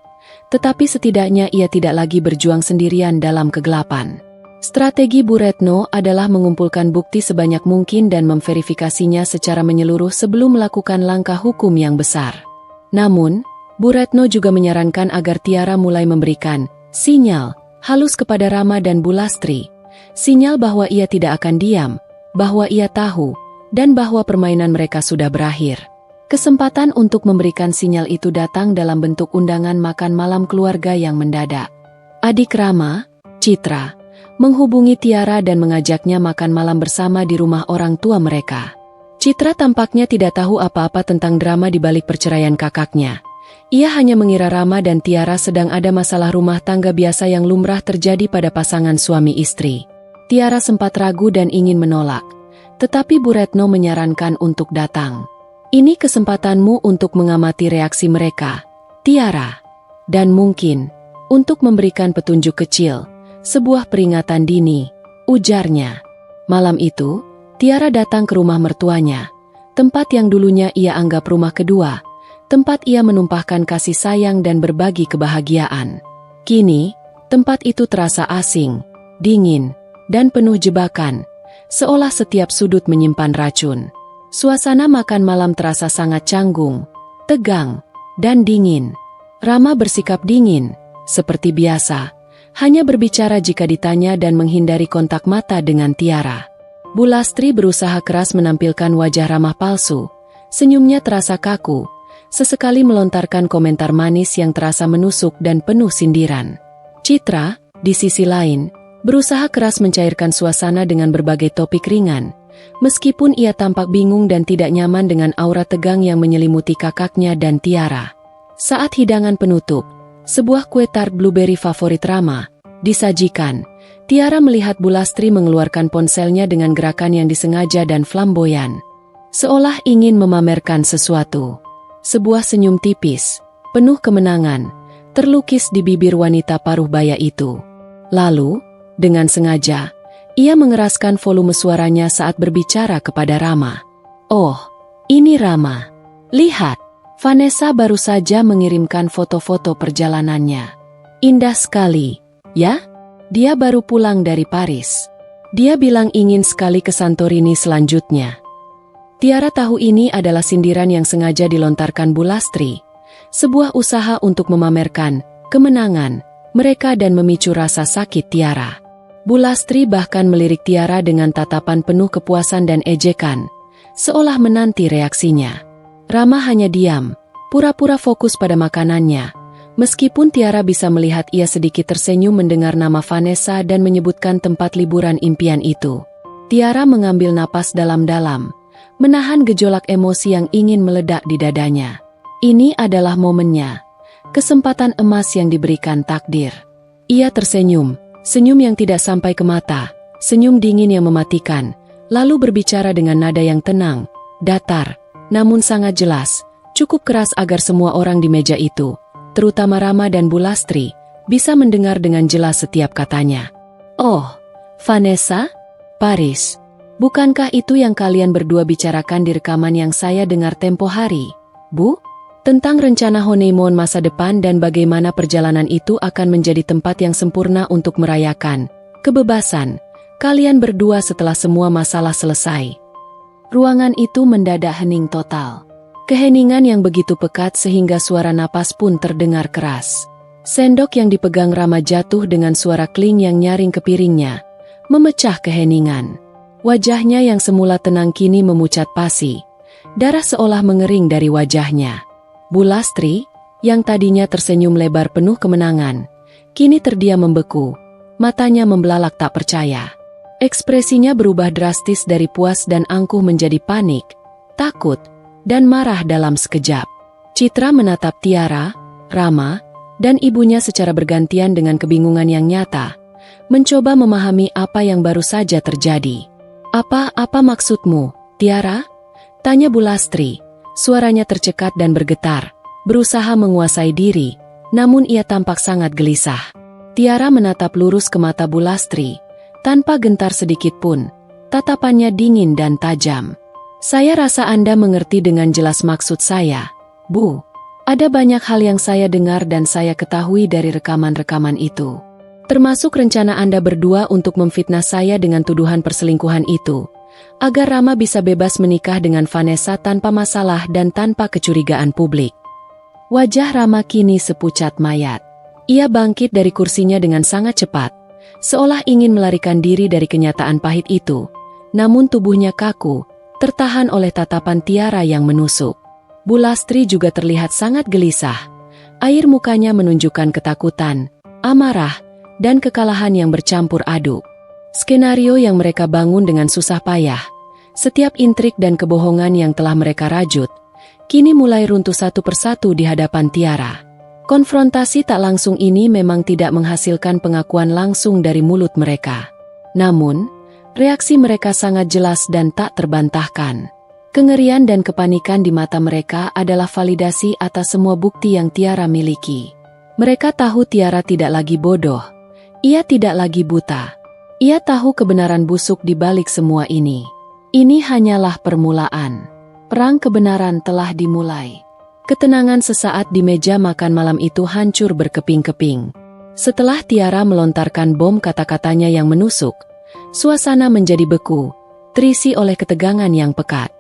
tetapi setidaknya ia tidak lagi berjuang sendirian dalam kegelapan. Strategi Bu Retno adalah mengumpulkan bukti sebanyak mungkin dan memverifikasinya secara menyeluruh sebelum melakukan langkah hukum yang besar. Namun, Bu Retno juga menyarankan agar Tiara mulai memberikan sinyal halus kepada Rama dan Bu Lastri, sinyal bahwa ia tidak akan diam, bahwa ia tahu, dan bahwa permainan mereka sudah berakhir. Kesempatan untuk memberikan sinyal itu datang dalam bentuk undangan makan malam keluarga yang mendadak. Adik Rama, Citra, menghubungi Tiara dan mengajaknya makan malam bersama di rumah orang tua mereka. Citra tampaknya tidak tahu apa-apa tentang drama di balik perceraian kakaknya. Ia hanya mengira Rama dan Tiara sedang ada masalah rumah tangga biasa yang lumrah terjadi pada pasangan suami istri. Tiara sempat ragu dan ingin menolak, tetapi Bu Retno menyarankan untuk datang. Ini kesempatanmu untuk mengamati reaksi mereka, Tiara. Dan mungkin, untuk memberikan petunjuk kecil, sebuah peringatan dini, ujarnya. Malam itu, Tiara datang ke rumah mertuanya, tempat yang dulunya ia anggap rumah kedua, tempat ia menumpahkan kasih sayang dan berbagi kebahagiaan. Kini, tempat itu terasa asing, dingin, dan penuh jebakan, seolah setiap sudut menyimpan racun. Suasana makan malam terasa sangat canggung, tegang, dan dingin. Rama bersikap dingin, seperti biasa, hanya berbicara jika ditanya dan menghindari kontak mata dengan Tiara. Bu Lastri berusaha keras menampilkan wajah ramah palsu, senyumnya terasa kaku, sesekali melontarkan komentar manis yang terasa menusuk dan penuh sindiran. Citra, di sisi lain, berusaha keras mencairkan suasana dengan berbagai topik ringan, meskipun ia tampak bingung dan tidak nyaman dengan aura tegang yang menyelimuti kakaknya dan Tiara. Saat hidangan penutup, sebuah kue tart blueberry favorit Rama disajikan. Tiara melihat Bu Lastri mengeluarkan ponselnya dengan gerakan yang disengaja dan flamboyan, seolah ingin memamerkan sesuatu. Sebuah senyum tipis, penuh kemenangan, terlukis di bibir wanita paruh baya itu. Lalu, dengan sengaja, ia mengeraskan volume suaranya saat berbicara kepada Rama. "Oh, ini Rama. Lihat, Vanessa baru saja mengirimkan foto-foto perjalanannya. Indah sekali, ya? Dia baru pulang dari Paris. Dia bilang ingin sekali ke Santorini selanjutnya." Tiara tahu ini adalah sindiran yang sengaja dilontarkan Bu Lastri, sebuah usaha untuk memamerkan kemenangan mereka dan memicu rasa sakit Tiara. Bu Lastri bahkan melirik Tiara dengan tatapan penuh kepuasan dan ejekan, seolah menanti reaksinya. Rama hanya diam, pura-pura fokus pada makanannya, meskipun Tiara bisa melihat ia sedikit tersenyum mendengar nama Vanessa dan menyebutkan tempat liburan impian itu. Tiara mengambil napas dalam-dalam, menahan gejolak emosi yang ingin meledak di dadanya. Ini adalah momennya, kesempatan emas yang diberikan takdir. Ia tersenyum, senyum yang tidak sampai ke mata, senyum dingin yang mematikan, lalu berbicara dengan nada yang tenang, datar, namun sangat jelas, cukup keras agar semua orang di meja itu, terutama Rama dan Bu Lastri, bisa mendengar dengan jelas setiap katanya. "Oh, Vanessa? Paris. Bukankah itu yang kalian berdua bicarakan di rekaman yang saya dengar tempo hari, Bu? Tentang rencana honeymoon masa depan dan bagaimana perjalanan itu akan menjadi tempat yang sempurna untuk merayakan kebebasan kalian berdua setelah semua masalah selesai." Ruangan itu mendadak hening total. Keheningan yang begitu pekat sehingga suara napas pun terdengar keras. Sendok yang dipegang Rama jatuh dengan suara kling yang nyaring ke piringnya, memecah keheningan. Wajahnya yang semula tenang kini memucat pasi. Darah seolah mengering dari wajahnya. Bu Lastri, yang tadinya tersenyum lebar penuh kemenangan, kini terdiam membeku, matanya membelalak tak percaya. Ekspresinya berubah drastis dari puas dan angkuh menjadi panik, takut, dan marah dalam sekejap. Citra menatap Tiara, Rama, dan ibunya secara bergantian dengan kebingungan yang nyata, mencoba memahami apa yang baru saja terjadi. Apa maksudmu, Tiara?" tanya Bu Lastri, suaranya tercekat dan bergetar, berusaha menguasai diri, namun ia tampak sangat gelisah. Tiara menatap lurus ke mata Bu Lastri, tanpa gentar sedikit pun, tatapannya dingin dan tajam. "Saya rasa Anda mengerti dengan jelas maksud saya, Bu. Ada banyak hal yang saya dengar dan saya ketahui dari rekaman-rekaman itu. Termasuk rencana Anda berdua untuk memfitnah saya dengan tuduhan perselingkuhan itu, agar Rama bisa bebas menikah dengan Vanessa tanpa masalah dan tanpa kecurigaan publik." Wajah Rama kini sepucat mayat. Ia bangkit dari kursinya dengan sangat cepat, seolah ingin melarikan diri dari kenyataan pahit itu, namun tubuhnya kaku, tertahan oleh tatapan Tiara yang menusuk. Bu Lastri juga terlihat sangat gelisah. Air mukanya menunjukkan ketakutan, amarah, dan kekalahan yang bercampur aduk. Skenario yang mereka bangun dengan susah payah, setiap intrik dan kebohongan yang telah mereka rajut, kini mulai runtuh satu persatu di hadapan Tiara. Konfrontasi tak langsung ini memang tidak menghasilkan pengakuan langsung dari mulut mereka. Namun, reaksi mereka sangat jelas dan tak terbantahkan. Kengerian dan kepanikan di mata mereka adalah validasi atas semua bukti yang Tiara miliki. Mereka tahu Tiara tidak lagi bodoh. Ia tidak lagi buta. Ia tahu kebenaran busuk di balik semua ini. Ini hanyalah permulaan. Perang kebenaran telah dimulai. Ketenangan sesaat di meja makan malam itu hancur berkeping-keping. Setelah Tiara melontarkan bom kata-katanya yang menusuk, suasana menjadi beku, terisi oleh ketegangan yang pekat.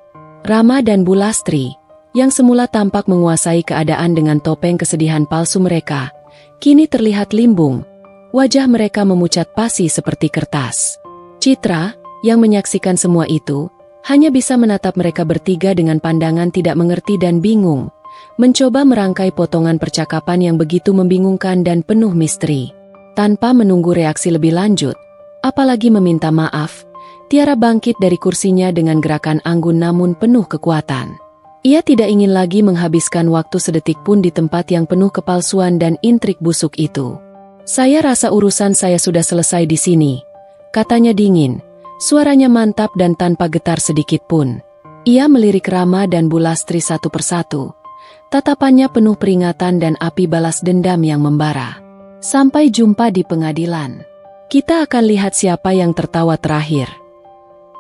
Rama dan Bu Lastri, yang semula tampak menguasai keadaan dengan topeng kesedihan palsu mereka, kini terlihat limbung. Wajah mereka memucat pasi seperti kertas. Citra, yang menyaksikan semua itu, hanya bisa menatap mereka bertiga dengan pandangan tidak mengerti dan bingung, mencoba merangkai potongan percakapan yang begitu membingungkan dan penuh misteri. Tanpa menunggu reaksi lebih lanjut, apalagi meminta maaf, Tiara bangkit dari kursinya dengan gerakan anggun namun penuh kekuatan. Ia tidak ingin lagi menghabiskan waktu sedetik pun di tempat yang penuh kepalsuan dan intrik busuk itu. "Saya rasa urusan saya sudah selesai di sini," katanya dingin, suaranya mantap dan tanpa getar sedikit pun. Ia melirik Rama dan Bu Lastri satu persatu. Tatapannya penuh peringatan dan api balas dendam yang membara. "Sampai jumpa di pengadilan. Kita akan lihat siapa yang tertawa terakhir."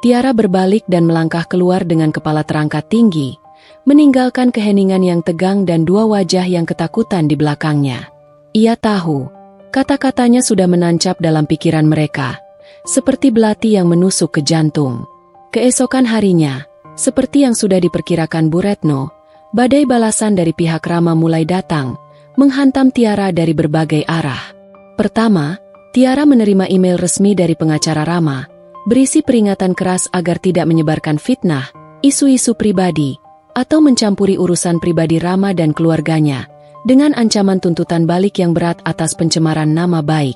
Tiara berbalik dan melangkah keluar dengan kepala terangkat tinggi, meninggalkan keheningan yang tegang dan dua wajah yang ketakutan di belakangnya. Ia tahu, kata-katanya sudah menancap dalam pikiran mereka, seperti belati yang menusuk ke jantung. Keesokan harinya, seperti yang sudah diperkirakan Bu Retno, badai balasan dari pihak Rama mulai datang, menghantam Tiara dari berbagai arah. Pertama, Tiara menerima email resmi dari pengacara Rama, berisi peringatan keras agar tidak menyebarkan fitnah, isu-isu pribadi, atau mencampuri urusan pribadi Rama dan keluarganya, dengan ancaman tuntutan balik yang berat atas pencemaran nama baik.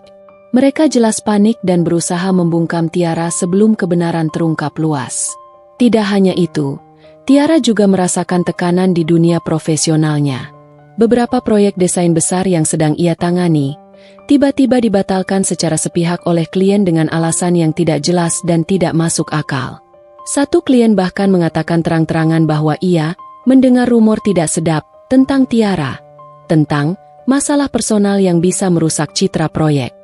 Mereka jelas panik dan berusaha membungkam Tiara sebelum kebenaran terungkap luas. Tidak hanya itu, Tiara juga merasakan tekanan di dunia profesionalnya. Beberapa proyek desain besar yang sedang ia tangani, tiba-tiba dibatalkan secara sepihak oleh klien dengan alasan yang tidak jelas dan tidak masuk akal. Satu klien bahkan mengatakan terang-terangan bahwa ia mendengar rumor tidak sedap tentang Tiara, tentang masalah personal yang bisa merusak citra proyek.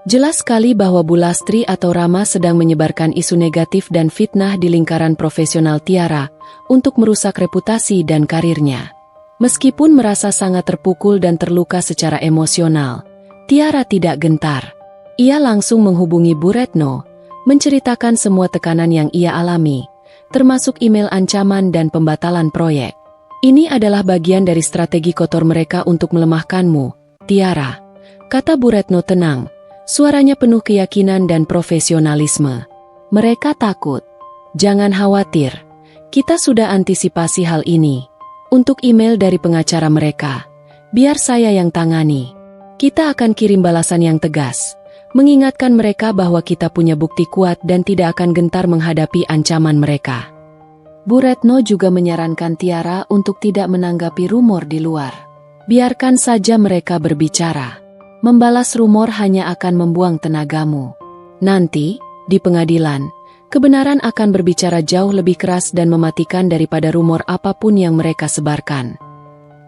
Jelas sekali bahwa Bu Lastri atau Rama sedang menyebarkan isu negatif dan fitnah di lingkaran profesional Tiara untuk merusak reputasi dan karirnya. Meskipun merasa sangat terpukul dan terluka secara emosional, Tiara tidak gentar. Ia langsung menghubungi Bu Retno, menceritakan semua tekanan yang ia alami, termasuk email ancaman dan pembatalan proyek. "Ini adalah bagian dari strategi kotor mereka untuk melemahkanmu, Tiara," kata Bu Retno tenang, suaranya penuh keyakinan dan profesionalisme. "Mereka takut. Jangan khawatir, kita sudah antisipasi hal ini. Untuk email dari pengacara mereka, biar saya yang tangani. Kita akan kirim balasan yang tegas, mengingatkan mereka bahwa kita punya bukti kuat dan tidak akan gentar menghadapi ancaman mereka." Bu Retno juga menyarankan Tiara untuk tidak menanggapi rumor di luar. Biarkan saja mereka berbicara. Membalas rumor hanya akan membuang tenagamu. Nanti, di pengadilan, kebenaran akan berbicara jauh lebih keras dan mematikan daripada rumor apapun yang mereka sebarkan.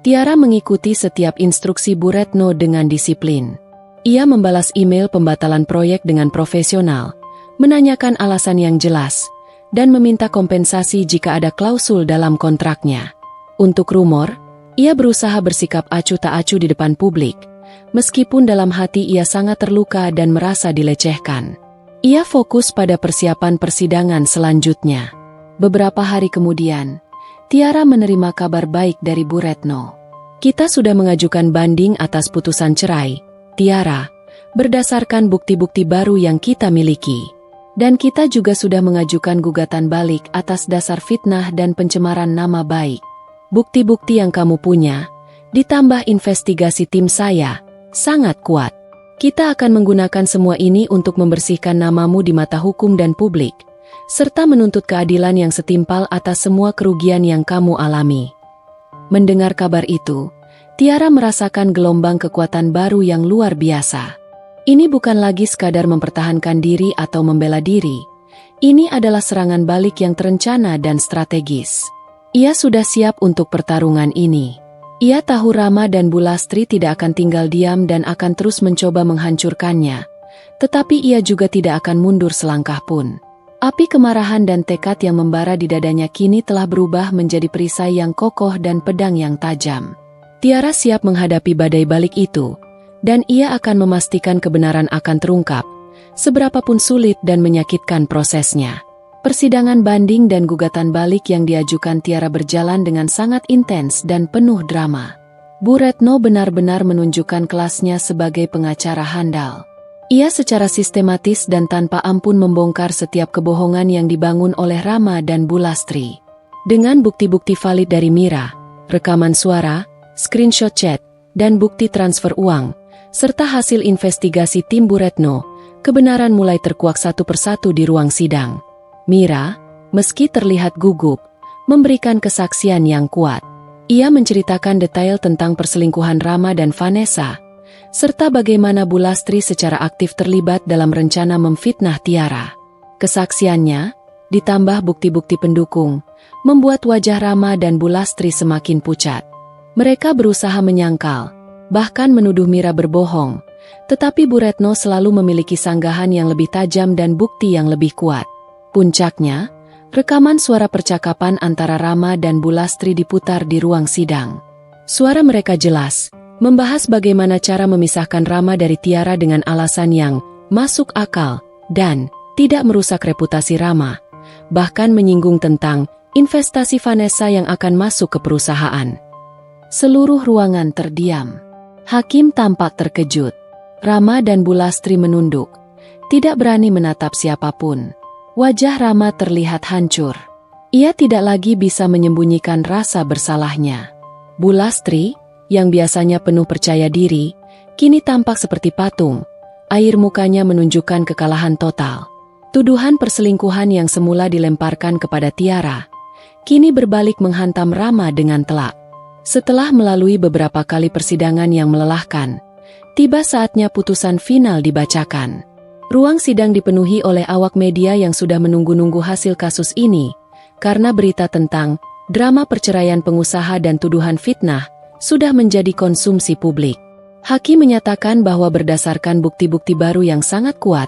Tiara mengikuti setiap instruksi Bu Retno dengan disiplin. Ia membalas email pembatalan proyek dengan profesional, menanyakan alasan yang jelas, dan meminta kompensasi jika ada klausul dalam kontraknya. Untuk rumor, ia berusaha bersikap acuh tak acuh di depan publik, meskipun dalam hati ia sangat terluka dan merasa dilecehkan. Ia fokus pada persiapan persidangan selanjutnya. Beberapa hari kemudian, Tiara menerima kabar baik dari Bu Retno. "Kita sudah mengajukan banding atas putusan cerai, Tiara, berdasarkan bukti-bukti baru yang kita miliki. Dan kita juga sudah mengajukan gugatan balik atas dasar fitnah dan pencemaran nama baik. Bukti-bukti yang kamu punya, ditambah investigasi tim saya, sangat kuat. Kita akan menggunakan semua ini untuk membersihkan namamu di mata hukum dan publik, serta menuntut keadilan yang setimpal atas semua kerugian yang kamu alami." Mendengar kabar itu, Tiara merasakan gelombang kekuatan baru yang luar biasa. Ini bukan lagi sekadar mempertahankan diri atau membela diri. Ini adalah serangan balik yang terencana dan strategis. Ia sudah siap untuk pertarungan ini. Ia tahu Rama dan Bulastri tidak akan tinggal diam dan akan terus mencoba menghancurkannya. Tetapi ia juga tidak akan mundur selangkah pun. Api kemarahan dan tekad yang membara di dadanya kini telah berubah menjadi perisai yang kokoh dan pedang yang tajam. Tiara siap menghadapi badai balik itu, dan ia akan memastikan kebenaran akan terungkap, seberapapun sulit dan menyakitkan prosesnya. Persidangan banding dan gugatan balik yang diajukan Tiara berjalan dengan sangat intens dan penuh drama. Bu Retno benar-benar menunjukkan kelasnya sebagai pengacara handal. Ia secara sistematis dan tanpa ampun membongkar setiap kebohongan yang dibangun oleh Rama dan Bulastri. Dengan bukti-bukti valid dari Mira, rekaman suara, screenshot chat, dan bukti transfer uang, serta hasil investigasi tim Bu Retno, kebenaran mulai terkuak satu persatu di ruang sidang. Mira, meski terlihat gugup, memberikan kesaksian yang kuat. Ia menceritakan detail tentang perselingkuhan Rama dan Vanessa, serta bagaimana Bulastri secara aktif terlibat dalam rencana memfitnah Tiara. Kesaksiannya, ditambah bukti-bukti pendukung, membuat wajah Rama dan Bulastri semakin pucat. Mereka berusaha menyangkal, bahkan menuduh Mira berbohong, tetapi Bu Retno selalu memiliki sanggahan yang lebih tajam dan bukti yang lebih kuat. Puncaknya, rekaman suara percakapan antara Rama dan Bulastri diputar di ruang sidang. Suara mereka jelas, membahas bagaimana cara memisahkan Rama dari Tiara dengan alasan yang masuk akal dan tidak merusak reputasi Rama, bahkan menyinggung tentang investasi Vanessa yang akan masuk ke perusahaan. Seluruh ruangan terdiam. Hakim tampak terkejut. Rama dan Bulastri menunduk, tidak berani menatap siapapun. Wajah Rama terlihat hancur. Ia tidak lagi bisa menyembunyikan rasa bersalahnya. Bulastri, yang biasanya penuh percaya diri, kini tampak seperti patung. Air mukanya menunjukkan kekalahan total. Tuduhan perselingkuhan yang semula dilemparkan kepada Tiara, kini berbalik menghantam Rama dengan telak. Setelah melalui beberapa kali persidangan yang melelahkan, tiba saatnya putusan final dibacakan. Ruang sidang dipenuhi oleh awak media yang sudah menunggu-nunggu hasil kasus ini, karena berita tentang drama perceraian pengusaha dan tuduhan fitnah sudah menjadi konsumsi publik. Hakim menyatakan bahwa berdasarkan bukti-bukti baru yang sangat kuat,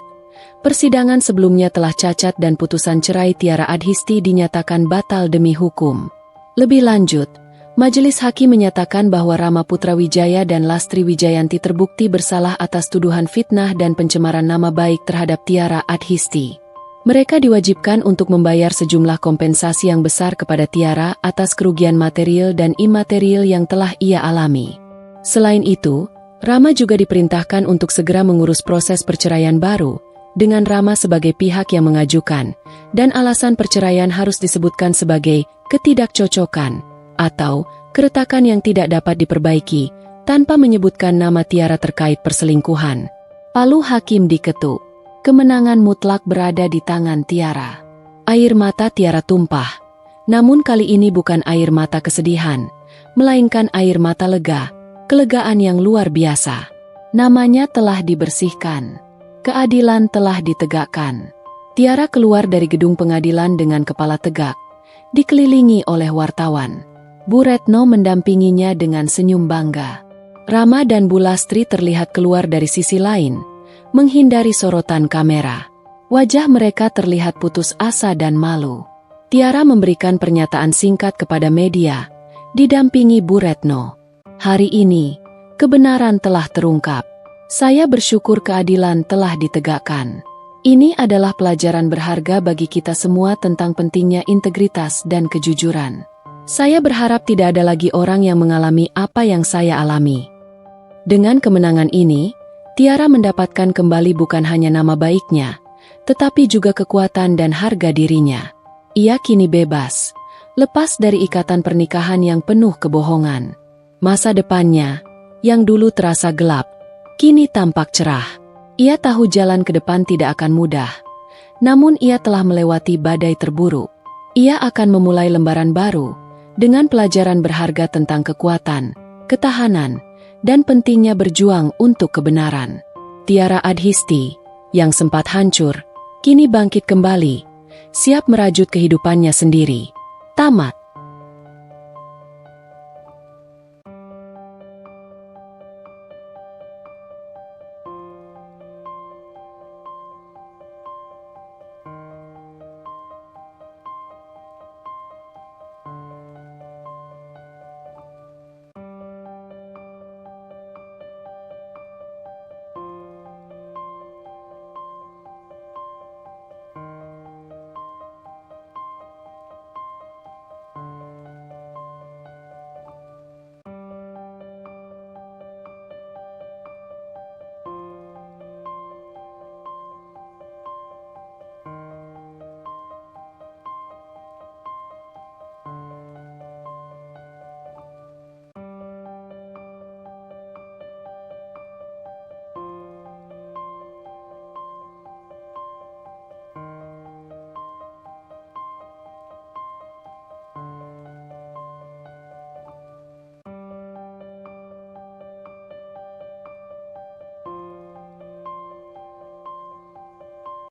persidangan sebelumnya telah cacat dan putusan cerai Tiara Adhisti dinyatakan batal demi hukum. Lebih lanjut, Majelis Hakim menyatakan bahwa Rama Putra Wijaya dan Lastri Wijayanti terbukti bersalah atas tuduhan fitnah dan pencemaran nama baik terhadap Tiara Adhisti. Mereka diwajibkan untuk membayar sejumlah kompensasi yang besar kepada Tiara atas kerugian material dan imaterial yang telah ia alami. Selain itu, Rama juga diperintahkan untuk segera mengurus proses perceraian baru, dengan Rama sebagai pihak yang mengajukan, dan alasan perceraian harus disebutkan sebagai ketidakcocokan atau keretakan yang tidak dapat diperbaiki, tanpa menyebutkan nama Tiara terkait perselingkuhan. Palu hakim diketuk. Kemenangan mutlak berada di tangan Tiara. Air mata Tiara tumpah. Namun kali ini bukan air mata kesedihan, melainkan air mata lega, kelegaan yang luar biasa. Namanya telah dibersihkan. Keadilan telah ditegakkan. Tiara keluar dari gedung pengadilan dengan kepala tegak, dikelilingi oleh wartawan. Bu Retno mendampinginya dengan senyum bangga. Rama dan Bulastri terlihat keluar dari sisi lain, menghindari sorotan kamera. Wajah mereka terlihat putus asa dan malu. Tiara memberikan pernyataan singkat kepada media, didampingi Bu Retno. Hari ini, kebenaran telah terungkap. Saya bersyukur keadilan telah ditegakkan. Ini adalah pelajaran berharga bagi kita semua tentang pentingnya integritas dan kejujuran. Saya berharap tidak ada lagi orang yang mengalami apa yang saya alami. Dengan kemenangan ini, Tiara mendapatkan kembali bukan hanya nama baiknya, tetapi juga kekuatan dan harga dirinya. Ia kini bebas, lepas dari ikatan pernikahan yang penuh kebohongan. Masa depannya, yang dulu terasa gelap, kini tampak cerah. Ia tahu jalan ke depan tidak akan mudah, namun ia telah melewati badai terburuk. Ia akan memulai lembaran baru, dengan pelajaran berharga tentang kekuatan, ketahanan, dan pentingnya berjuang untuk kebenaran. Tiara Adhisti, yang sempat hancur, kini bangkit kembali, siap merajut kehidupannya sendiri. Tamat.